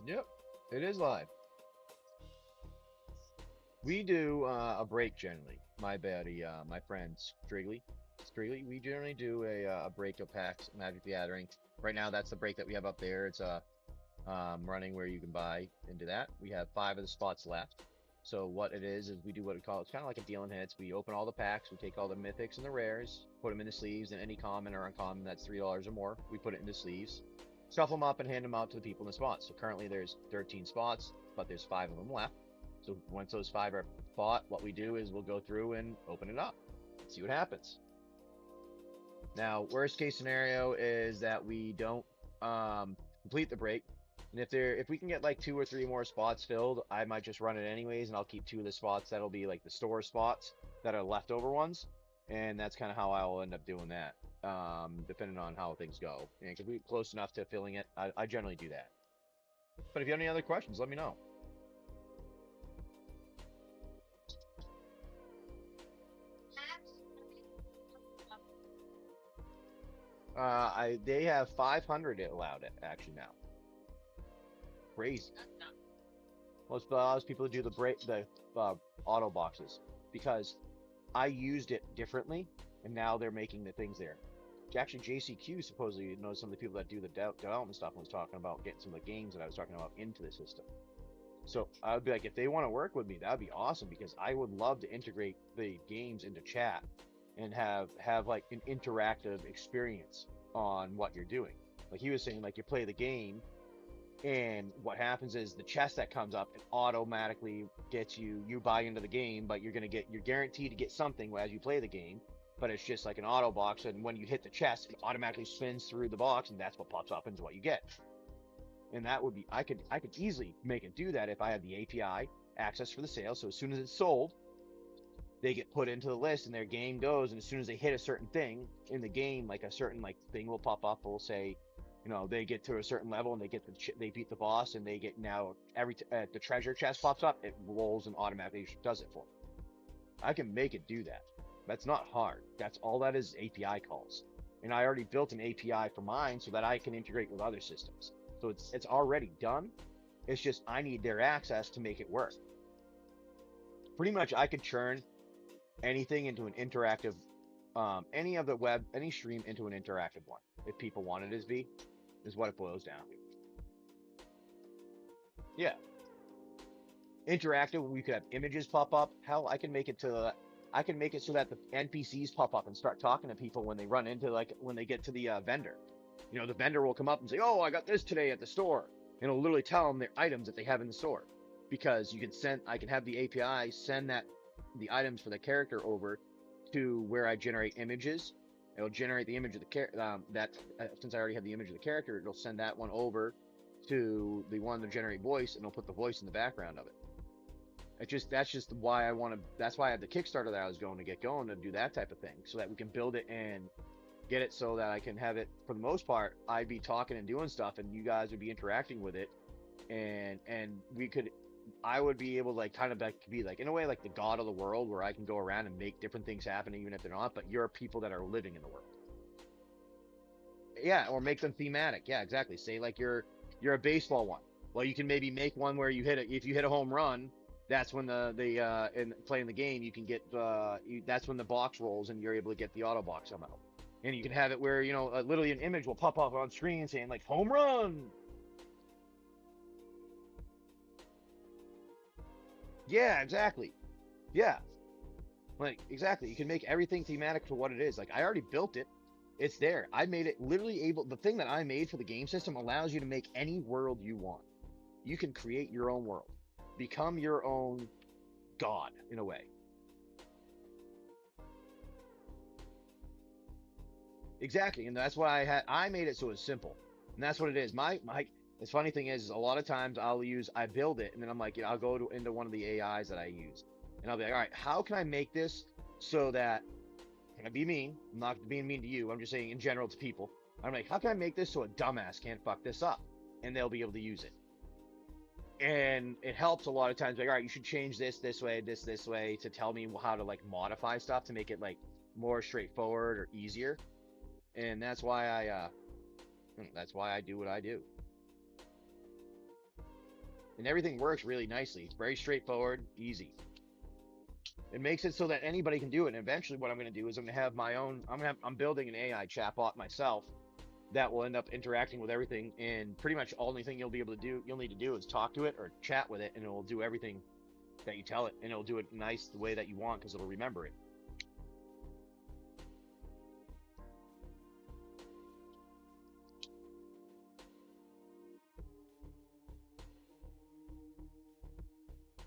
Yep, it is live. We do a break generally. My buddy, my friend Strigley, we generally do a break of PAX Magic the Gathering. Right now, that's the break that we have up there. It's running where you can buy into that. We have 5 of the spots left. So what it is we do what we call it's kind of like a deal in hits. We open all the packs, we take all the mythics and the rares, put them in the sleeves, and any common or uncommon that's $3 or more, we put it into sleeves, shuffle them up, and hand them out to the people in the spots. So currently there's 13 spots, but there's 5 of them left. So once those 5 are bought, what we do is we'll go through and open it up, see what happens. Now, worst case scenario is that we don't complete the break. And if we can get like 2 or 3 more spots filled, I might just run it anyways, and I'll keep 2 of the spots. That'll be like the store spots that are leftover ones, and that's kind of how I will end up doing that, depending on how things go. And if we're close enough to filling it, I generally do that. But if you have any other questions, let me know. They have 500 allowed it actually now. Crazy. That's not. Most allows people to do the auto boxes because I used it differently, and now they're making the things there. Actually, JCQ supposedly knows some of the people that do the development stuff and was talking about getting some of the games that I was talking about into the system. So I would be like, if they want to work with me, that would be awesome because I would love to integrate the games into chat and have like an interactive experience on what you're doing. Like he was saying, like you play the game, and what happens is the chest that comes up it automatically gets you buy into the game, but you're guaranteed to get something as you play the game. But it's just like an auto box, and when you hit the chest, it automatically spins through the box, and that's what pops up into what you get. And that would be I could easily make it do that if I had the API access for the sale. So as soon as it's sold, they get put into the list and their game goes, and as soon as they hit a certain thing in the game, like a certain like thing will pop up, will say, they get to a certain level and they beat the boss, and they get now the treasure chest pops up, it rolls and automatically does it for them. I can make it do that. That's not hard. That's all that is API calls, and I already built an API for mine so that I can integrate with other systems. So it's already done. It's just I need their access to make it work. Pretty much, I could churn anything into an interactive, any stream into an interactive one if people want it as be, is what it boils down to. Yeah, interactive. We could have images pop up. Hell, I can make it so that the NPCs pop up and start talking to people when they run into when they get to the vendor. You know, the vendor will come up and say, "Oh, I got this today at the store," and it'll literally tell them their items that they have in the store, because you can send. I can have the API send the items for the character over to where I generate images. It'll generate the image of the since I already have the image of the character, it'll send that one over to the one to generate voice, and it'll put the voice in the background of it. That's just why I want to. That's why I have the Kickstarter that I was going to get going to do that type of thing, so that we can build it and get it so that I can have it. For the most part, I'd be talking and doing stuff, and you guys would be interacting with it, and we could. I would be able to like kind of like be like in a way like the god of the world, where I can go around and make different things happen even if they're not. But you're people that are living in the world. Yeah, or make them thematic. Yeah, exactly. Say like you're a baseball one. Well, you can maybe make one where you hit it. If you hit a home run, that's when the in playing the game you can get that's when the box rolls and you're able to get the auto box somehow. And you can have it where literally an image will pop up on screen saying like home run. Yeah, exactly. Yeah, like exactly. You can make everything thematic to what it is. Like I already built it. It's there. I made it literally able. The thing that I made for the game system allows you to make any world you want. You can create your own world, become your own god in a way. Exactly, and that's what I had. I made it so it's simple, and that's what it is. My. The funny thing is a lot of times I build it, and then I'm like, I'll go into one of the AIs that I use, and I'll be like, all right, how can I make this so that can I be mean? I'm not being mean to you. I'm just saying in general to people. I'm like, how can I make this so a dumbass can't fuck this up, and they'll be able to use it. And it helps a lot of times. Like, all right, you should change this way, this way to tell me how to like modify stuff to make it like more straightforward or easier. And that's why I do what I do. And everything works really nicely. It's very straightforward, easy. It makes it so that anybody can do it. And eventually, what I'm going to do is I'm going to have my own. I'm building an AI chatbot myself that will end up interacting with everything. And pretty much only thing you'll need to do is talk to it or chat with it, and it will do everything that you tell it, and it'll do it nice the way that you want because it'll remember it.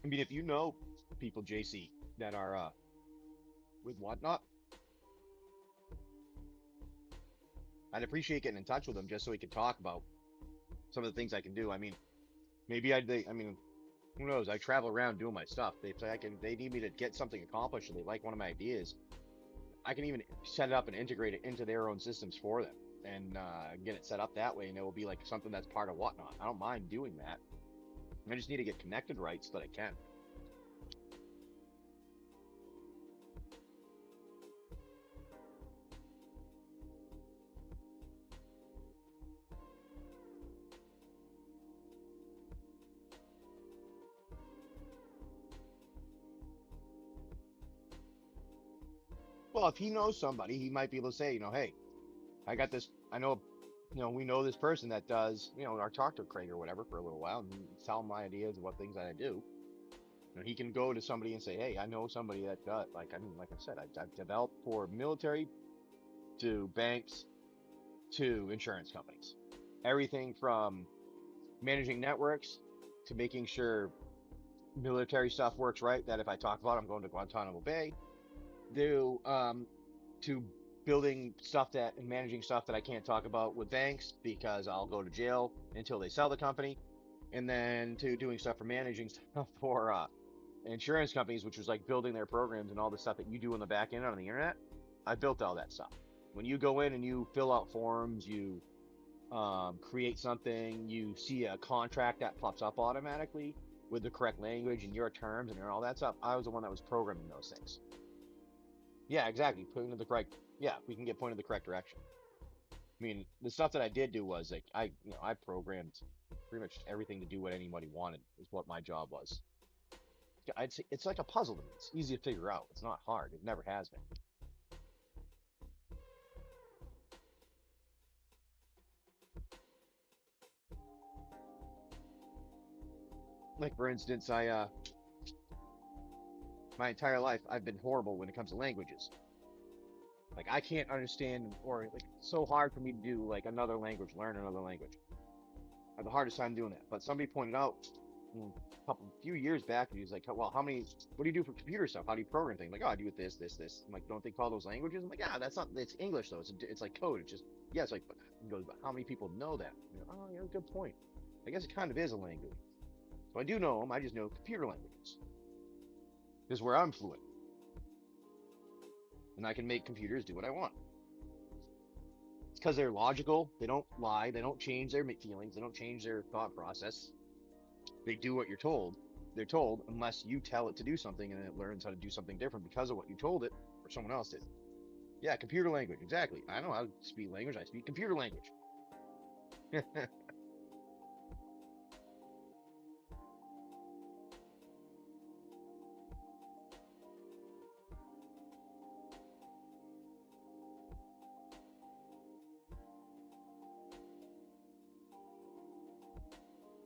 I mean, if you know people, JC, that are with whatnot, I'd appreciate getting in touch with them just so we could talk about some of the things I can do. I mean, maybe I mean, who knows? I travel around doing my stuff. They need me to get something accomplished, and they like one of my ideas. I can even set it up and integrate it into their own systems for them, and get it set up that way, and it will be like something that's part of whatnot. I don't mind doing that. I just need to get connected right so that I can. Well, if he knows somebody, he might be able to say, hey, I got this. I know, we know this person that does, or talk to Craig or whatever for a little while and tell him my ideas of what things that I do. He can go to somebody and say, hey, I know somebody that does, like I said, I've developed for military to banks to insurance companies. Everything from managing networks to making sure military stuff works right. That if I talk about I'm going to Guantanamo Bay, to building stuff and managing stuff that I can't talk about with banks because I'll go to jail until they sell the company, and then to doing stuff for managing stuff for insurance companies, which was like building their programs and all the stuff that you do on the back end on the internet. I built all that stuff. When you go in and you fill out forms, you create something, you see a contract that pops up automatically with the correct language and your terms and all that stuff. I was the one that was programming those things. Yeah, exactly. Yeah, we can get pointed the correct direction. I mean, the stuff that I did do was like I programmed pretty much everything to do what anybody wanted is what my job was. I'd say it's like a puzzle to me. It's easy to figure out. It's not hard. It never has been. Like for instance, my entire life I've been horrible when it comes to languages. Like I can't understand, or like it's so hard for me to do like another language, learn another language. I have the hardest time doing that. But somebody pointed out few years back, he was like, "Well, what do you do for computer stuff? How do you program things?" I'm like, "Oh, I do it this, this, this." I'm like, "Don't they call those languages?" I'm like, "Yeah, that's not. It's English though. It's like code. It's just yeah." It's like, but he goes, "But how many people know that?" I'm like, oh, yeah, good point. I guess it kind of is a language. So I do know them. I just know computer languages. This is where I'm fluent, and I can make computers do what I want. It's because they're logical. They don't lie. They don't change their feelings. They don't change their thought process. They do what you're told. They're told unless you tell it to do something and it learns how to do something different because of what you told it or someone else did. Yeah, computer language. Exactly. I know how to speak language. I speak computer language.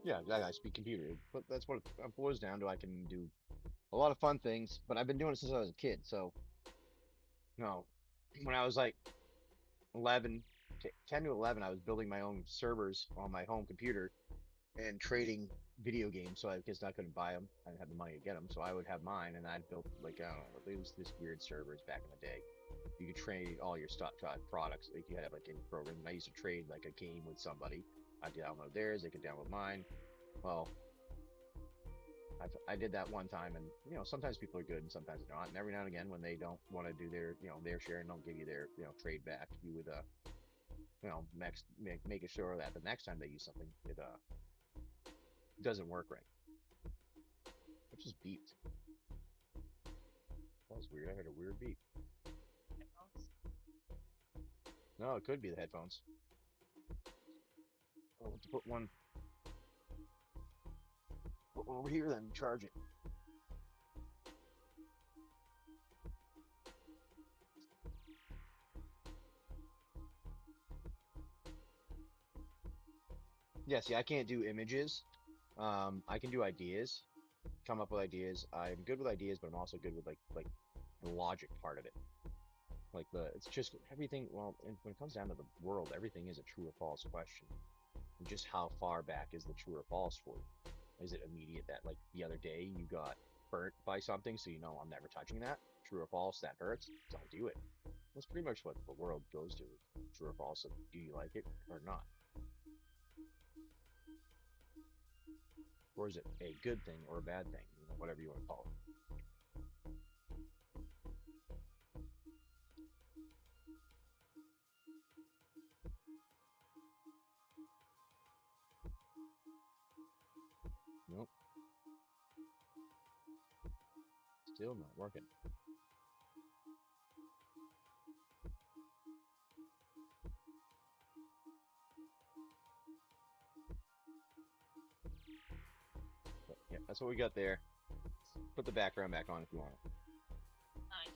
Yeah, exactly. I speak computer. But that's what it boils down to. I can do a lot of fun things, but I've been doing it since I was a kid. So, no, when I was like 11, 10 to 11, I was building my own servers on my home computer and trading video games. So I guess I couldn't buy them. I didn't have the money to get them. So I would have mine, and I'd built like I don't know, it was this weird servers back in the day. You could trade all your stock products. Like you had like any program. I used to trade like a game with somebody. I'd download theirs. They could download mine. Well, I did that one time, and sometimes people are good and sometimes they're not. And every now and again, when they don't want to do their share and don't give you their trade back, you would making sure that the next time they use something, it doesn't work right. It just beeped. That was weird. I heard a weird beep. No, it could be the headphones. I'll have to put one over here then charge it. Yeah, see, I can't do images. I can do ideas, come up with ideas. I'm good with ideas, but I'm also good with like the logic part of it. Like it's just everything. Well, when it comes down to the world, everything is a true or false question. And just how far back is the true or false for you? Is it immediate that like the other day you got burnt by something, so I'm never touching that? True or false? That hurts. Don't do it. That's pretty much what the world goes to. True or false? Of do you like it or not? Or is it a good thing or a bad thing? Whatever you want to call it. Nope. Still not working. But yeah, that's what we got there. Put the background back on if you want. Nice.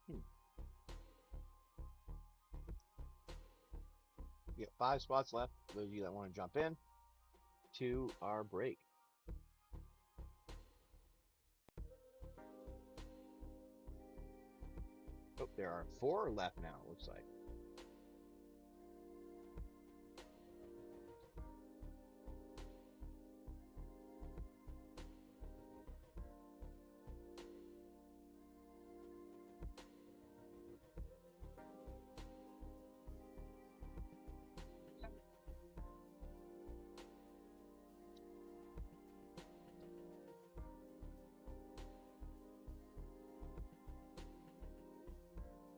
Hmm. We got 5 spots left. For those of you that want to jump in to our break. There are 4 left now, it looks like.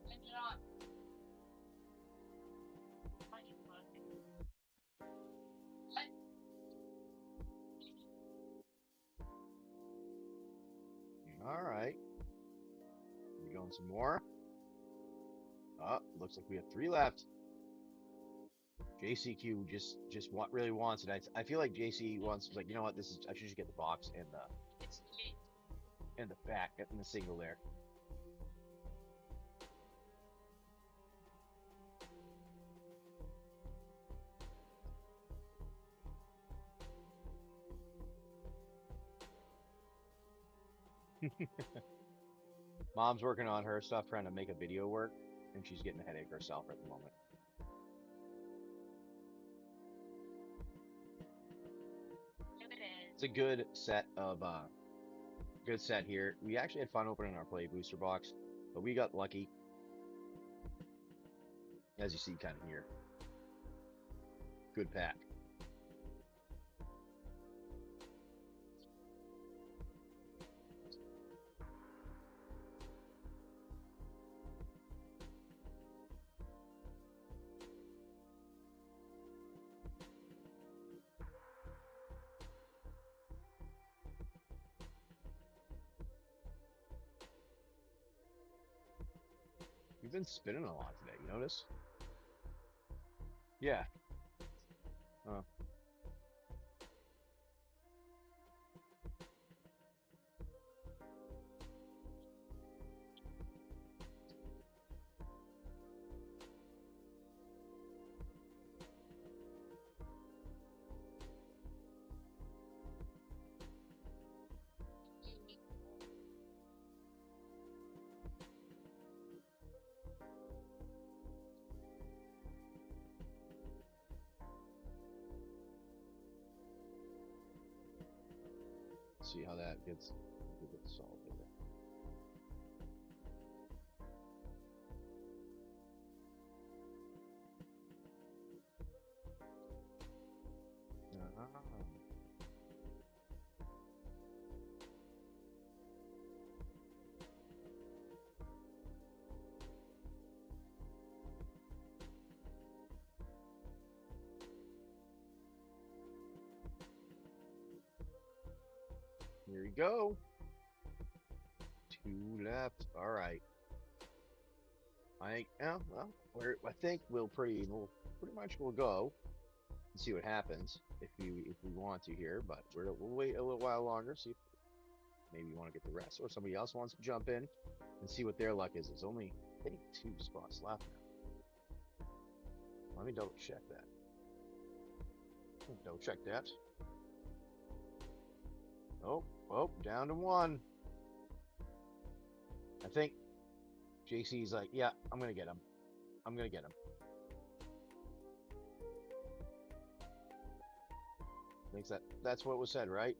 Turn it on. Funny book. What? All right. We going some more? Oh, looks like we have 3 left. JCQ really wants it. I feel like JC wants like, you know what? This is I should just get the box and It's cheap. the back and the single there. Mom's working on her stuff, trying to make a video work, and she's getting a headache herself at the moment. Here it is. It's a good set here. We actually had fun opening our play booster box, but we got lucky, as you see kind of here. Good pack. We've been spinning a lot today, you notice? Yeah. See how that gets solved here. Ah. Here we go. 2 left. All right. Well, I think we'll pretty much will go and see what happens if we want to here, but we'll wait a little while longer, see if maybe you want to get the rest or somebody else wants to jump in and see what their luck is. There's only, I think, 2 spots left now. Let me double check that. Double check that. Oh, down to 1. I think JC's like, yeah, I'm gonna get him. I'm gonna get him. Thinks that's what was said, right?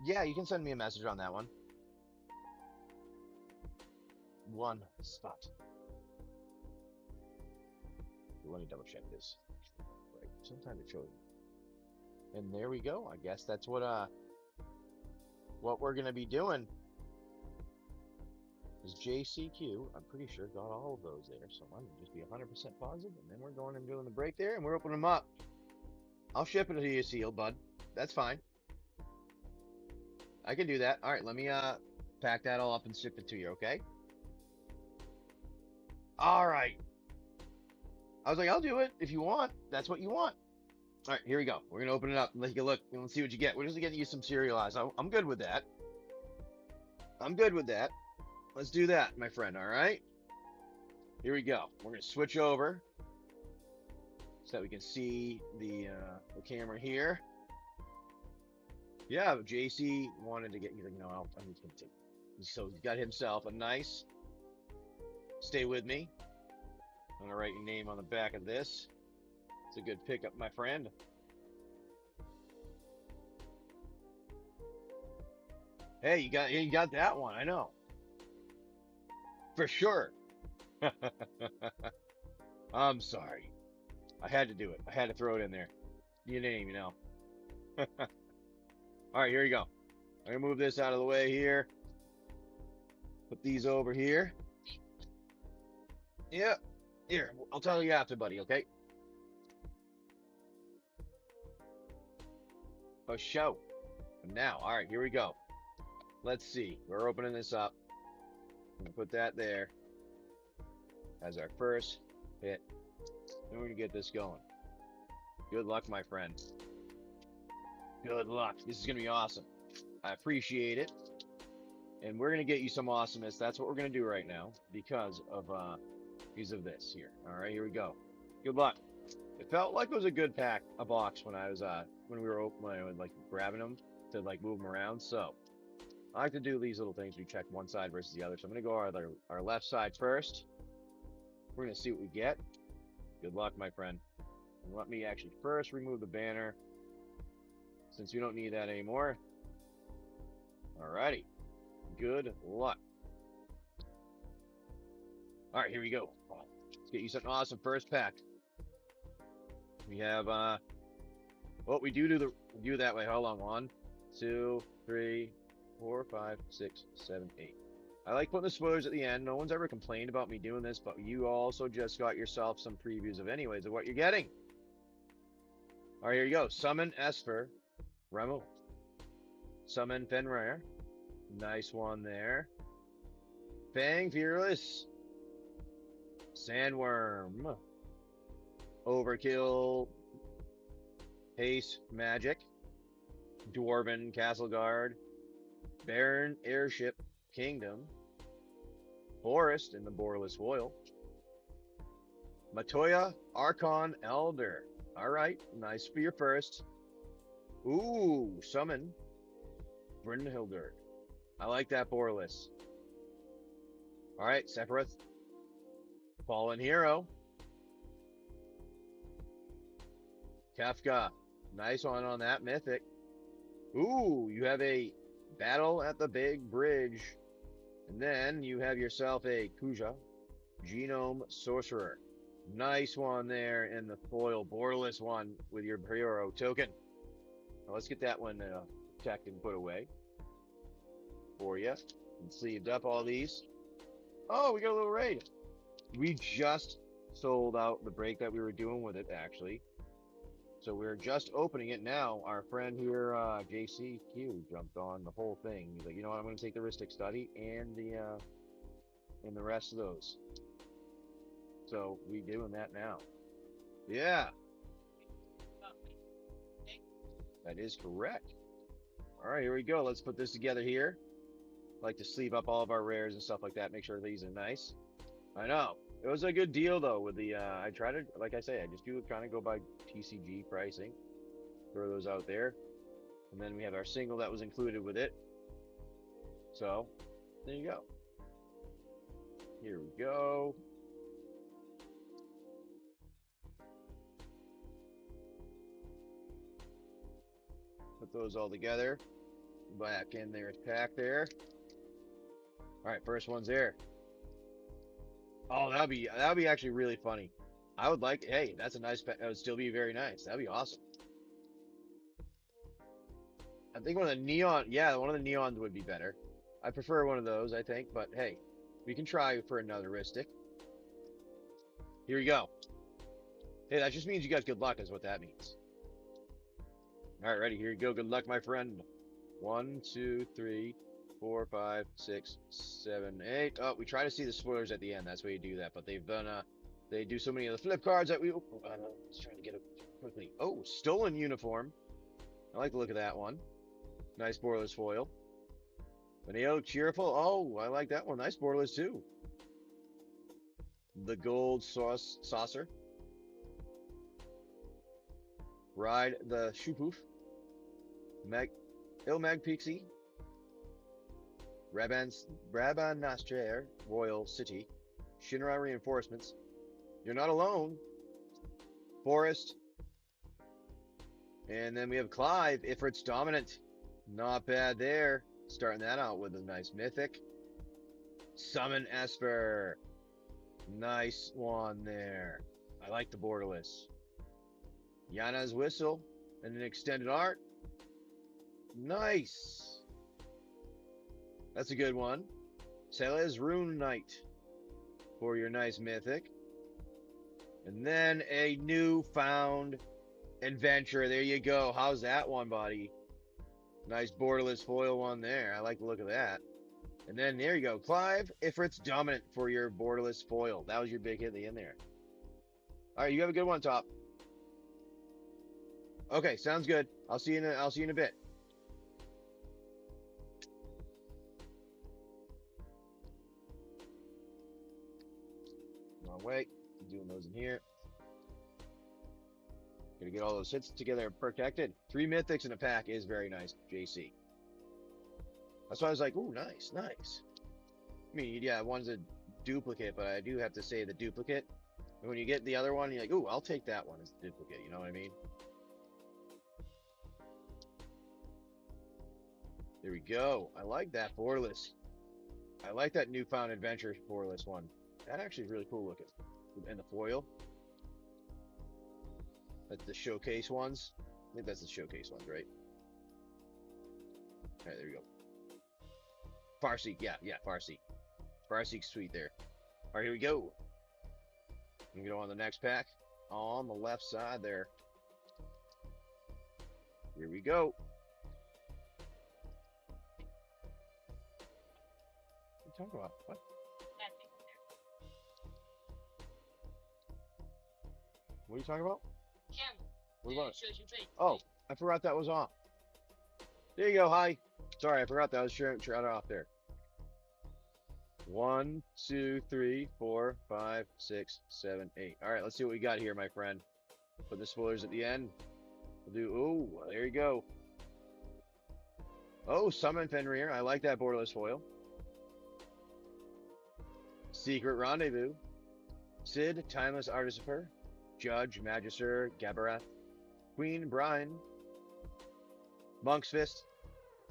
Yeah, you can send me a message on that one. 1 spot. Let me double check this. Right, sometimes it shows. And there we go. I guess that's what we're gonna be doing. Is JCQ, I'm pretty sure got all of those there, so I'm gonna just be 100% positive, and then we're going and doing the break there, and we're opening them up. I'll ship it to you sealed, bud. That's fine. I can do that. All right, let me pack that all up and ship it to you, okay? All right. I was like, I'll do it if you want. That's what you want. All right, here we go. We're gonna open it up and let you look and let's see what you get. We're just getting you some serialized. I'm good with that. I'm good with that. Let's do that, my friend. All right. Here we go. We're gonna switch over so that we can see the camera here. Yeah, JC wanted to get. He's like, no, I'm just gonna take. So he's got himself a nice. Stay with me. I'm gonna write your name on the back of this. It's a good pickup, my friend. Hey, you got that one. I know for sure. I'm sorry. I had to do it. I had to throw it in there. Your name, you know. All right, here you go. I'm gonna move this out of the way here. Put these over here. Yeah. Here, I'll tell you after, buddy. Okay. A show. Now, all right, here we go. Let's see. We're opening this up. I'm gonna put that there as our first hit. And we're gonna get this going. Good luck, my friend. Good luck. This is gonna be awesome. I appreciate it. And we're gonna get you some awesomeness. That's what we're gonna do right now because of this here. All right, here we go. Good luck. It felt like it was a good pack, a box when I was when I was like grabbing them to like move them around. So I like to do these little things. We check one side versus the other. So I'm gonna go our left side first. We're gonna see what we get. Good luck, my friend. And let me actually first remove the banner since we don't need that anymore. Alrighty. Good luck. All right, here we go. Let's get you something awesome. First pack. We have we do it that way. Hold on. 1, 2, 3, 4, 5, 6, 7, 8. I like putting the spoilers at the end. No one's ever complained about me doing this, but you also just got yourself some previews of anyways of what you're getting. All right, here you go. Summon Esper, Remo. Summon Fenrir. Nice one there. Fang Fearless. Sandworm. Overkill. Haste Magic. Dwarven Castle Guard. Baron Airship Kingdom. Forest in the Borderless Foil. Matoya Archon Elder. Alright, nice for your first. Ooh, summon Brynhildr. I like that Borderless. Alright, Sephiroth. Fallen Hero. Kefka. Nice one on that Mythic. Ooh, you have a Battle at the Big Bridge. And then you have yourself a Kuja. Genome Sorcerer. Nice one there in the foil Borderless one with your hero token. Now let's get that one checked and put away for you. And sleeved up all these. Oh, we got a little raid. We just sold out the break that we were doing with it, actually. So we're just opening it now. Our friend here, JCQ, jumped on the whole thing. He's like, you know what? I'm going to take the Rhystic Study and the rest of those. So we doing that now. Yeah, that is correct. All right, here we go. Let's put this together here. I like to sleeve up all of our rares and stuff like that. Make sure these are nice. I know. It was a good deal though with the I try to, like I say, I just do kind of go by TCG pricing. Throw those out there. And then we have our single that was included with it. So, there you go. Here we go. Put those all together. Back in their pack there. All right, first one's there. Oh, that'd be actually really funny. I would like. Hey, that's a nice pack. That would still be very nice. That'd be awesome. I think one of the neon. Yeah, one of the neons would be better. I prefer one of those. I think, but hey, we can try for another Rhystic. Here we go. Hey, that just means you guys good luck, is what that means. All right, ready? Here you go. Good luck, my friend. 1, 2, 3, 4, 5, 6, 7, 8. Oh, we try to see the spoilers at the end. That's why you do that. But they've done they do so many of the flip cards that we. Let's try to get it quickly. Oh, stolen uniform. I like the look of that one. Nice Borderless foil. Vanille cheerful. Oh, I like that one. Nice Borderless too. The gold saucer. Ride the Shoopoof. Ilmag Pixie, Rabanastre, Royal City, Shinra Reinforcements. You're not alone. Forest. And then we have Clive, Ifrit's Dominant. Not bad there. Starting that out with a nice mythic. Summon Esper. Nice one there. I like the Borderless. Yana's Whistle and an extended art. Nice. That's a good one. Sele's Rune Knight for your nice mythic. And then a newfound adventure. There you go. How's that one, buddy? Nice Borderless foil one there. I like the look of that. And then there you go. Clive, Ifrit's Dominant for your Borderless foil. That was your big hit at the end there. All right, you have a good one, Top. Okay, sounds good. I'll see you in a bit. Wrong way. I'm doing those in here. Gonna get all those hits together and protected. 3 mythics in a pack is very nice, JC. That's why I was like, ooh, nice, nice. I mean, yeah, one's a duplicate, but I do have to say the duplicate. And when you get the other one, you're like, ooh, I'll take that one as the duplicate. You know what I mean? There we go. I like that Borderless. I like that newfound adventure Borderless one. That actually is really cool looking. And the foil. That's the showcase ones. I think that's the showcase ones, right? Alright, there we go. Farseek, yeah, Farseek. Farseek's sweet there. Alright, here we go. We can go on the next pack. On the left side there. Here we go. What are you talking about? What? That thing there. What are you talking about? Camera. What about it? Shows your face. Oh, I forgot that was on. There you go, hi. Sorry, I forgot that. I was trying it off there. 1, 2, 3, 4, 5, 6, 7, 8. All right, let's see what we got here, my friend. Put the spoilers at the end. We'll do, oh, there you go. Oh, Summon Fenrir. I like that Borderless foil. Secret Rendezvous. Sid, Timeless Artificer. Judge, Magister, Gabarath. Queen, Brine. Monk's Fist.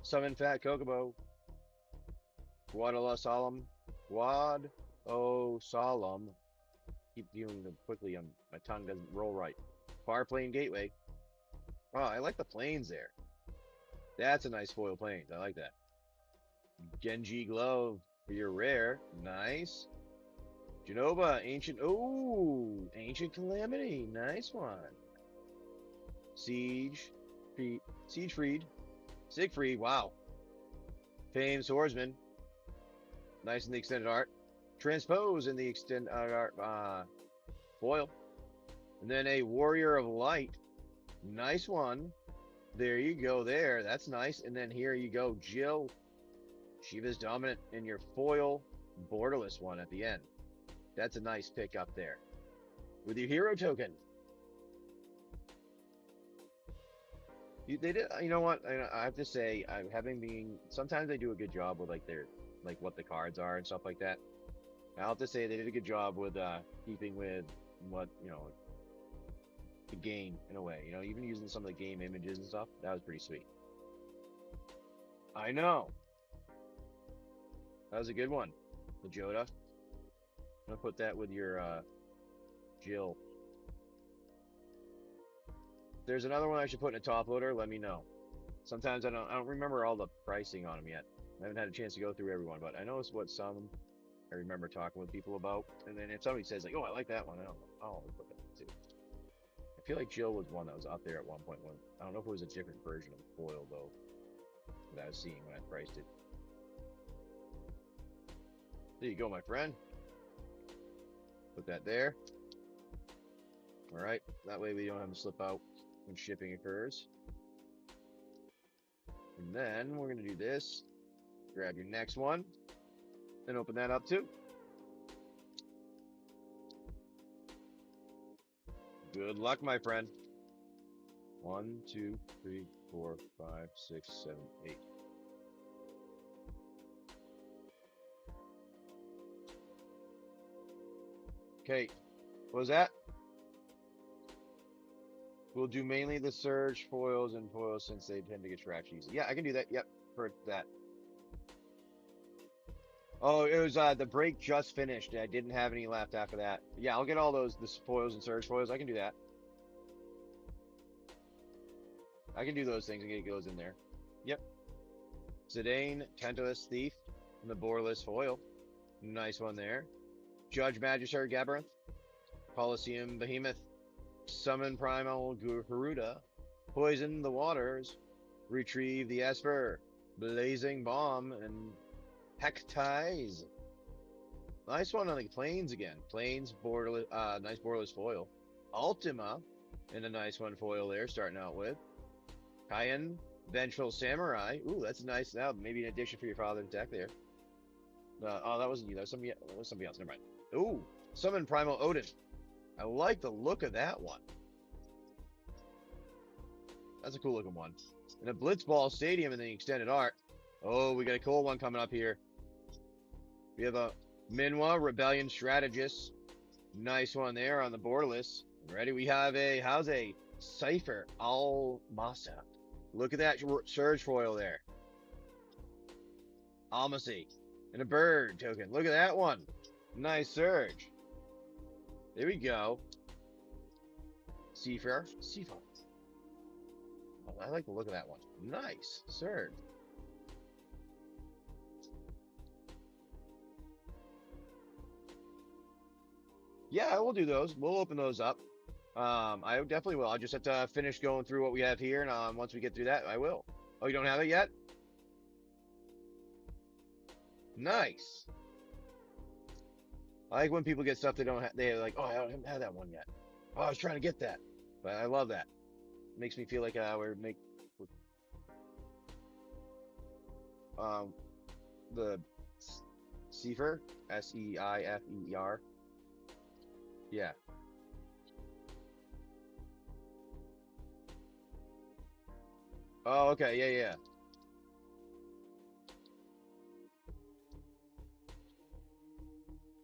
Summon Fat Kokobo. Guadala Solemn. Guad O Solemn. Keep doing them quickly. My tongue doesn't roll right. Farplane Gateway. Oh, I like the planes there. That's a nice foil planes. I like that. Genji Glove for your rare. Nice. Genova, Ancient. Oh, Ancient Calamity. Nice one. Siegfried. Siegfried. Wow. Famed Swordsman. Nice in the extended art. Transpose in the extended art foil. And then a Warrior of Light. Nice one. There you go there. That's nice. And then here you go, Jill. Shiva's Dominant in your foil Borderless one at the end. That's a nice pick up there. With your hero token. They did, you know what? I have to say, sometimes they do a good job with like what the cards are and stuff like that. I have to say they did a good job with keeping with what, the game in a way. Even using some of the game images and stuff. That was pretty sweet. I know. That was a good one. The Joda. I'm gonna put that with your Jill. If there's another one I should put in a top loader, let me know. Sometimes I don't remember all the pricing on them yet. I haven't had a chance to go through everyone, but I know it's what some I remember talking with people about. And then if somebody says like, "Oh, I like that one," I'll put that one too. I feel like Jill was one that was out there at one point. I don't know if it was a different version of the foil though that I was seeing when I priced it. There you go, my friend. Put that there. All right, that way we don't have to slip out when shipping occurs. And then we're gonna do this. Grab your next one and open that up too. Good luck, my friend. 1, 2, 3, 4, 5, 6, 7, 8. Okay, what was that? We'll do mainly the surge foils and foils since they tend to get tracked easy. Yeah, I can do that. Yep, for that. Oh, it was the break just finished. I didn't have any left after that. Yeah, I'll get all those the foils and surge foils. I can do that. I can do those things and get those in there. Yep. Zidane, Tentalus Thief, and the Borderless foil. Nice one there. Judge Magister Gabarinth, Coliseum Behemoth, Summon Primal Garuda, Poison the Waters, Retrieve the Esper, Blazing Bomb, and Hectize. Nice one on the Plains again. Plains, Borderless, nice Borderless foil. Ultima, and a nice one foil there, starting out with. Cayenne, Vengeful Samurai. Ooh, that's nice. Now, maybe an addition for your father's deck there. Oh, that wasn't you. That was somebody else. Never mind. Ooh, Summon Primal Odin. I like the look of that one. That's a cool looking one. And a Blitzball Stadium in the extended art. Oh, we got a cool one coming up here. We have a Minwa Rebellion Strategist. Nice one there on the Borderless. Ready? We have how's a Cypher Al-Masa. Look at that surge foil there. Almasy. And a bird token. Look at that one. Nice surge. There we go. Seafarer. Seafarer. Oh, I like the look of that one. Nice surge. Yeah, I will do those. We'll open those up. I definitely will. I just have to finish going through what we have here, and once we get through that, I will. Oh, you don't have it yet? Nice. I like when people get stuff they don't have. They're like, oh, I haven't had that one yet. Oh, I was trying to get that, but I love that. It makes me feel like we're the Seifer, Seifeer. Yeah. Oh, okay. Yeah, yeah.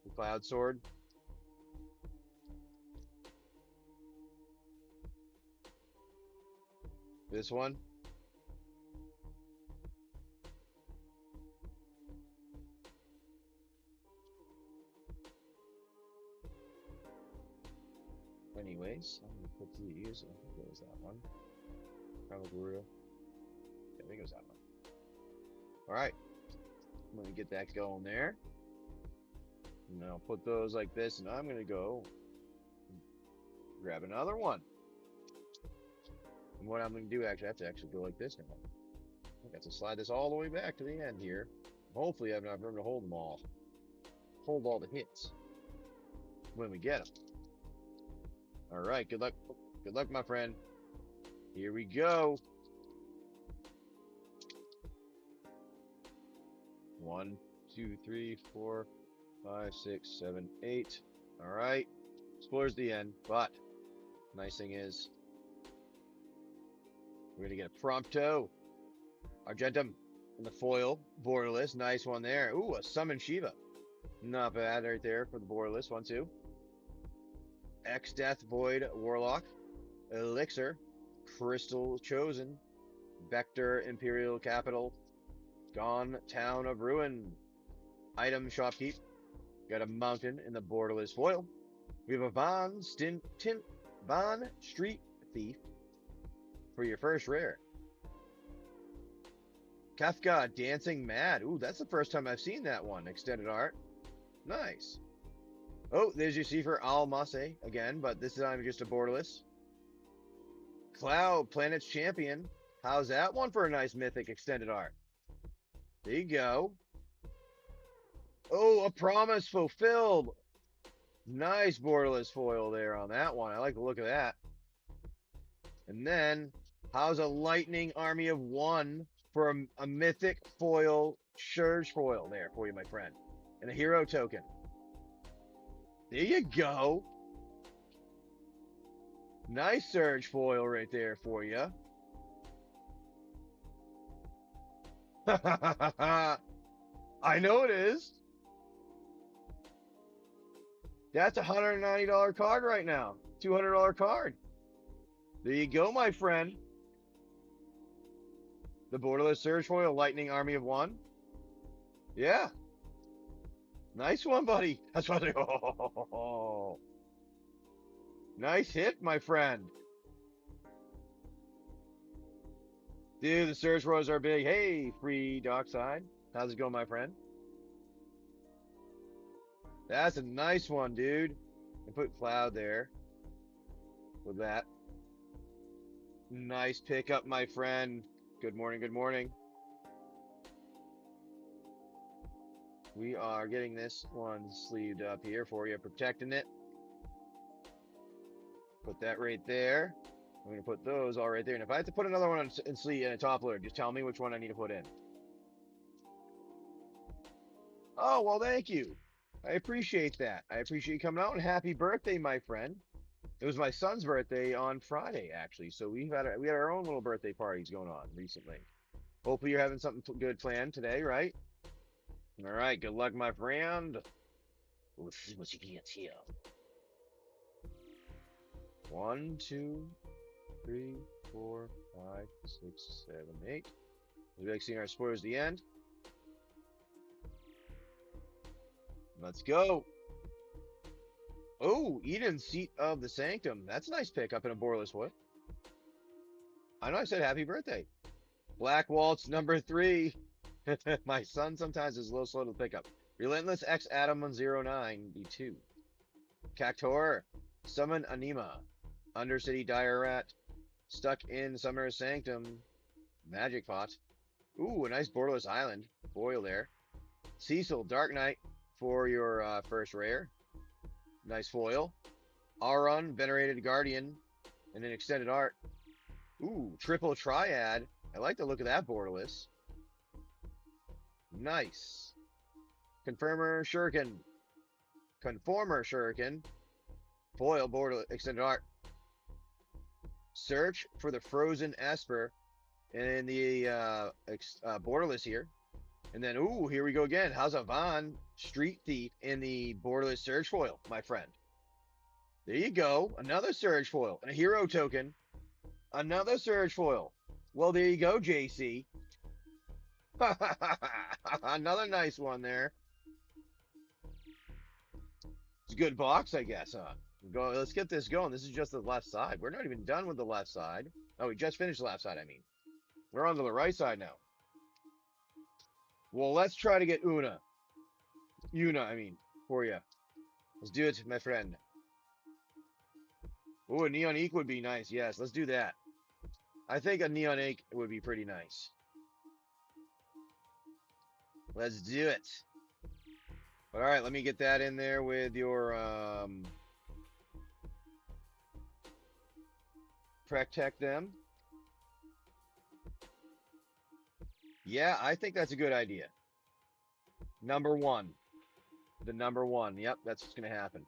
The Cloud Sword. This one. Anyways, I'm gonna put these. I think it was that one. Probably. I think it was that one. All right. I'm gonna get that going there. And I'll put those like this, and I'm gonna go grab another one. And what I'm gonna do, actually, I have to actually go like this now. I got to slide this all the way back to the end here. Hopefully, I have enough room to hold them all. Hold all the hits when we get them. All right. Good luck. Good luck, my friend. Here we go. 1, 2, 3, 4, 5, 6, 7, 8. All right. Explores the end, but nice thing is we're gonna get a Prompto, Argentum, and the foil Borderless. Nice one there. Ooh, a Summon Shiva. Not bad right there for the Borderless. 1, 2. X-Death Void Warlock, Elixir, Crystal Chosen, Vector Imperial Capital, Gone Town of Ruin, Item Shopkeep. Got a Mountain in the Borderless foil. We have a Von Street Thief for your first rare. Kafka Dancing Mad. Ooh, that's the first time I've seen that one. Extended art. Nice. Oh, there's your Seifer Al-Mase again, but this time just a Borderless. Cloud Planet's Champion. How's that one for a nice mythic extended art? There you go. Oh, a promise fulfilled. Nice Borderless foil there on that one. I like the look of that. And then, how's a Lightning Army of One for a mythic foil, Surge foil there for you, my friend. And a hero token. There you go. Nice surge foil right there for you. I know it is. That's a $190 card right now. $200 card. There you go, my friend. The Borderless Surge Foil Lightning Army of One. Yeah. Nice one, buddy. That's what I. Oh, nice hit, my friend. Dude, the Surge Foils are big. Hey, free Dockside. How's it going, my friend? That's a nice one, dude. I put Cloud there with that. Nice pickup, my friend. Good morning, good morning. We are getting this one sleeved up here for you, protecting it. Put that right there. I'm going to put those all right there. And if I have to put another one in sleeve in a top loader, just tell me which one I need to put in. Oh, well, thank you. I appreciate that. I appreciate you coming out, and happy birthday, my friend. It was my son's birthday on Friday, actually. So we had our own little birthday parties going on recently. Hopefully you're having something good planned today, right? All right. Good luck, my friend. Let's see what you get here. 1, 2, 3, 4, 5, 6, 7, 8. We like seeing our spoilers at the end. Let's go. Oh, Eden's Seat of the Sanctum. That's a nice pickup in a Borderless wood. I know I said happy birthday. Black Waltz number 3. My son sometimes is a little slow to pick up. Relentless X Adam 109D2. Cactor. Summon Anima. Undercity Dire Rat. Stuck in Summer Sanctum. Magic Pot. Ooh, a nice Borderless Island. Foil there. Cecil, Dark Knight for your first rare. Nice foil. Aron, Venerated Guardian. And then extended art. Ooh, triple triad. I like the look of that Borderless. Nice. Confirmer Shuriken. Conformer Shuriken. Foil Borderless extended art. Search for the Frozen Esper in the Borderless here. And then, ooh, here we go again. Hazavan, Street Thief in the Borderless Surge Foil, my friend. There you go. Another Surge Foil and a Hero Token. Another Surge Foil. Well, there you go, JC. Another nice one there. It's a good box, I guess, huh? Let's get this going. This is just the left side. We're not even done with the left side. Oh, we just finished the left side, I mean. We're on to the right side now. Well, let's try to get Una, I mean, for you. Let's do it, my friend. Oh, a Neon Ink would be nice. Yes, let's do that. I think a Neon Ink would be pretty nice. Let's do it. All right, let me get that in there with your protect them. Yeah, I think that's a good idea. Number 1. The number 1. Yep, that's what's going to happen.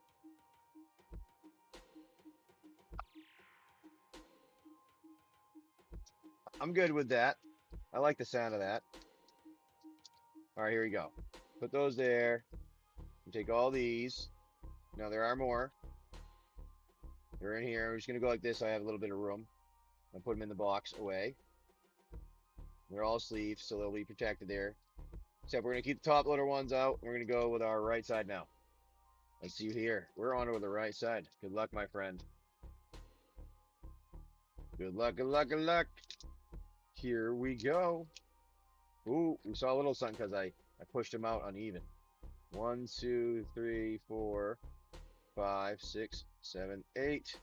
I'm good with that. I like the sound of that. All right, here we go. Put those there. Take all these. Now there are more. They're in here. We're just going to go like this so I have a little bit of room. I'll put them in the box away. They're all sleeves, so they'll be protected there. Except we're going to keep the top loader ones out. We're going to go with our right side now. Let's see here. We're on to the right side. Good luck, my friend. Good luck, good luck, good luck. Here we go. Ooh, we saw a little something because I pushed him out uneven. 1, 2, 3, 4, 5, 6, 7, 8.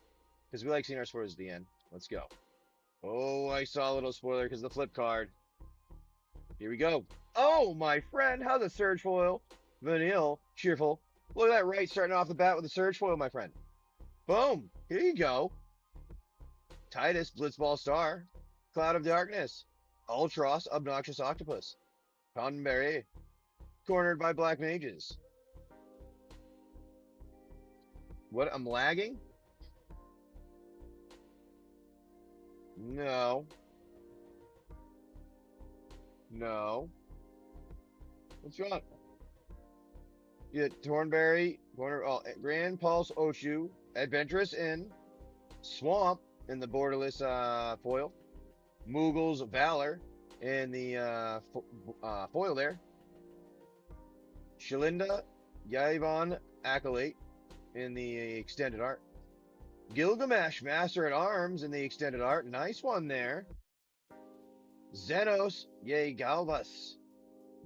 Because we like seeing our spoilers at the end. Let's go. Oh, I saw a little spoiler because the flip card. Here we go. Oh, my friend, how's a Surge Foil? Vanille, cheerful. Look at that right starting off the bat with a Surge Foil, my friend. Boom. Here you go. Titus, Blitzball Star. Cloud of Darkness. Ultros, Obnoxious Octopus. Poundberry. Cornered by Black Mages. What? I'm lagging? No. No. What's wrong? Yeah, Thornberry, Grand Pulse Oshu, Adventurous Inn, Swamp in the Borderless foil, Moogle's Valor in the foil there, Shalinda, Yavon Acolyte in the extended art, Gilgamesh Master at Arms in the extended art, nice one there, Xenos, yay Galvas,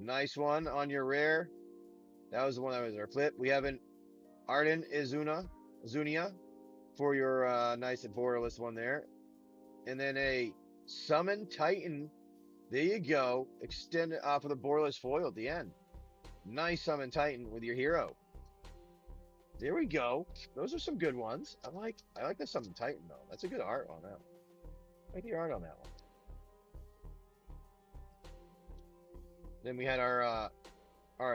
nice one on your rare. That was the one that was our flip. We have an Arden Zunia for your nice and borderless one there. And then a Summon Titan. There you go. Extend it off of the borderless foil at the end. Nice Summon Titan with your hero. There we go. Those are some good ones. I like the Summon Titan though. That's a good art on that one. I like the art on that one. Then we had our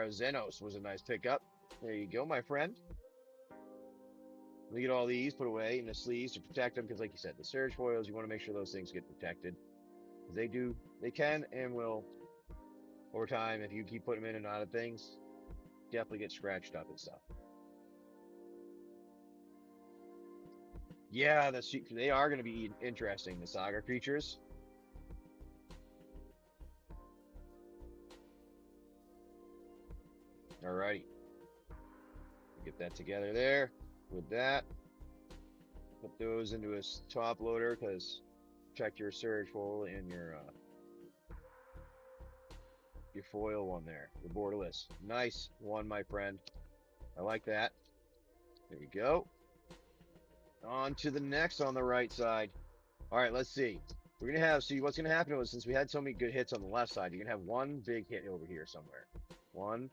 Xenos was a nice pickup. There you go, my friend. We get all these put away in the sleeves to protect them because, like you said, the surge foils, you want to make sure those things get protected. They do, they can and will, over time, if you keep putting them in and out of things, definitely get scratched up and stuff. Yeah, they are going to be interesting, the Saga creatures. Alrighty. Get that together there with that. Put those into a top loader because check your surge foil and your foil one there, the borderless. Nice one, my friend. I like that. There you go. On to the next on the right side. All right, let's see. We're gonna have, see what's gonna happen is since we had so many good hits on the left side, you're gonna have one big hit over here somewhere. 1,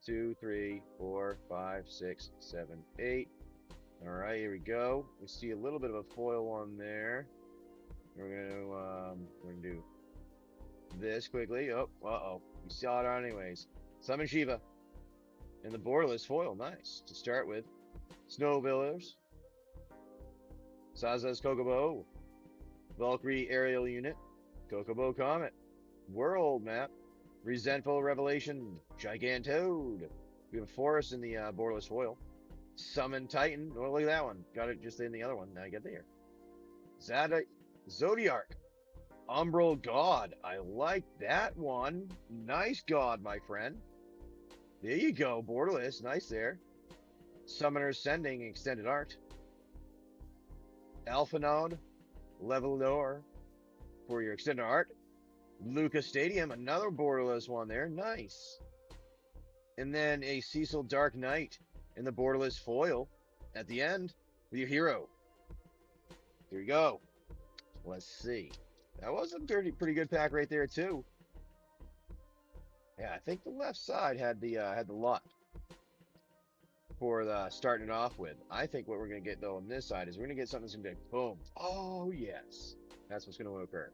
2, 3, 4, 5, 6, 7, 8. All right, here we go. We see a little bit of a foil one there. We're gonna do this quickly. Oh, we saw it anyways. Summon Shiva and the borderless foil. Nice to start with. Snow Villas, Saza's Kokobo, Valkyrie Aerial Unit, Kokobo Comet, World Map, Resentful Revelation, Gigantode. We have a Forest in the borderless foil. Summon Titan. Oh, look at that one. Got it just in the other one. Now I get there. Zodiac. Umbral God. I like that one. Nice God, my friend. There you go. Borderless. Nice there. Summoner's Sending extended art. Alphanode. Levelador for your extended art. Lucas Stadium. Another borderless one there. Nice. And then a Cecil Dark Knight in the borderless foil at the end with your hero. Here we go. Let's see. That was a pretty good pack right there too. Yeah, I think the left side had the lot for the starting it off with. I think what we're gonna get though on this side is we're gonna get something that's gonna be boom. Oh yes, that's what's gonna occur.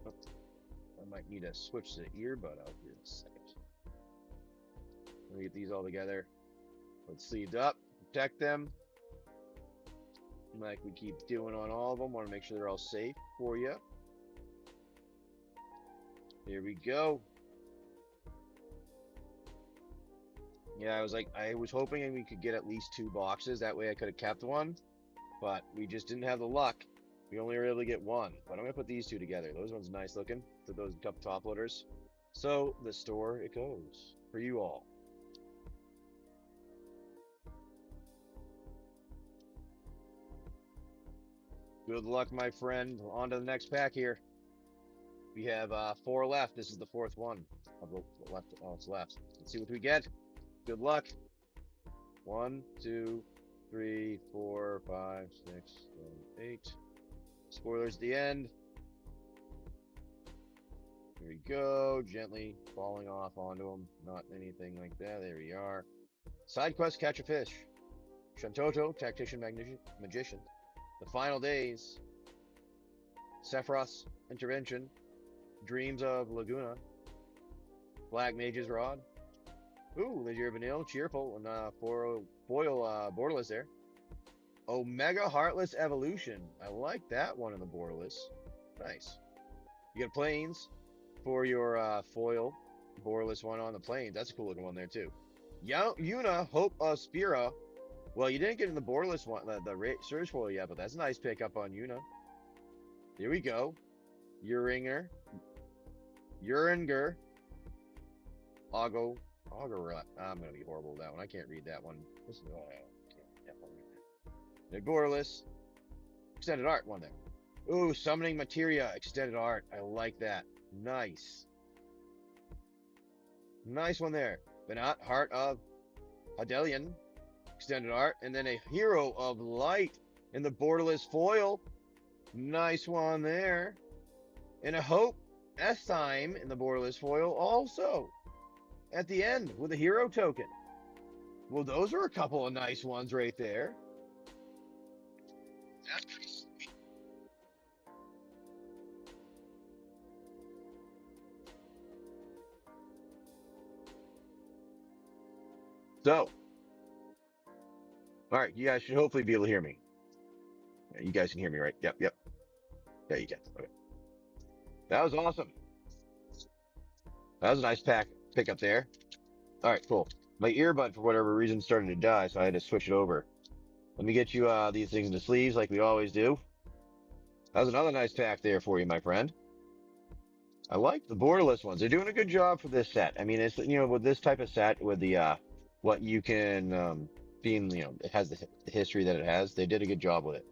Oops. I might need to switch the earbud out here in a second. Let me get these all together. Let's sleeved up, protect them. Like we keep doing on all of them. Want to make sure they're all safe for you. There we go. Yeah, I was hoping we could get at least 2 boxes. That way I could have kept one, but we just didn't have the luck. We only were able to get 1. But I'm gonna put these 2 together. Those ones nice looking. To those couple top loaders. So the store it goes for you all. Good luck, my friend. On to the next pack here. We have 4 left. This is the 4th one. Left. Oh, it's left. Let's see what we get. Good luck. 1, 2, 3, 4, 5, 6, 7, 8. Spoilers at the end. Here we go. Gently falling off onto them. Not anything like that. There we are. Side quest: catch a fish. Shantoto, tactician, magician. The Final Days, Sephiroth's Intervention, Dreams of Laguna, Black Mage's Rod. Ooh, Leisure Vanille, Cheerful, and foil borderless there. Omega Heartless Evolution. I like that one in the Borderless. Nice. You get planes for your foil Borderless one on the planes. That's a cool looking one there too. Yuna Hope of Spira. Well, you didn't get in the Borderless one, the Surge foil yet, but that's a nice pickup on Yuna. Here we go. Uringer. Augo. I'm gonna be horrible with that one. I can't read that one. The Borderless. Extended art one there. Ooh, Summoning Materia. Extended art. I like that. Nice. Nice one there. Banat, Heart of Hadelian. Extended art. And then a Hero of Light in the Borderless foil. Nice one there. And a Hope S-Time in the Borderless foil also. At the end with a hero token. Well, those are a couple of nice ones right there. That's pretty sweet. So, all right, you guys should hopefully be able to hear me. Yeah, you guys can hear me, right? Yep. Yeah, you can. Okay. That was awesome. That was a nice pick up there. All right, cool. My earbud, for whatever reason, started to die, so I had to switch it over. Let me get you these things into sleeves like we always do. That was another nice pack there for you, my friend. I like the Borderless ones. They're doing a good job for this set. I mean, it's, with this type of set, with the, what you can, it has the history that it has. They did a good job with it.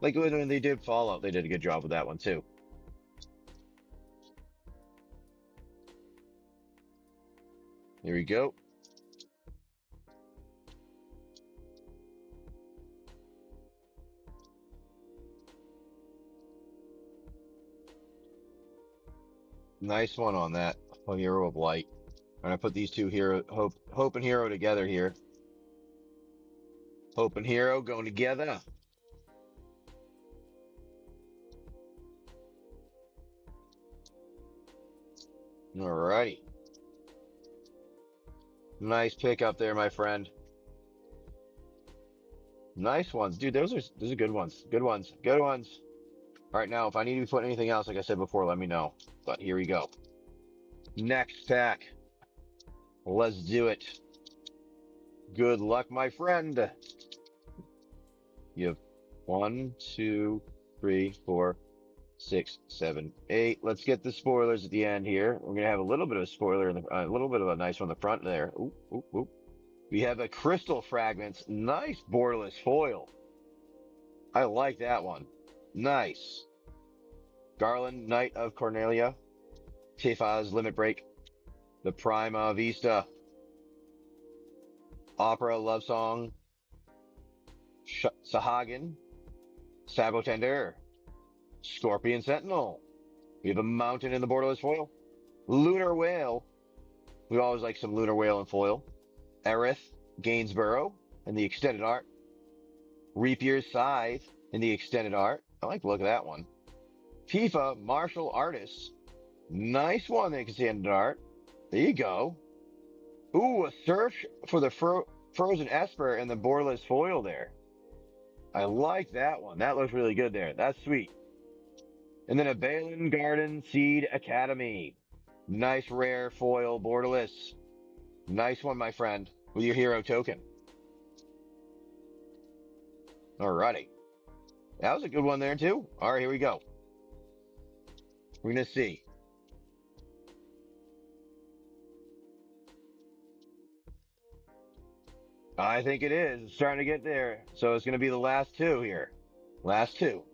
Like when they did Fallout, they did a good job with that one too. Here we go. Nice one on that Hero of Light. I'm gonna put these two Hope and Hero together here. Hope and Hero going together. Alrighty. Nice pick up there, my friend. Nice ones. Dude, those are good ones. Good ones. Good ones. Alright, now, if I need to put anything else, like I said before, let me know. But here we go. Next pack. Let's do it. Good luck, my friend. You have 1, 2, 3, 4, 6, 7, 8. Let's get the spoilers at the end here. We're gonna have a little bit of a spoiler in a little bit of a nice one on the front there. Oop, oop, oop. We have a Crystal Fragments. Nice Borderless foil. I like that one. Nice. Garland, Knight of Cornelia. Tifa's Limit Break. The Prima Vista. Opera Love Song. Sahagin. Sabotender. Scorpion Sentinel. We have a Mountain in the Borderless foil. Lunar Whale. We always like some Lunar Whale in foil. Aerith Gainsborough in the extended art. Reapier's Scythe in the extended art. I like the look of that one. Tifa Martial Artist. Nice one in the extended art. There you go. Ooh, a search for the Frozen Esper in the Borderless foil there. I like that one. That looks really good there. That's sweet. And then a Balin Garden Seed Academy. Nice rare foil Borderless. Nice one, my friend, with your hero token. Alrighty. That was a good one there, too. All right, here we go. We're going to see. I think it is. It's starting to get there. So it's going to be the last two here. Last two.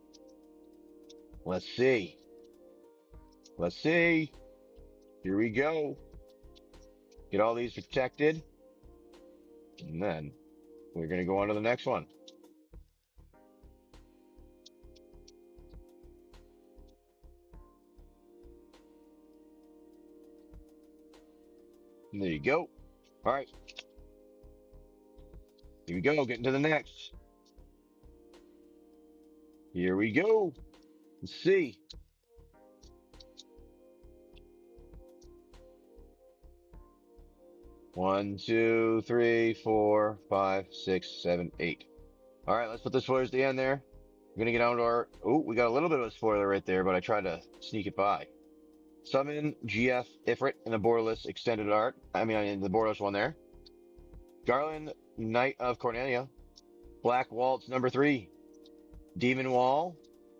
Let's see. Let's see. Here we go. Get all these protected. And then we're going to go on to the next one. And there you go. All right. Here we go. Getting to the next. Here we go. Let's see. One, two, three, four, five, six, seven, eight. All right, let's put the spoilers at the end there. We're gonna get on to our. Oh, we got a little bit of a spoiler right there, but I tried to sneak it by. Summon GF Ifrit in the Borderless extended art. I mean, in the Borderless one there. Garland, Knight of Cornelia. Black Waltz #3. Demon Wall.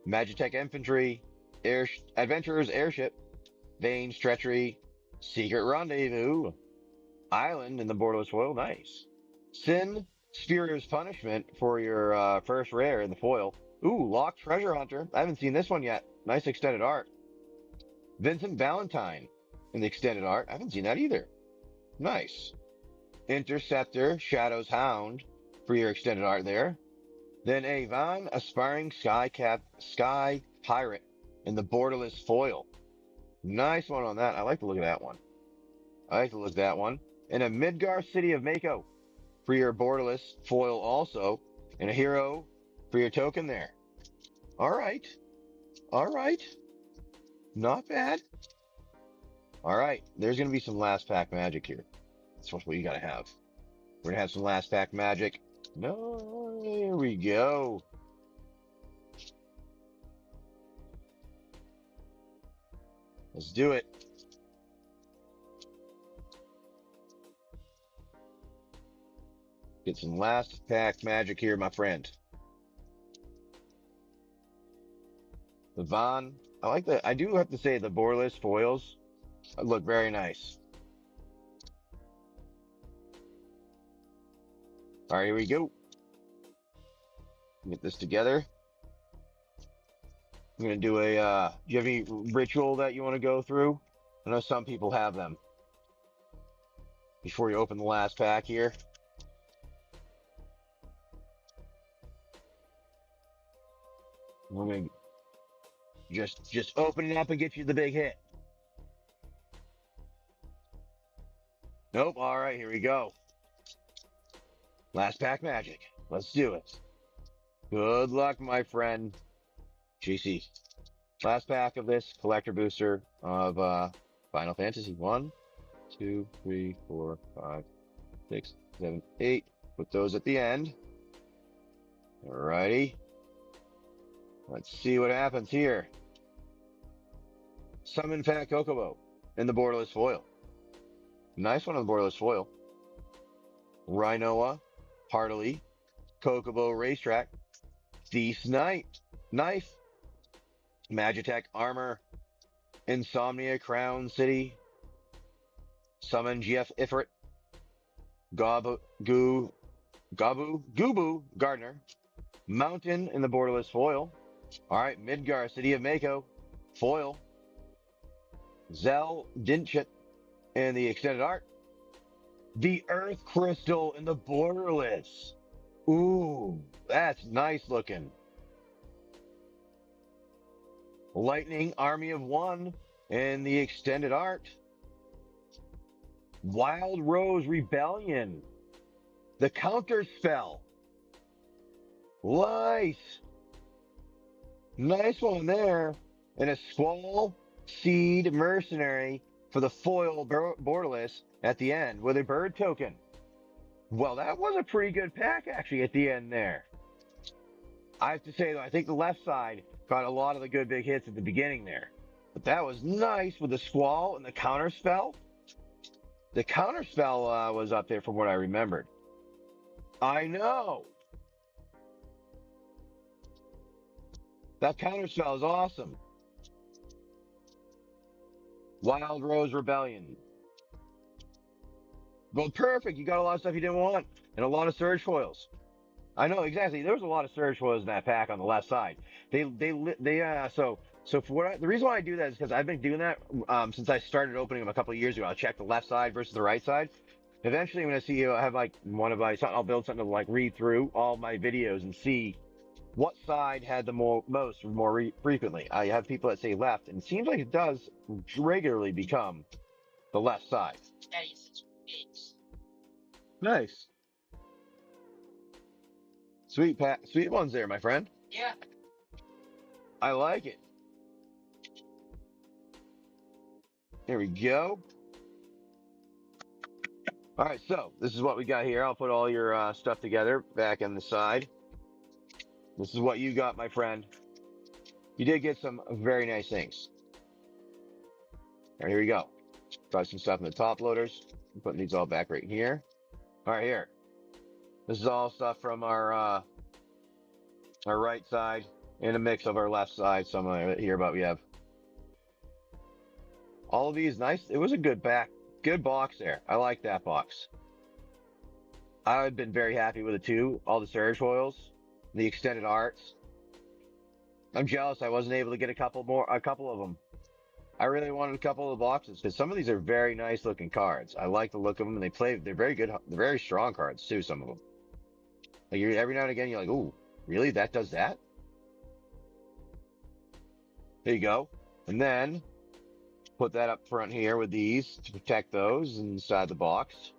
Magitech Infantry. Adventurer's Airship. Vane's Treachery. Secret Rendezvous. Island in the Borderless foil. Nice. Sin, Sphere's Punishment for your first rare in the foil. Ooh, Locked Treasure Hunter. I haven't seen this one yet. Nice extended art. Vincent Valentine in the extended art. I haven't seen that either. Nice. Interceptor, Shadow's Hound for your extended art there. Then Avon, Aspiring Sky Pirate in the Borderless foil. Nice one on that. I like the look of that one. I like the look of that one. And a Midgar City of Mako for your Borderless foil also. And a hero for your token there. All right. All right. Not bad. All right. There's going to be some last pack magic here. That's what you got to have. We're going to have some last pack magic. No, here we go. Let's do it. Get some last pack magic here, my friend. The Von. I like that. I do have to say the Borderless foils look very nice. All right, here we go. Get this together. I'm going to do a, do you have any ritual that you want to go through? I know some people have them. Before you open the last pack here. We're going to just open it up and get you the big hit. Nope. All right, here we go. Last pack magic. Let's do it. Good luck, my friend. GC. Last pack of this collector booster of Final Fantasy 1, 2, 3, 4, 5, 6, 7, 8. Put those at the end. Alrighty. Let's see what happens here. Summon Fat Kokobo in the Borderless foil. Nice one on the Borderless foil. Rhinoa, Heartily, Kokobo Racetrack, Thief's Knife, Magitech Armor, Insomnia Crown City, Summon GF Ifrit, Gubu Gardener, Mountain in the Borderless foil. Alright, Midgar City of Mako, foil. Zell Dinchit in the extended art. The Earth Crystal in the Borderless. Ooh, that's nice looking. Lightning Army of One in the extended art. Wild Rose Rebellion. The counter spell. Nice. Nice one there. And a Squall Seed Mercenary for the foil Borderless at the end with a bird token. Well, that was a pretty good pack actually at the end there. I have to say though, I think the left side got a lot of the good big hits at the beginning there. But that was nice with the Squall and the counter spell. The counter spell was up there from what I remembered. I know. That counter spell is awesome. Wild Rose Rebellion. Well, perfect. You got a lot of stuff you didn't want, and a lot of surge foils. I know exactly. There was a lot of surge foils in that pack on the left side. So for what the reason why I do that is because I've been doing that since I started opening them a couple of years ago. I'll check the left side versus the right side. Eventually, when I see I have like one of my, I'll build something to like read through all my videos and see what side had the most frequently. I have people that say left, and it seems like it does regularly become the left side. Nice. Sweet ones there, my friend. Yeah. I like it. There we go. All right, so this is what we got here. I'll put all your stuff together back on the side. This is what you got, my friend. You did get some very nice things. All right, here we go. Got some stuff in the top loaders. I'm putting these all back right here. All right, here. This is all stuff from our right side and a mix of our left side. Somewhere here, but we have all of these nice. It was a good box there. I like that box. I've been very happy with it too. All the surge foils, the extended arts. I'm jealous I wasn't able to get a couple of them. I really wanted a couple of the boxes because some of these are very nice looking cards. I like the look of them and they're very good. They're very strong cards too, some of them. Like every now and again you're like, ooh, really? That does that? There you go. And then put that up front here with these to protect those inside the box.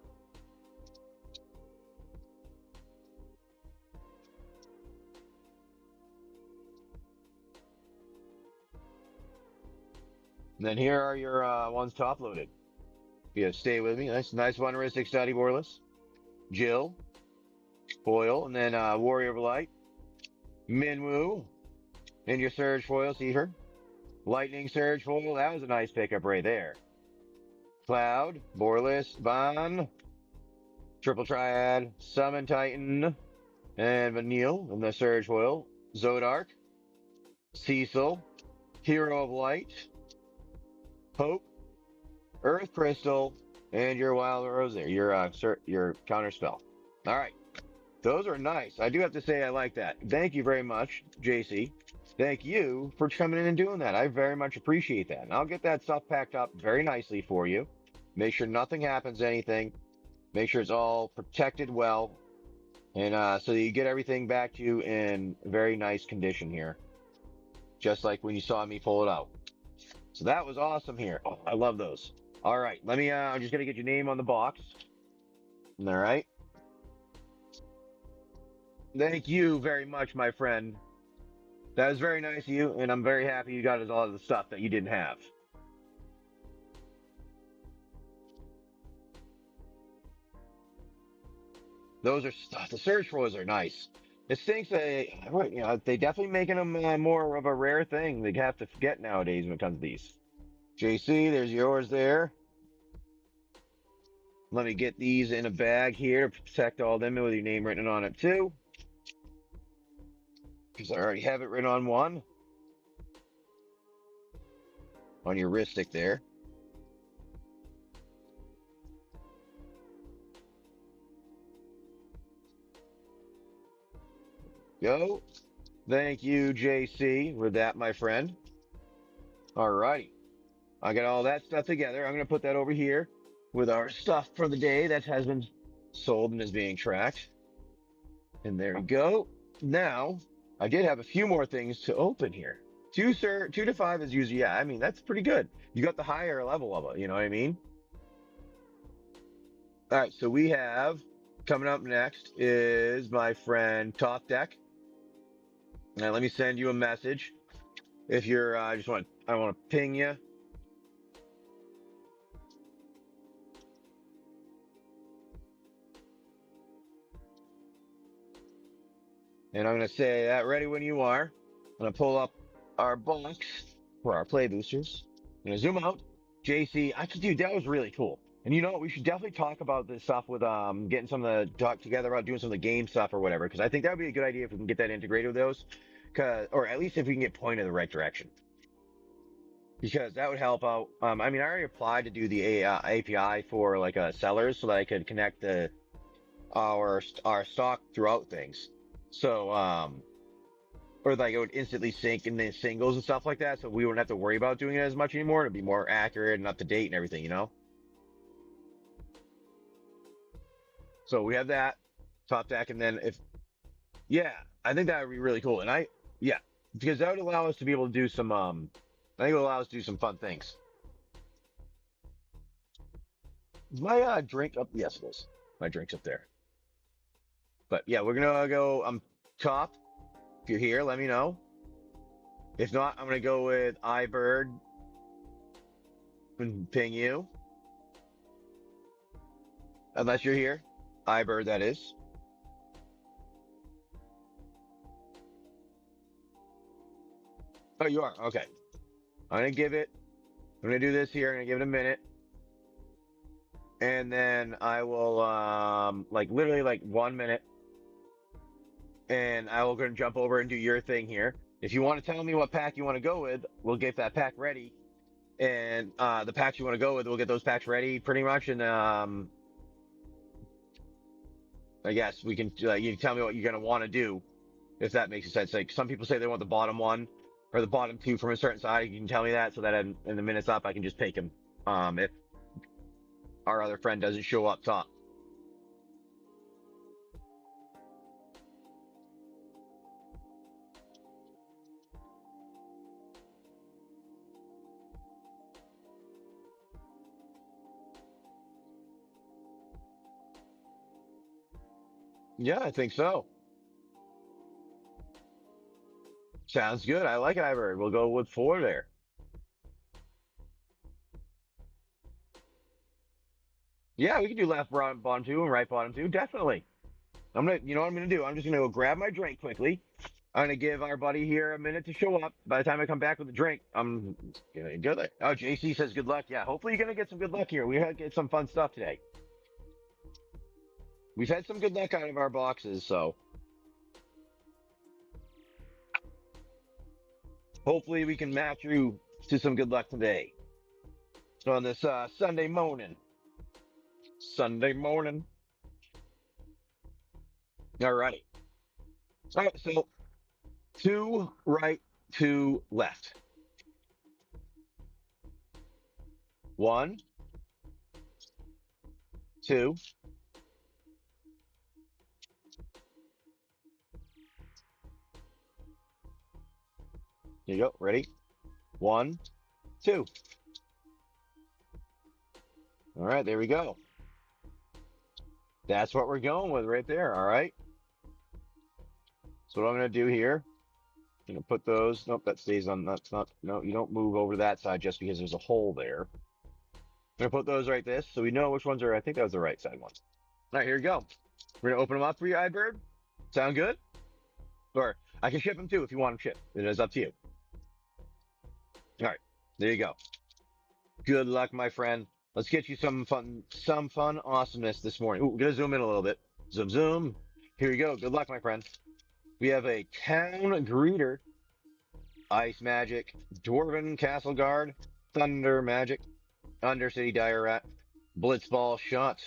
And then here are your ones top loaded. Yeah, stay with me. Nice one, Rhystic Study, Borderless. Jill, foil, and then Warrior of Light, Minwoo, and your Surge foil, see her? Lightning Surge foil, that was a nice pickup right there. Cloud, Borderless, Von, Triple Triad, Summon Titan, and Vanille, and the Surge foil, Zodark, Cecil, Hero of Light, Hope, Earth Crystal, and your Wild Rose there, your counter spell. All right. Those are nice. I do have to say I like that. Thank you very much, JC. Thank you for coming in and doing that. I very much appreciate that. And I'll get that stuff packed up very nicely for you. Make sure nothing happens to anything. Make sure it's all protected well. And so that you get everything back to you in very nice condition here. Just like when you saw me pull it out. So that was awesome here. Oh, I love those. All right. Let me, I'm just going to get your name on the box. All right. Thank you very much, my friend. That was very nice of you, and I'm very happy you got us all of the stuff that you didn't have. Those are stuff. The surge foils are nice. It stinks they definitely making them more of a rare thing. They have to forget nowadays when it comes to these. JC, there's yours there. Let me get these in a bag here to protect all of them with your name written on it too. Because I already have it written on one. On your Rhystic there. Go. Thank you, JC, for that, my friend. Alrighty. I got all that stuff together. I'm going to put that over here with our stuff for the day that has been sold and is being tracked. And there we go. Now, I did have a few more things to open here. 2 to 5 is usually, yeah, I mean, that's pretty good. You got the higher level of it, you know what I mean? All right, so we have, coming up next is my friend Top Deck. Now, let me send you a message. If you're, I want to ping you. And I'm going to say that ready when you are. I'm going to pull up our box for our play boosters. I'm going to zoom out. JC, dude, that was really cool. And you know what? We should definitely talk about this stuff with getting some of the talk together about doing some of the game stuff or whatever. Because I think that would be a good idea if we can get that integrated with those. Or at least if we can get pointed in the right direction. Because that would help out. I mean, I already applied to do the API for like sellers so that I could connect our stock throughout things. So, or like it would instantly sync in the singles and stuff like that. So we wouldn't have to worry about doing it as much anymore. It'd be more accurate and up to date and everything, you know? So we have that Top Deck. And then yeah, I think that would be really cool. And yeah, because that would allow us to be able to do some, I think it would allow us to do some fun things. Is my drink up? Yes, it is. My drink's up there. But yeah, we're going to go top. If you're here, let me know. If not, I'm going to go with iBird and ping you. Unless you're here. iBird, that is. Oh, you are? Okay. I'm gonna do this here. I'm gonna give it a minute. And then I will, like literally like 1 minute. And I will go and jump over and do your thing here. If you want to tell me what pack you want to go with, we'll get that pack ready. And, the packs you want to go with, we'll get those packs ready pretty much. And, I guess we can, you can tell me what you're going to want to do, if that makes sense. Like some people say they want the bottom one or the bottom two from a certain side. You can tell me that so that in the minutes up, I can just pick him. If our other friend doesn't show up top. Yeah, I think so. Sounds good. I like Ivory. We'll go with 4 there. Yeah, we can do left bottom two and right bottom two. Definitely. You know what I'm gonna do? I'm just gonna go grab my drink quickly. I'm gonna give our buddy here a minute to show up. By the time I come back with the drink, I'm gonna go there. Oh, JC says good luck. Yeah, hopefully you're gonna get some good luck here. We had get some fun stuff today. We've had some good luck out of our boxes, so hopefully we can match you to some good luck today. So on this Sunday morning. Sunday morning. Alrighty. All right, so 2 right, 2 left. 1, 2. Here you go. Ready? 1, 2. All right, there we go. That's what we're going with right there. All right. So what I'm going to do here, I'm going to put those. Nope, that stays on. That's not. No, you don't move over to that side just because there's a hole there. I'm going to put those right this so we know which ones are. I think that was the right side one. All right, here you go. We're going to open them up for you, iBird. Sound good? Or I can ship them too if you want them shipped. It is up to you. All right, there you go. Good luck, my friend. Let's get you some fun awesomeness this morning. Ooh, gonna zoom in a little bit. Zoom, zoom. Here you go. Good luck, my friend. We have a Town Greeter, Ice Magic, Dwarven Castle Guard, Thunder Magic, Undercity Dire Rat, Blitzball Shot,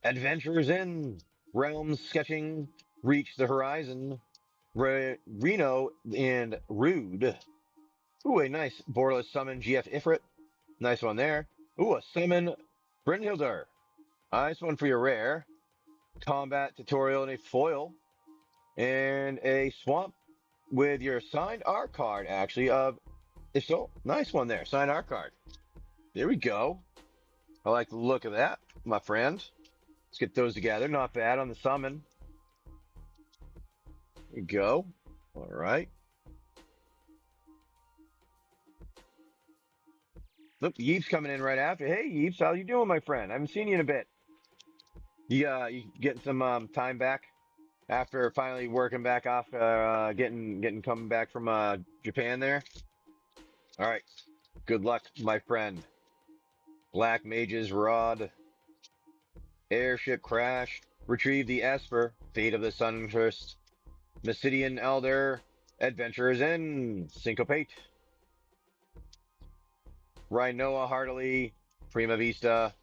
Adventures in, Realms Sketching, Reach the Horizon, Reno, and Rude. Ooh, a nice Borderless Summon GF Ifrit. Nice one there. Ooh, a Summon Brynhildr. Nice one for your rare. Combat Tutorial and a foil. And a Swamp with your signed art card, actually, of if so. Nice one there. Signed art card. There we go. I like the look of that, my friend. Let's get those together. Not bad on the summon. There we go. All right. Look, Yeep's coming in right after. Hey, Yeeps, how you doing, my friend? I haven't seen you in a bit. You getting some time back after finally working back off, getting coming back from Japan there. All right. Good luck, my friend. Black Mage's Rod. Airship Crash. Retrieve the Esper. Fate of the Sunburst. Mysidian Elder. Adventurers in. Syncopate. Rhinoa Heartily. Prima Vista.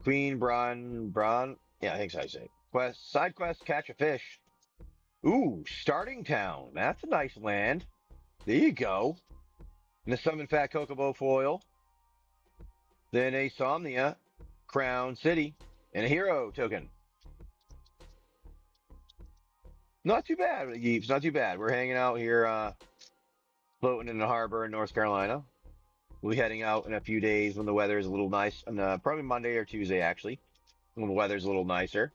Queen Bron. Yeah, I think so I say. Side quest, catch a fish. Ooh, Starting Town. That's a nice land. There you go. And a Summon Fat Kokobo foil. Then a Somnia, Crown City, and a Hero token. Not too bad, Yeeps. Not too bad. We're hanging out here, floating in the harbor in North Carolina. We'll be heading out in a few days when the weather is a little nice, and probably Monday or Tuesday actually, when the weather's a little nicer.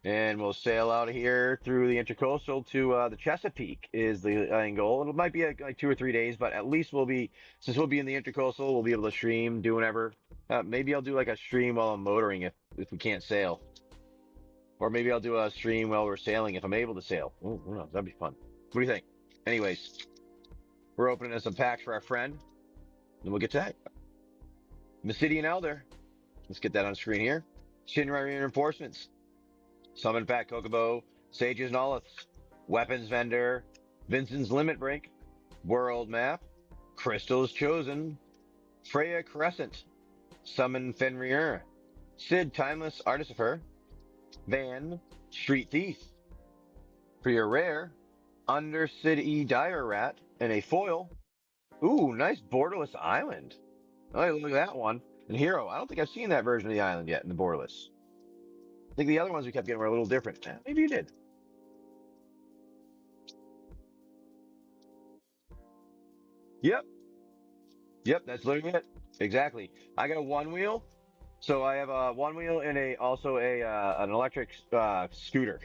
And we'll sail out of here through the Intercoastal to the Chesapeake is the end goal. It might be like 2 or 3 days, but at least since we'll be in the Intercoastal, we'll be able to stream, do whatever. Maybe I'll do like a stream while I'm motoring if we can't sail. Or maybe I'll do a stream while we're sailing if I'm able to sail. Ooh, that'd be fun. What do you think? Anyways, We're opening some packs for our friend. Then we'll get to that. Mysidian Elder. Let's get that on screen here. Shinra Reinforcements. Summon Pack Kokobo. Sage's Noliths. Weapons Vendor. Vincent's Limit Break. World Map. Crystal's Chosen. Freya Crescent. Summon Fenrir. Sid Timeless Artificer. Van. Street Thief. For your rare, Undercity Dire Rat and a foil. Ooh, nice Borderless Island. Oh, look at that one. And Hero, I don't think I've seen that version of the island yet in the Borderless. I think the other ones we kept getting were a little different. Maybe you did. Yep. Yep, that's literally it. Exactly. I got a one wheel. So I have a one wheel and also an electric scooter.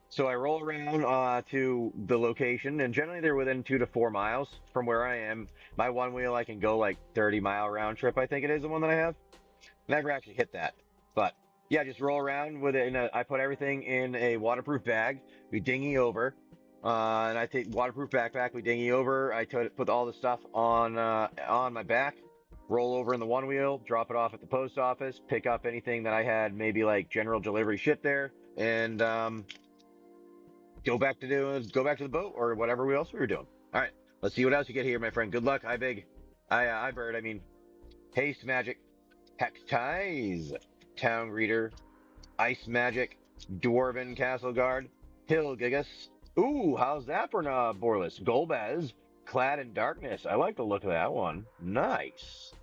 So I roll around to the location, and generally they're within 2 to 4 miles from where I am. My one wheel, I can go like 30-mile round trip, I think it is the one that I have. Never actually hit that. But yeah, just roll around with it. I put everything in a waterproof bag. We dinghy over. And I take waterproof backpack. We dinghy over. I put all the stuff on my back. Roll over in the one wheel. Drop it off at the post office. Pick up anything that I had, maybe like general delivery shit there, and go back to the boat or whatever else we were doing. All right, let's see what else you get here, my friend. Good luck, I bird. I mean, haste magic, hex ties, town greeter, ice magic, dwarven castle guard, hill gigas. Ooh, how's that for Borderless? Golbez, clad in darkness. I like the look of that one. Nice.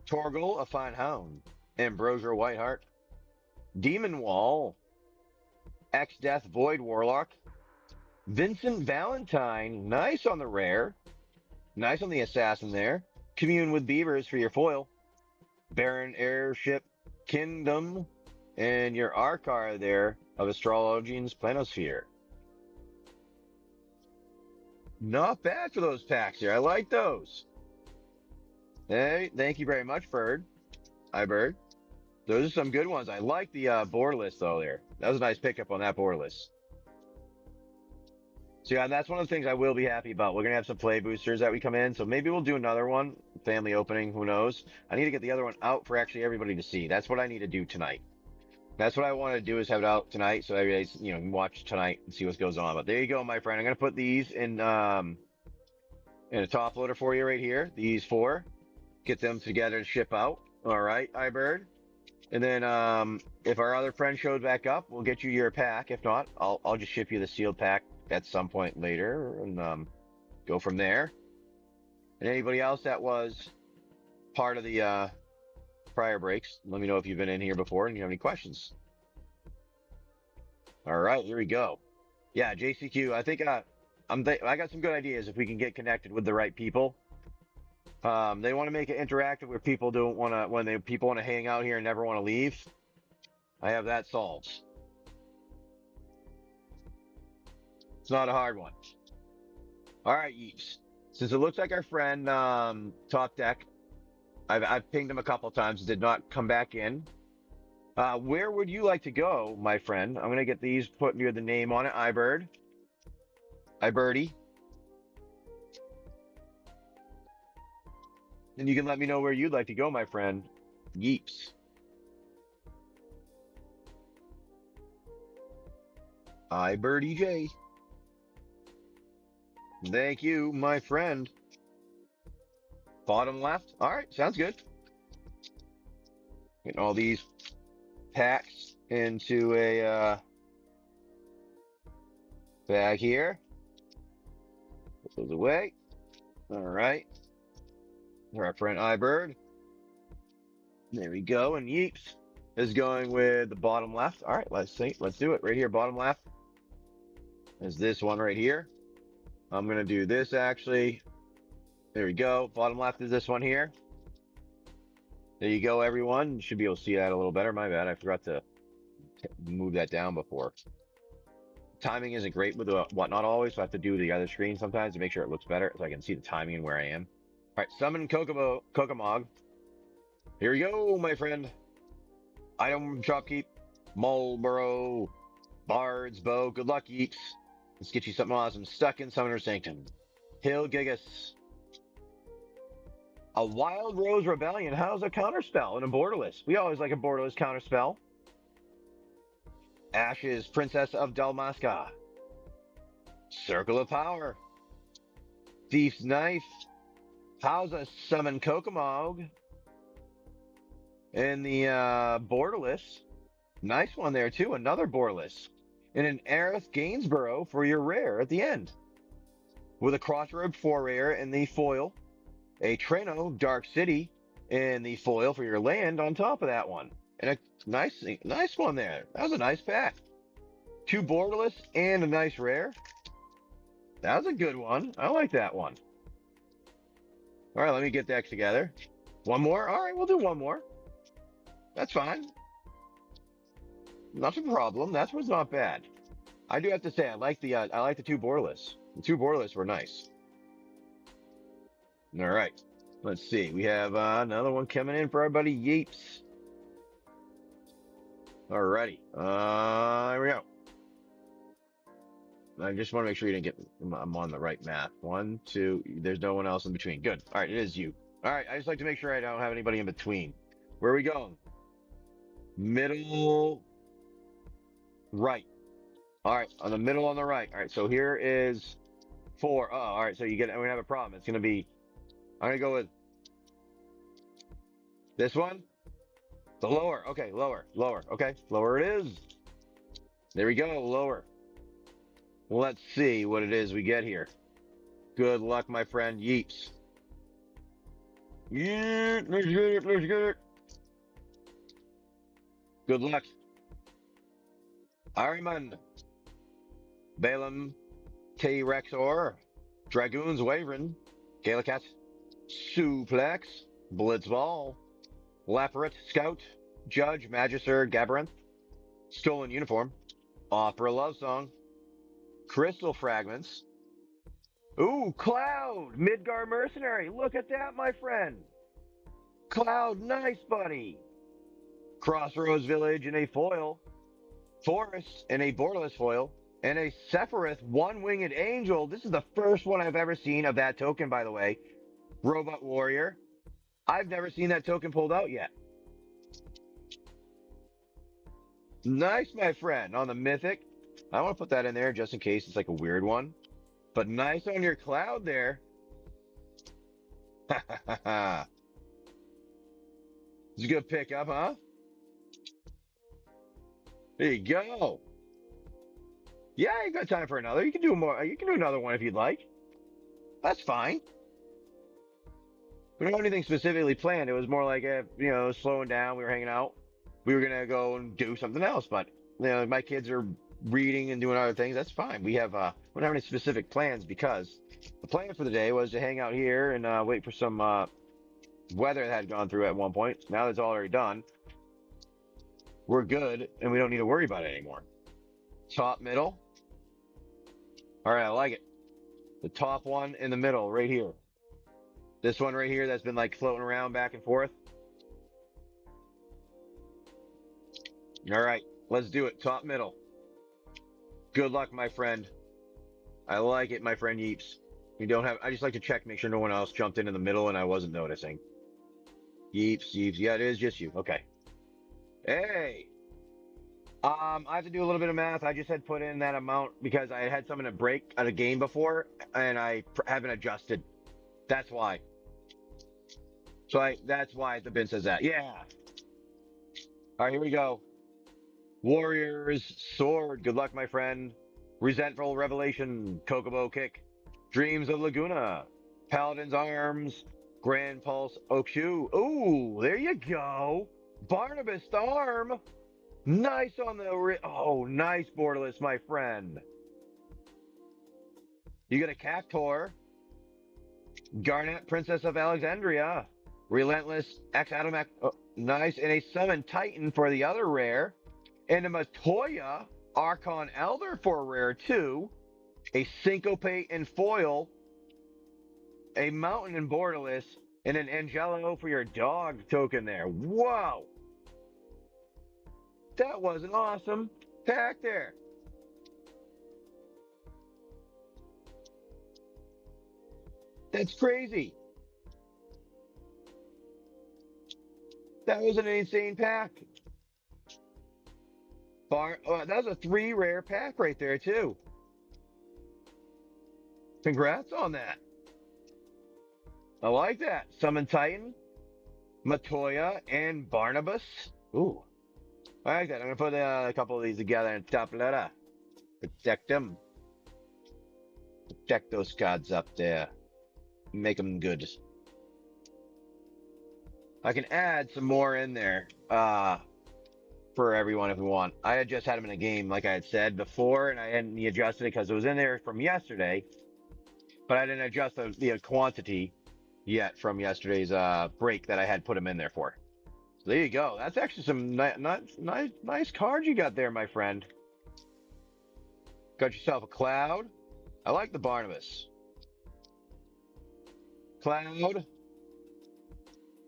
Torgal, a fine hound. Ambrosia Whiteheart, Demon Wall, X-Death Void Warlock, Vincent Valentine, nice on the rare, nice on the assassin there. Commune with Beavers for your foil. Baron Airship Kingdom, and your Arcar there of Astrologian's Planosphere. Not bad for those packs here. I like those. Hey, thank you very much, Bird. Hi, Bird. Those are some good ones. I like the Borderless, though, there. That was a nice pickup on that Borderless. So, yeah, that's one of the things I will be happy about. We're going to have some play boosters that we come in, so maybe we'll do another one. Family opening, who knows? I need to get the other one out for actually everybody to see. That's what I need to do tonight. That's what I want to do, is have it out tonight so everybody's, can watch tonight and see what goes on. But there you go, my friend. I'm going to put these in a top loader for you right here. These 4. Get them together and ship out. All right, iBird. And then if our other friend shows back up, we'll get you your pack. If not, I'll just ship you the sealed pack at some point later and go from there. And anybody else that was part of the prior breaks, let me know if you've been in here before and you have any questions. All right, here we go. Yeah, JCQ. I think I got some good ideas if we can get connected with the right people. They want to make it interactive where people don't want to, people want to hang out here and never want to leave. I have that solved. It's not a hard one. All right, Yeeps. Since it looks like our friend Top Deck, I've pinged him a couple times, did not come back in. Where would you like to go, my friend? I'm gonna get these put near the name on it. iBird, iBirdie. And you can let me know where you'd like to go, my friend. Yeeps. iBirdie J. Thank you, my friend. Bottom left. All right, sounds good. Getting all these packs into a bag here. Put those away. All right. Our friend iBird. There we go. And Yeeps is going with the bottom left. All right, let's see. Let's do it right here. Bottom left is this one right here. I'm going to do this actually. There we go. Bottom left is this one here. There you go, everyone. You should be able to see that a little better. My bad. I forgot to move that down before. Timing isn't great with the whatnot always, so I have to do the other screen sometimes to make sure it looks better so I can see the timing and where I am. All right, summon Kokomog. Here we go, my friend. Item Shopkeep, Marlboro, Bard's Bow. Good luck, Yeeps. Let's get you something awesome. Stuck in Summoner's Sanctum. Hill Gigas. A Wild Rose Rebellion. How's a counterspell in a borderless? We always like a borderless counterspell. Ashes, Princess of Dalmasca. Circle of Power. Thief's Knife. How's a Summon Kokomog in the borderless? Nice one there too. Another borderless. And an Aerith Gainsborough for your rare at the end. With a Crossroad 4 rare in the foil. A Treno Dark City in the foil for your land on top of that one. And a nice one there. That was a nice pack. 2 borderless and a nice rare. That was a good one. I like that one. All right, let me get that together. One more? All right, we'll do one more. That's fine. Not a problem. That was not bad. I do have to say, I like the 2 borderless. The 2 borderless were nice. All right, let's see. We have another one coming in for our buddy Yeeps. All righty. Here we go. I just want to make sure you didn't get. I'm on the right math. 1, 2. There's no one else in between. Good. All right, it is you. All right. I just like to make sure I don't have anybody in between. Where are we going? Middle. Right. All right. On the middle on the right. All right. So here is 4. Oh, all right. So we're gonna have a problem. It's gonna be. I'm gonna go with this one. The lower. Okay. Lower. Okay. Lower it is. There we go. Lower. Let's see what it is we get here. Good luck, my friend Yeeps. Yeah, let's get it. Let's get it. Good luck. Ariman. Balaam. T-Rexor. Dragoons Wavering. Galacat. Suplex. Blitzball. Laparet. Scout. Judge. Magister. Gabarinth. Stolen Uniform. Opera Love Song. Crystal Fragments. Ooh, Cloud, Midgar Mercenary. Look at that, my friend. Cloud, nice buddy. Crossroads Village in a foil. Forest in a borderless foil. And a Sephiroth One-Winged Angel. This is the first one I've ever seen of that token, by the way. Robot Warrior. I've never seen that token pulled out yet. Nice, my friend, on the Mythic. I want to put that in there just in case it's like a weird one. But nice on your Cloud there. It's a good pickup, huh? There you go. Yeah, you got time for another. You can do more. You can do another one if you'd like. That's fine. We don't have anything specifically planned. It was more like, slowing down. We were hanging out. We were going to go and do something else. But, my kids are reading and doing other things. That's fine. We don't have any specific plans because the plan for the day was to hang out here and wait for some weather that had gone through at one point. Now that it's already done, we're good and we don't need to worry about it anymore. Top, middle. All right, I like it. The top one in the middle right here. This one right here that's been like floating around back and forth. All right, let's do it. Top, middle. Good luck, my friend. I like it, my friend Yeeps. I just like to check, make sure no one else jumped in the middle and I wasn't noticing. Yeeps. Yeah, it is just you. Okay. Hey. I have to do a little bit of math. I just had put in that amount because I had some in a break at a game before and I haven't adjusted. That's why. That's why the bin says that. Yeah. All right, here we go. Warrior's Sword. Good luck, my friend. Resentful Revelation. Kokobo Kick. Dreams of Laguna. Paladin's Arms. Grand Pulse Okshu. Ooh, there you go. Barnabas Arm. Nice on the... Oh, nice borderless, my friend. You get a Cactor. Garnet, Princess of Alexandria. Relentless X-Atomac. Oh, nice. And a Summon Titan for the other rare. And a Matoya Archon Elder for a rare too. A Syncopate and Foil. A Mountain and Borderless. And an Angelo for your dog token there. Whoa. That was an awesome pack there. That's crazy. That was an insane pack. That was a 3 rare pack right there too. Congrats on that. I like that. Summon Titan, Matoya, and Barnabas. Ooh, I like that. I'm gonna put a couple of these together and top letter. Protect them. Protect those cards up there. Make them good. I can add some more in there for everyone if we want. I had just had them in a game, like I had said before, and I hadn't adjusted it because it was in there from yesterday, but I didn't adjust the quantity yet from yesterday's break that I had put them in there for. So there you go. That's actually some nice cards you got there, my friend. Got yourself a Cloud. I like the Barnabas. Cloud.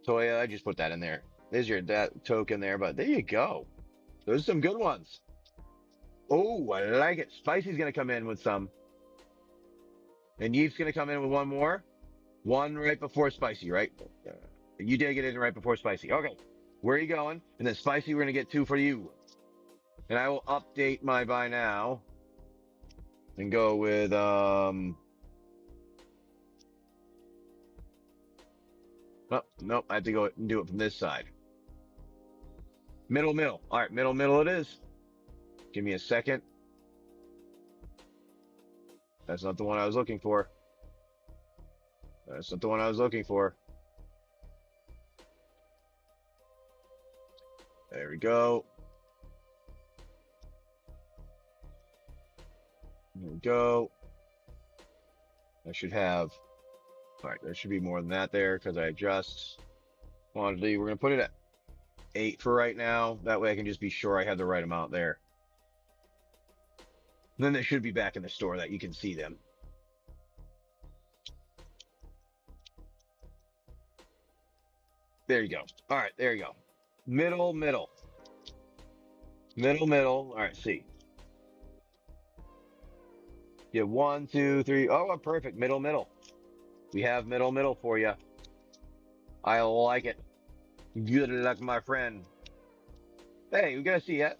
Toya, I just put that in there. There's that token there, but there you go. Those are some good ones. Oh, I like it. Spicy's going to come in with some. And Yeef's going to come in with one more. One right before Spicy, right? You did get in right before Spicy. Okay. Where are you going? And then Spicy, we're going to get 2 for you. And I will update my buy now. And go with, nope, I have to go and do it from this side. Middle. All right, middle it is. Give me a second. That's not the one I was looking for. That's not the one I was looking for. There we go. There we go. I should have, all right, there should be more than that there because I adjust quantity. We're going to put it at 8 for right now. That way I can just be sure I have the right amount there. And then they should be back in the store that you can see them. There you go. All right, there you go. Middle. All right, see. Yeah, 1, 2, 3. Oh, perfect. Middle. We have middle for you. I like it. Good luck, my friend. Hey, we gotta see it.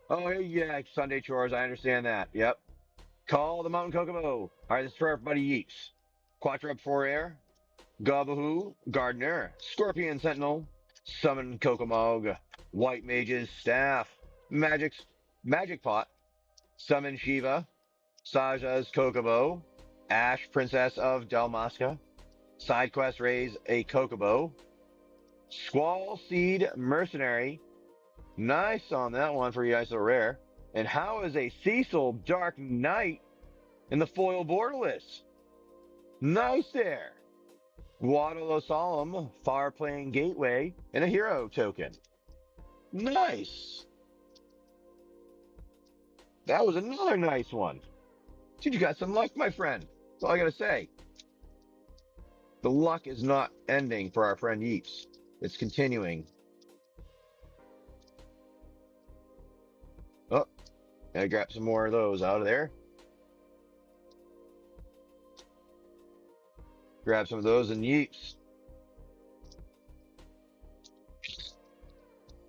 Oh, yeah, Sunday chores. I understand that. Yep. Call the Mountain Kokomo. All right, this is for everybody. Yeeks. Quattro for air. Gabahoo. Gardener. Scorpion Sentinel. Summon Kokomog. White Mage's Staff. Magic Pot. Summon Shiva. Saja's Kokobo. Ash, Princess of Dalmasca. Side quest raise a Kokobo. Squall Seed Mercenary. Nice on that one for you guys so rare. And how is a Cecil Dark Knight in the foil Borderless? Nice there. Guadalo Solemn, Far Plane Gateway, and a hero token. Nice. That was another nice one. Dude, you got some luck, my friend. That's all I gotta say. The luck is not ending for our friend Yeeps. It's continuing. Oh, gotta grab some more of those out of there. Grab some of those and Yeeps.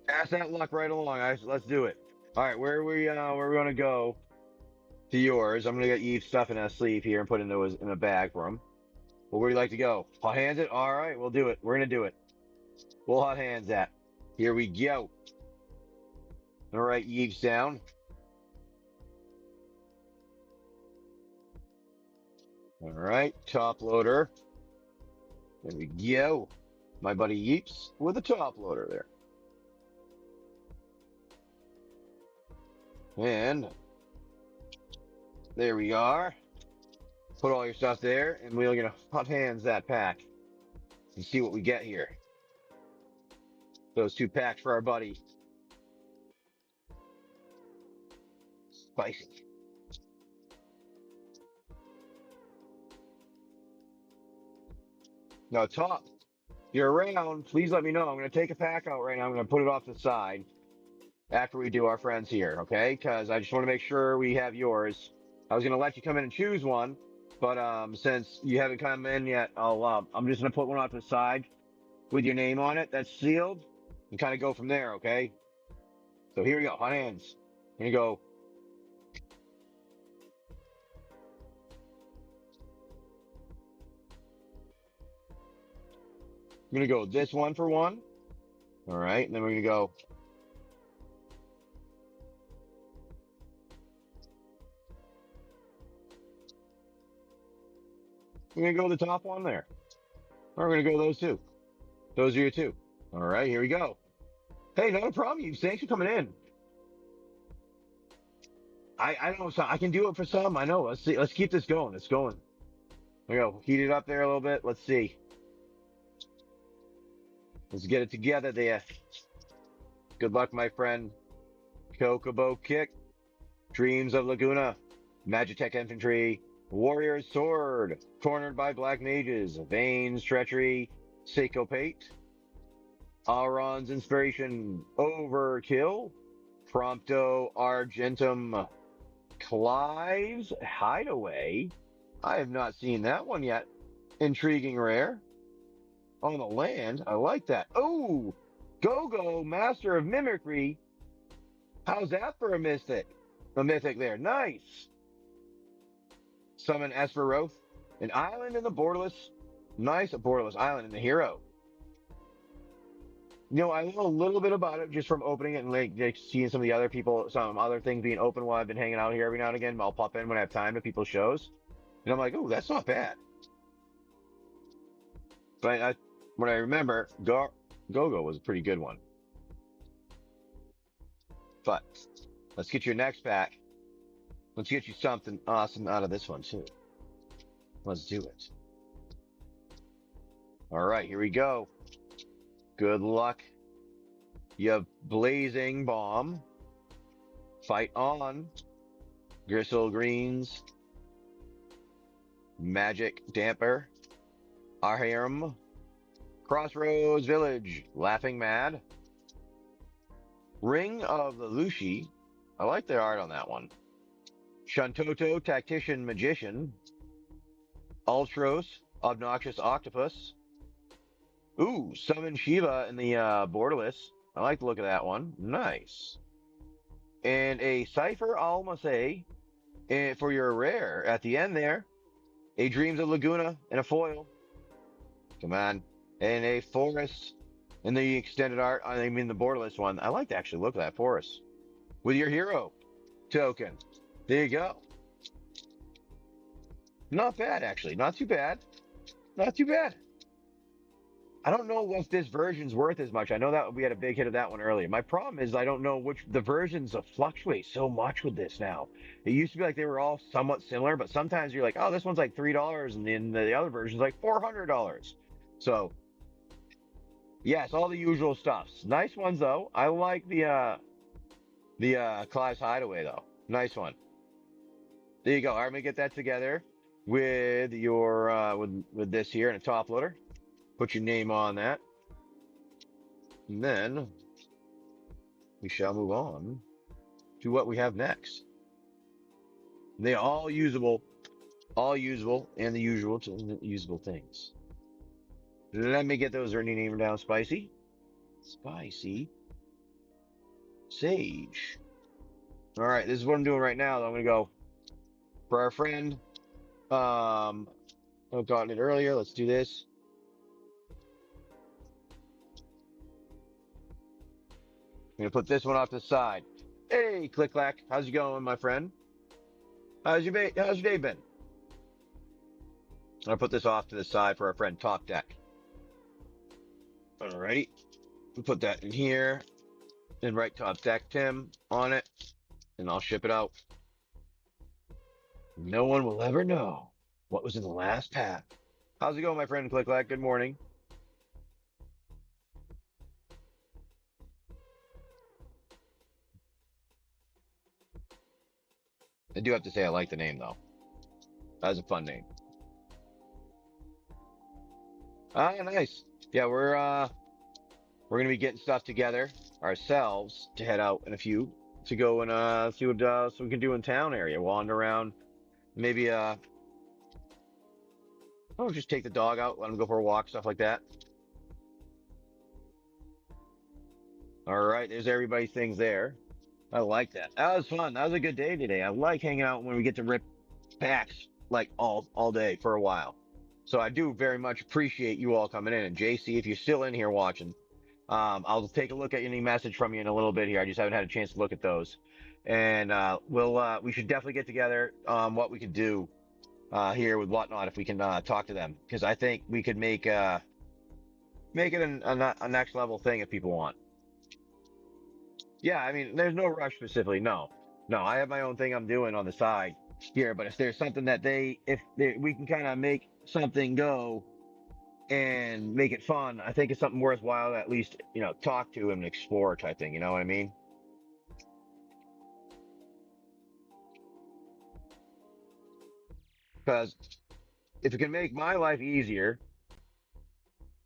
Pass that luck right along, guys. Let's do it. All right, where are we gonna go to yours? I'm gonna get Yeeps stuff in a sleeve here and put it in a bag for him. Well, where do you like to go? Hot hands it? All right, we'll do it. We're gonna do it. We'll hot hands that. Here we go. All right, Yeeps down. All right, top loader. There we go. My buddy Yeeps with a top loader there. And there we are. Put all your stuff there, and we're gonna hot hands that pack and see what we get here. Those 2 packs for our buddy. Spicy. Now, Top, if you're around, please let me know. I'm gonna take a pack out right now. I'm gonna put it off to the side after we do our friends here, okay? Because I just want to make sure we have yours I was gonna let you come in and choose one, but since you haven't come in yet, I'm just gonna put one off to the side with your name on it that's sealed, and kind of go from there. Okay. So here we go. Hot hands. Here you go. I'm gonna go this one for one. All right, and then we're gonna go. We're gonna go the top one there. We're gonna go those two. Those are your two. All right, here we go. Hey, not a problem. You thanks for coming in. I know I can do it for some. I know. Let's see. Let's keep this going. It's going. There we go. Heat it up there a little bit. Let's see. Let's get it together there. Good luck, my friend. Kokobo Kick. Dreams of Laguna. Magitech Infantry. Warrior's Sword. Cornered by Black Mages. Veins Treachery. Sycopate. Auron's Inspiration. Overkill. Prompto Argentum. Clive's Hideaway. I have not seen that one yet. Intriguing rare. On the land. I like that. Oh, Go-Go, Master of Mimicry. How's that for a mythic? A mythic there. Nice. Summon Esperoth. An island in the Borderless. Nice. A Borderless island in the hero. You know, I know a little bit about it just from opening it and like seeing some of the other people, some other things being open while I've been hanging out here every now and again. I'll pop in when I have time to people's shows. And I'm like, oh, that's not bad. But when I remember, Go-Go was a pretty good one. But let's get your next pack. Let's get you something awesome out of this one too. Let's do it. All right, here we go. Good luck. You have Blazing Bomb. Fight On. Gristle Greens. Magic Damper. Arharem. Crossroads Village. Laughing Mad. Ring of the Lushi. I like the art on that one. Shantoto Tactician Magician. Ultros Obnoxious Octopus. Ooh, Summon Shiva in the Borderless. I like the look of that one. Nice. And a Cypher Almase for your rare at the end there. A Dreams of Laguna and a foil. Come on. And a Forest in the extended art. I mean the Borderless one. I like to actually look at that Forest. With your hero token. There you go. Not bad, actually. Not too bad. Not too bad. I don't know what this version's worth as much. I know that we had a big hit of that one earlier. My problem is I don't know which the versions fluctuate so much with this now. It used to be like they were all somewhat similar, but sometimes you're like, oh, this one's like $3, and then the other version's like $400. So, yes, all the usual stuffs. Nice ones though. I like the Clive's Hideaway though. Nice one. There you go. All right, I'm gonna get that together with your with this here in a top loader. Put your name on that. And then we shall move on to what we have next. They all usable, and the usual usable things. Let me get those earning name down. Spicy. Sage. All right, this is what I'm doing right now. I'm going to go for our friend. I've gotten it earlier. Let's do this. I'm going to put this one off to the side. Hey, Click Clack. How's it going, my friend? How's your day been? I'll put this off to the side for our friend Top Deck. Alrighty. We'll put that in here. And write Top Deck Tim on it. And I'll ship it out. No one will ever know what was in the last pack. How's it going, my friend Click Clack? Good morning. I do have to say I like the name though. That was a fun name. Ah, nice. Yeah, we're gonna be getting stuff together ourselves to head out in a few to go and see what we can do in town area. Wander around Maybe oh, just take the dog out, let him go for a walk, stuff like that. All right, there's everybody's things there. I like that. That was fun. That was a good day today. I like hanging out when we get to rip packs like all day for a while. So I do very much appreciate you all coming in. And JC, if you're still in here watching, I'll take a look at any message from you in a little bit here. I just haven't had a chance to look at those. And we should definitely get together what we could do here with Whatnot if we can talk to them, because I think we could make it a next level thing if people want. Yeah, I mean, there's no rush specifically. No, no, I have my own thing I'm doing on the side here. But if there's something that we can kind of make something go and make it fun, I think it's something worthwhile to at least, talk to and explore type thing. You know what I mean? Because if it can make my life easier,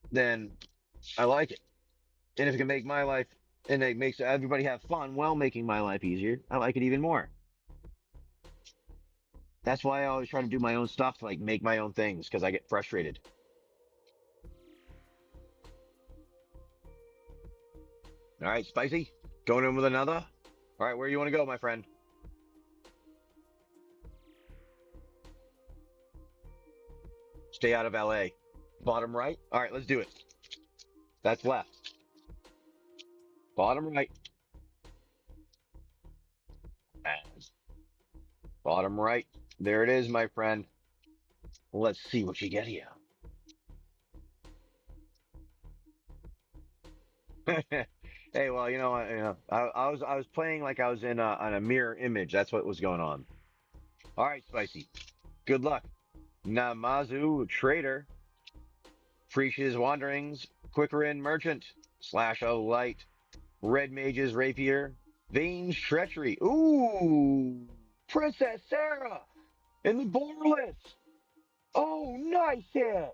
then I like it. And if it can make my life and it makes everybody have fun while making my life easier, I like it even more. That's why I always try to do my own stuff, like make my own things, because I get frustrated. All right, Spicy, going in with another. All right, where you want to go, my friend? Stay out of LA. Bottom right. All right, let's do it. That's left. Bottom right. Bottom right. There it is, my friend. Let's see what you get here. Hey, well, I was playing like I was in on a mirror image. That's what was going on. All right, Spicy. Good luck. Namazu Trader. Fresh's Wanderings. Quickerin Merchant. Slash O Light. Red Mage's Rapier. Vane's Treachery. Ooh! Princess Sarah! In the Borderless! Oh, nice hit!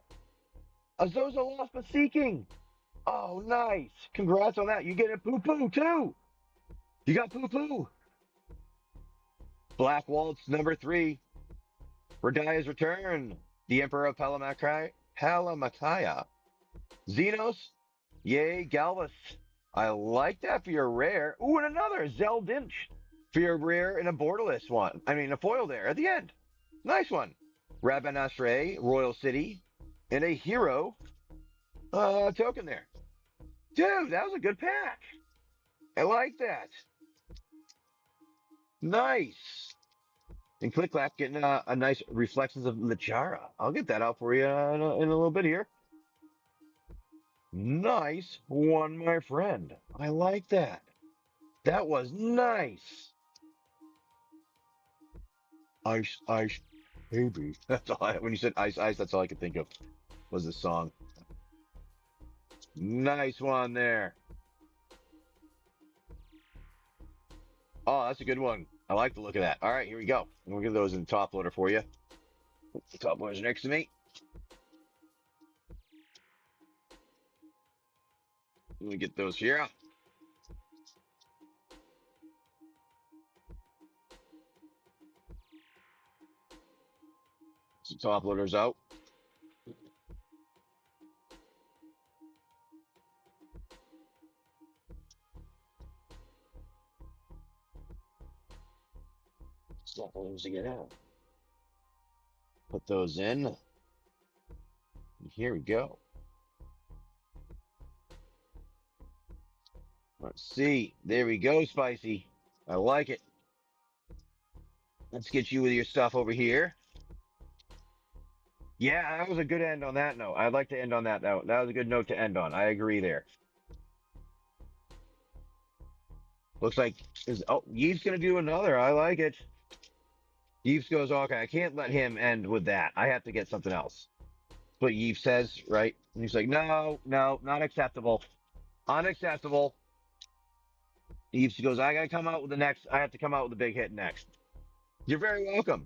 Azosa Lost but Seeking! Oh, nice! Congrats on that. You get a poo-poo, too! You got poo-poo! Black Waltz number 3. Radia's Return. The Emperor of Palamakaya. Xenos. Yay, Galvus. I like that for your rare. Ooh, and another Zeldinch for your rare and a borderless one. I mean, a foil there at the end. Nice one. Rabanastre, Royal City, and a hero token there. Dude, that was a good pack. I like that. Nice. And Click Clap getting a nice Reflections of Lachara. I'll get that out for you in a little bit here. Nice one, my friend. I like that. That was nice. Ice, ice, baby. That's all when you said ice, ice, that's all I could think of was the song. Nice one there. Oh, that's a good one. I like the look of that. All right, here we go. We'll get those in the top loader for you. The top loader's next to me. Let me get those here. Some top loaders out. Top loaders to get out. Put those in. Here we go. Let's see. There we go, Spicy. I like it. Let's get you with your stuff over here. Yeah, that was a good end on that note. I'd like to end on that note. That was a good note to end on. I agree there. Looks like Yeeves gonna do another. I like it. Yeeves goes, okay, I can't let him end with that. I have to get something else. That's what Yeeves says, right? And he's like, no, not acceptable. Unacceptable. Yeeves goes, I have to come out with the big hit next. You're very welcome.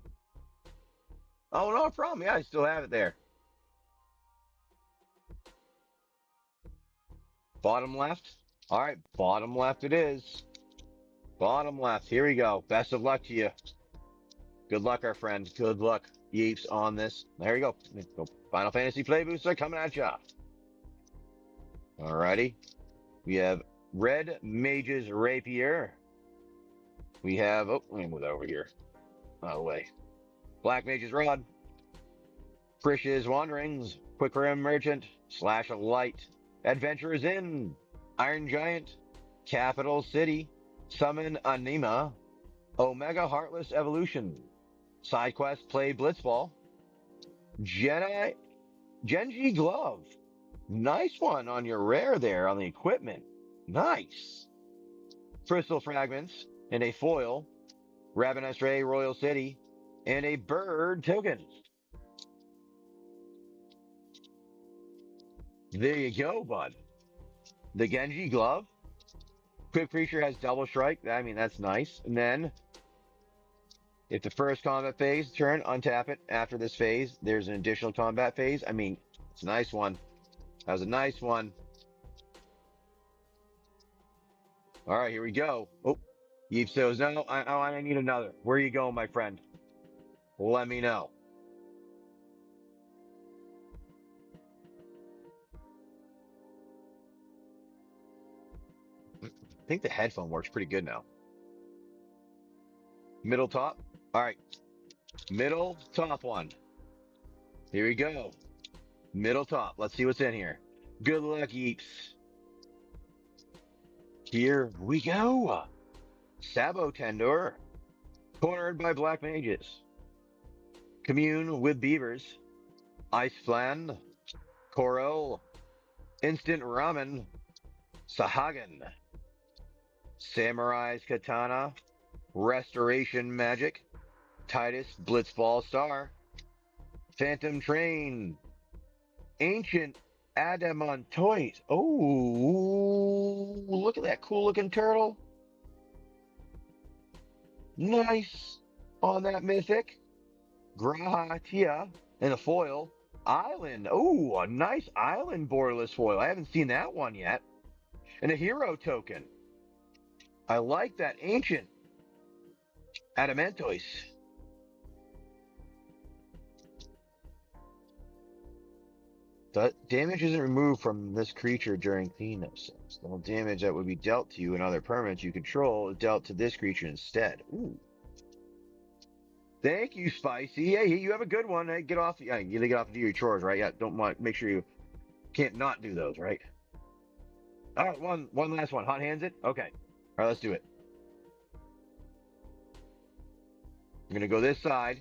Oh, no problem. Yeah, I still have it there. Bottom left. All right, bottom left it is. Bottom left. Here we go. Best of luck to you. Good luck, our friend. Good luck, Yeeps, on this. There you go. Go. Final Fantasy Play Booster coming at ya. Alrighty. We have Red Mage's Rapier. We have, oh, let me move that over here. Out of the way. Black Mage's Rod. Frish's Wanderings. Quick Rim Merchant. Slash of Light. Adventurers Inn. Iron Giant. Capital City. Summon Anima. Omega Heartless Evolution. Side quest Play Blitzball. Genji Glove. Nice one on your rare there on the equipment. Nice. Crystal Fragments and a foil. Ravenous Ray Royal City and a bird token. There you go, bud. The Genji Glove. Quick Creature has double strike. I mean, that's nice. And then, if the first combat phase turn, untap it. After this phase, there's an additional combat phase. I mean, it's a nice one. That was a nice one. All right, here we go. Oh, Yeep says, no, I need another. Where you going, my friend? Let me know. I think the headphone works pretty good now. Middle top. All right. Middle top one. Here we go. Middle top. Let's see what's in here. Good luck, Yeeps. Here we go. Sabo Tendor. Cornered by Black Mages. Commune with Beavers. Ice Flan. Corel. Instant Ramen. Sahagan. Samurai's Katana. Restoration Magic. Titus Blitzball Star. Phantom Train. Ancient Adamantoid. Oh, look at that cool looking turtle. Nice on that mythic. Grahatia and a foil. Island. Oh, a nice island borderless foil. I haven't seen that one yet. And a hero token. I like that ancient Adamantois. The damage isn't removed from this creature during cleanup steps. The damage that would be dealt to you and other permanents you control is dealt to this creature instead. Ooh. Thank you, Spicy. Hey, you have a good one. Hey, get off. Yeah, you get off and do your chores, right? Yeah, don't want. Make sure you can't not do those, right? All right, one last one. Hot hands it. Okay. All right, let's do it. I'm gonna go this side.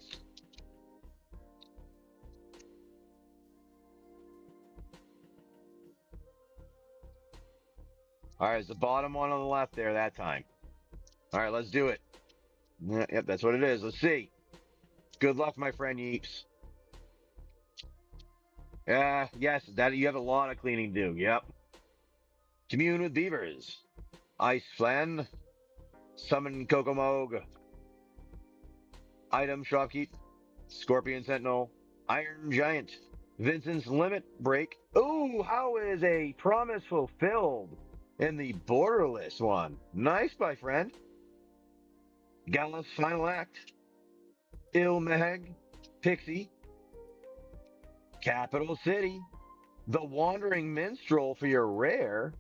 All right, it's the bottom one on the left there that time. All right, let's do it. Yep, that's what it is. Let's see. Good luck, my friend Yeeps. Yes, that you have a lot of cleaning to do. Yep. Commune with Beavers. Ice Flan. Summon Kokomog. Item Shopkeep. Scorpion Sentinel. Iron Giant. Vincent's Limit Break. Ooh, how is a promise fulfilled in the Borderless one? Nice, my friend. Gallus Final Act. Ilmeheg. Pixie. Capital City. The Wandering Minstrel for your rare.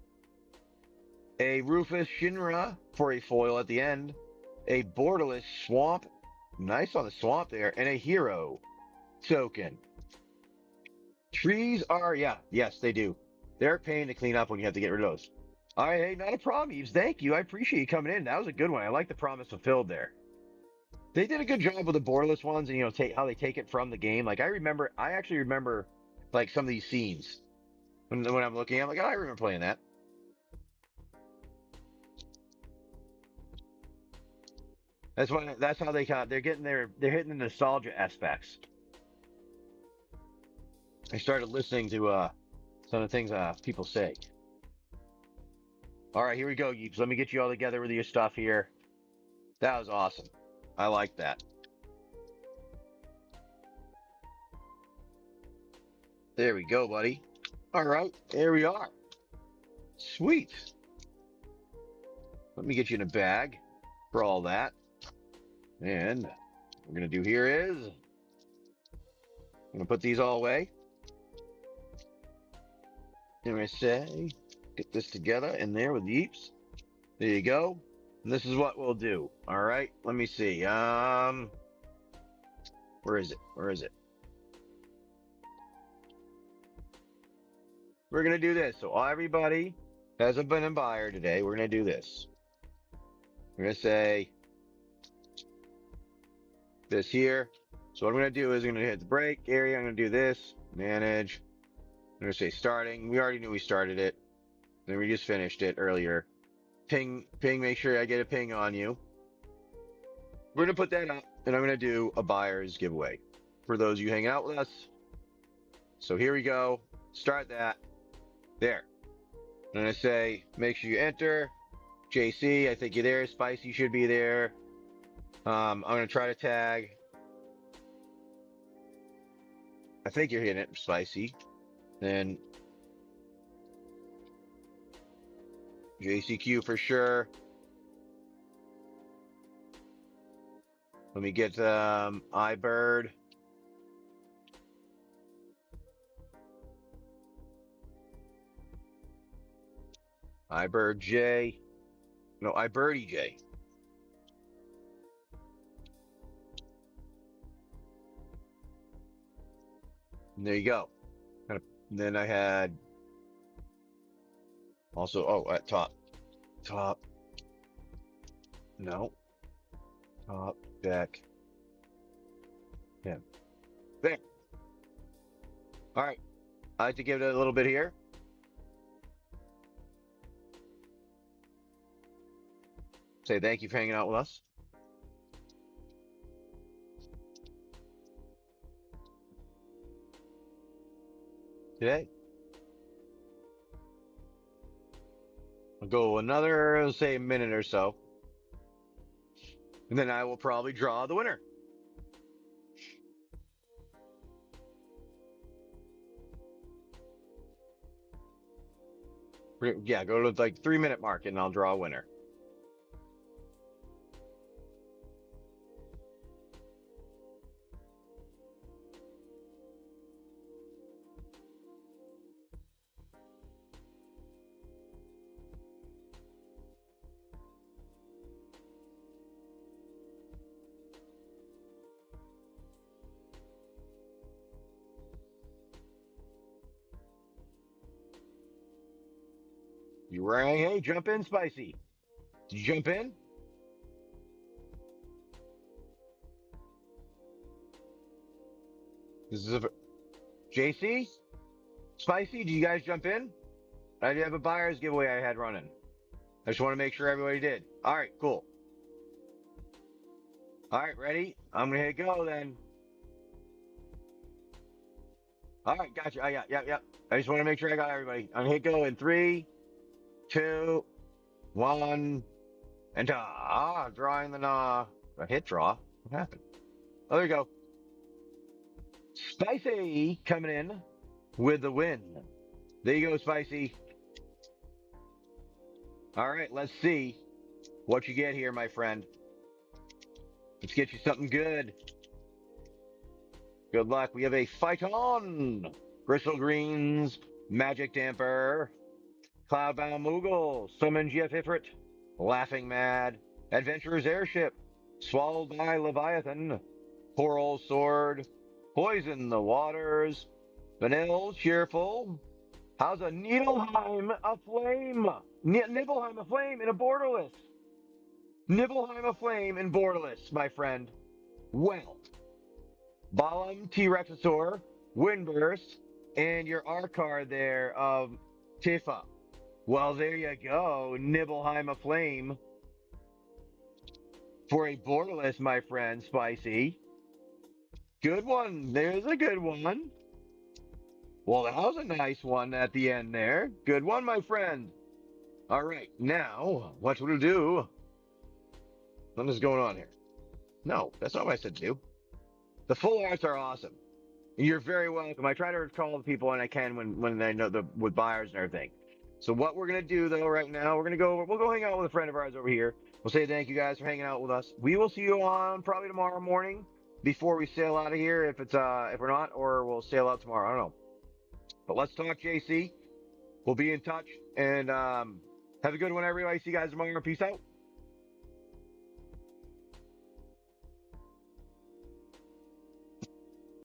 A Rufus Shinra for a foil at the end. A Borderless Swamp. Nice on the swamp there. And a hero token. Trees are, yes, they do. They're a pain to clean up when you have to get rid of those. All right, hey, not a problem, Eves. Thank you. I appreciate you coming in. That was a good one. I like the promise fulfilled there. They did a good job with the borderless ones, and how they take it from the game. Like I actually remember like some of these scenes when I'm looking. I'm like, oh, I remember playing that. That's how they're hitting the nostalgia aspects. I started listening to some of the things people say. All right, here we go, Yeeps. Let me get you all together with your stuff here. That was awesome. I like that. There we go, buddy. All right, there we are. Sweet. Let me get you in a bag for all that. And we're going to do here is I'm going to put these all away. I'm going to say, get this together in there with the eeps. There you go. And this is what we'll do. All right. Let me see. Where is it? Where is it? We're going to do this. So everybody hasn't been in buyer today. We're going to do this. We're going to say this here. So what I'm going to do is I'm going to hit the break area. I'm going to do this. Manage. I'm going to say starting. We already knew we started it. Then we just finished it earlier. Ping, make sure I get a ping on you. We're going to put that up, and I'm going to do a buyer's giveaway for those of you hanging out with us. So here we go. Start that. There. I'm going to say, make sure you enter. JC, I think you're there. Spicy should be there. I'm going to try to tag. I think you're hitting it, Spicy. Then JCQ for sure. Let me get iBird. iBird J. No, iBirdie J. And there you go. And then I had also, oh, at top. No. Top deck. Yeah. There. All right. I like to give it a little bit here. Say thank you for hanging out with us. Today. I'll go another, say, minute or so. And then I will probably draw the winner. Yeah, go to like 3-minute mark and I'll draw a winner. You rang? Hey, jump in, Spicy. Did you jump in? This is a JC, Spicy. Do you guys jump in? I do have a buyer's giveaway I had running. I just want to make sure everybody did. All right, cool. All right, ready? I'm gonna hit go then. All right, gotcha. Yep. I just want to make sure I got everybody. I'm gonna hit go in 3, 2, 1, and drawing the a hit draw. What happened? Oh, there you go. Spicy coming in with the win. There you go, Spicy. All right, let's see what you get here, my friend. Let's get you something good. Good luck. We have a Fight On, Crystal Greens, Magic Damper, Cloudbound Moogle, Summon GF Ifrit, Laughing Mad, Adventurer's Airship, Swallowed by Leviathan, Coral Sword, Poison the Waters, Vanille Cheerful. How's a Nibelheim Aflame? Nibelheim Aflame in a Borderless. Nibelheim Aflame in Borderless, my friend. Well, Balam T-Rexasaur, Windburst, and your R card there of Tifa. Well, there you go. Nibelheim Aflame for a Borderless, my friend, Spicy. Good one. There's a good one. Well, that was a nice one at the end there. Good one, my friend. All right, now, what we'll do... What is going on here? No, that's not what I said to do. The full arts are awesome. You're very welcome. I try to call the people when I can when I know with buyers and everything. So what we're gonna do though right now, we'll go hang out with a friend of ours over here. We'll say thank you guys for hanging out with us. We will see you on probably tomorrow morning before we sail out of here, if we're not, or we'll sail out tomorrow. I don't know. But let's talk, JC. We'll be in touch, and have a good one, everybody. See you guys tomorrow. Peace out.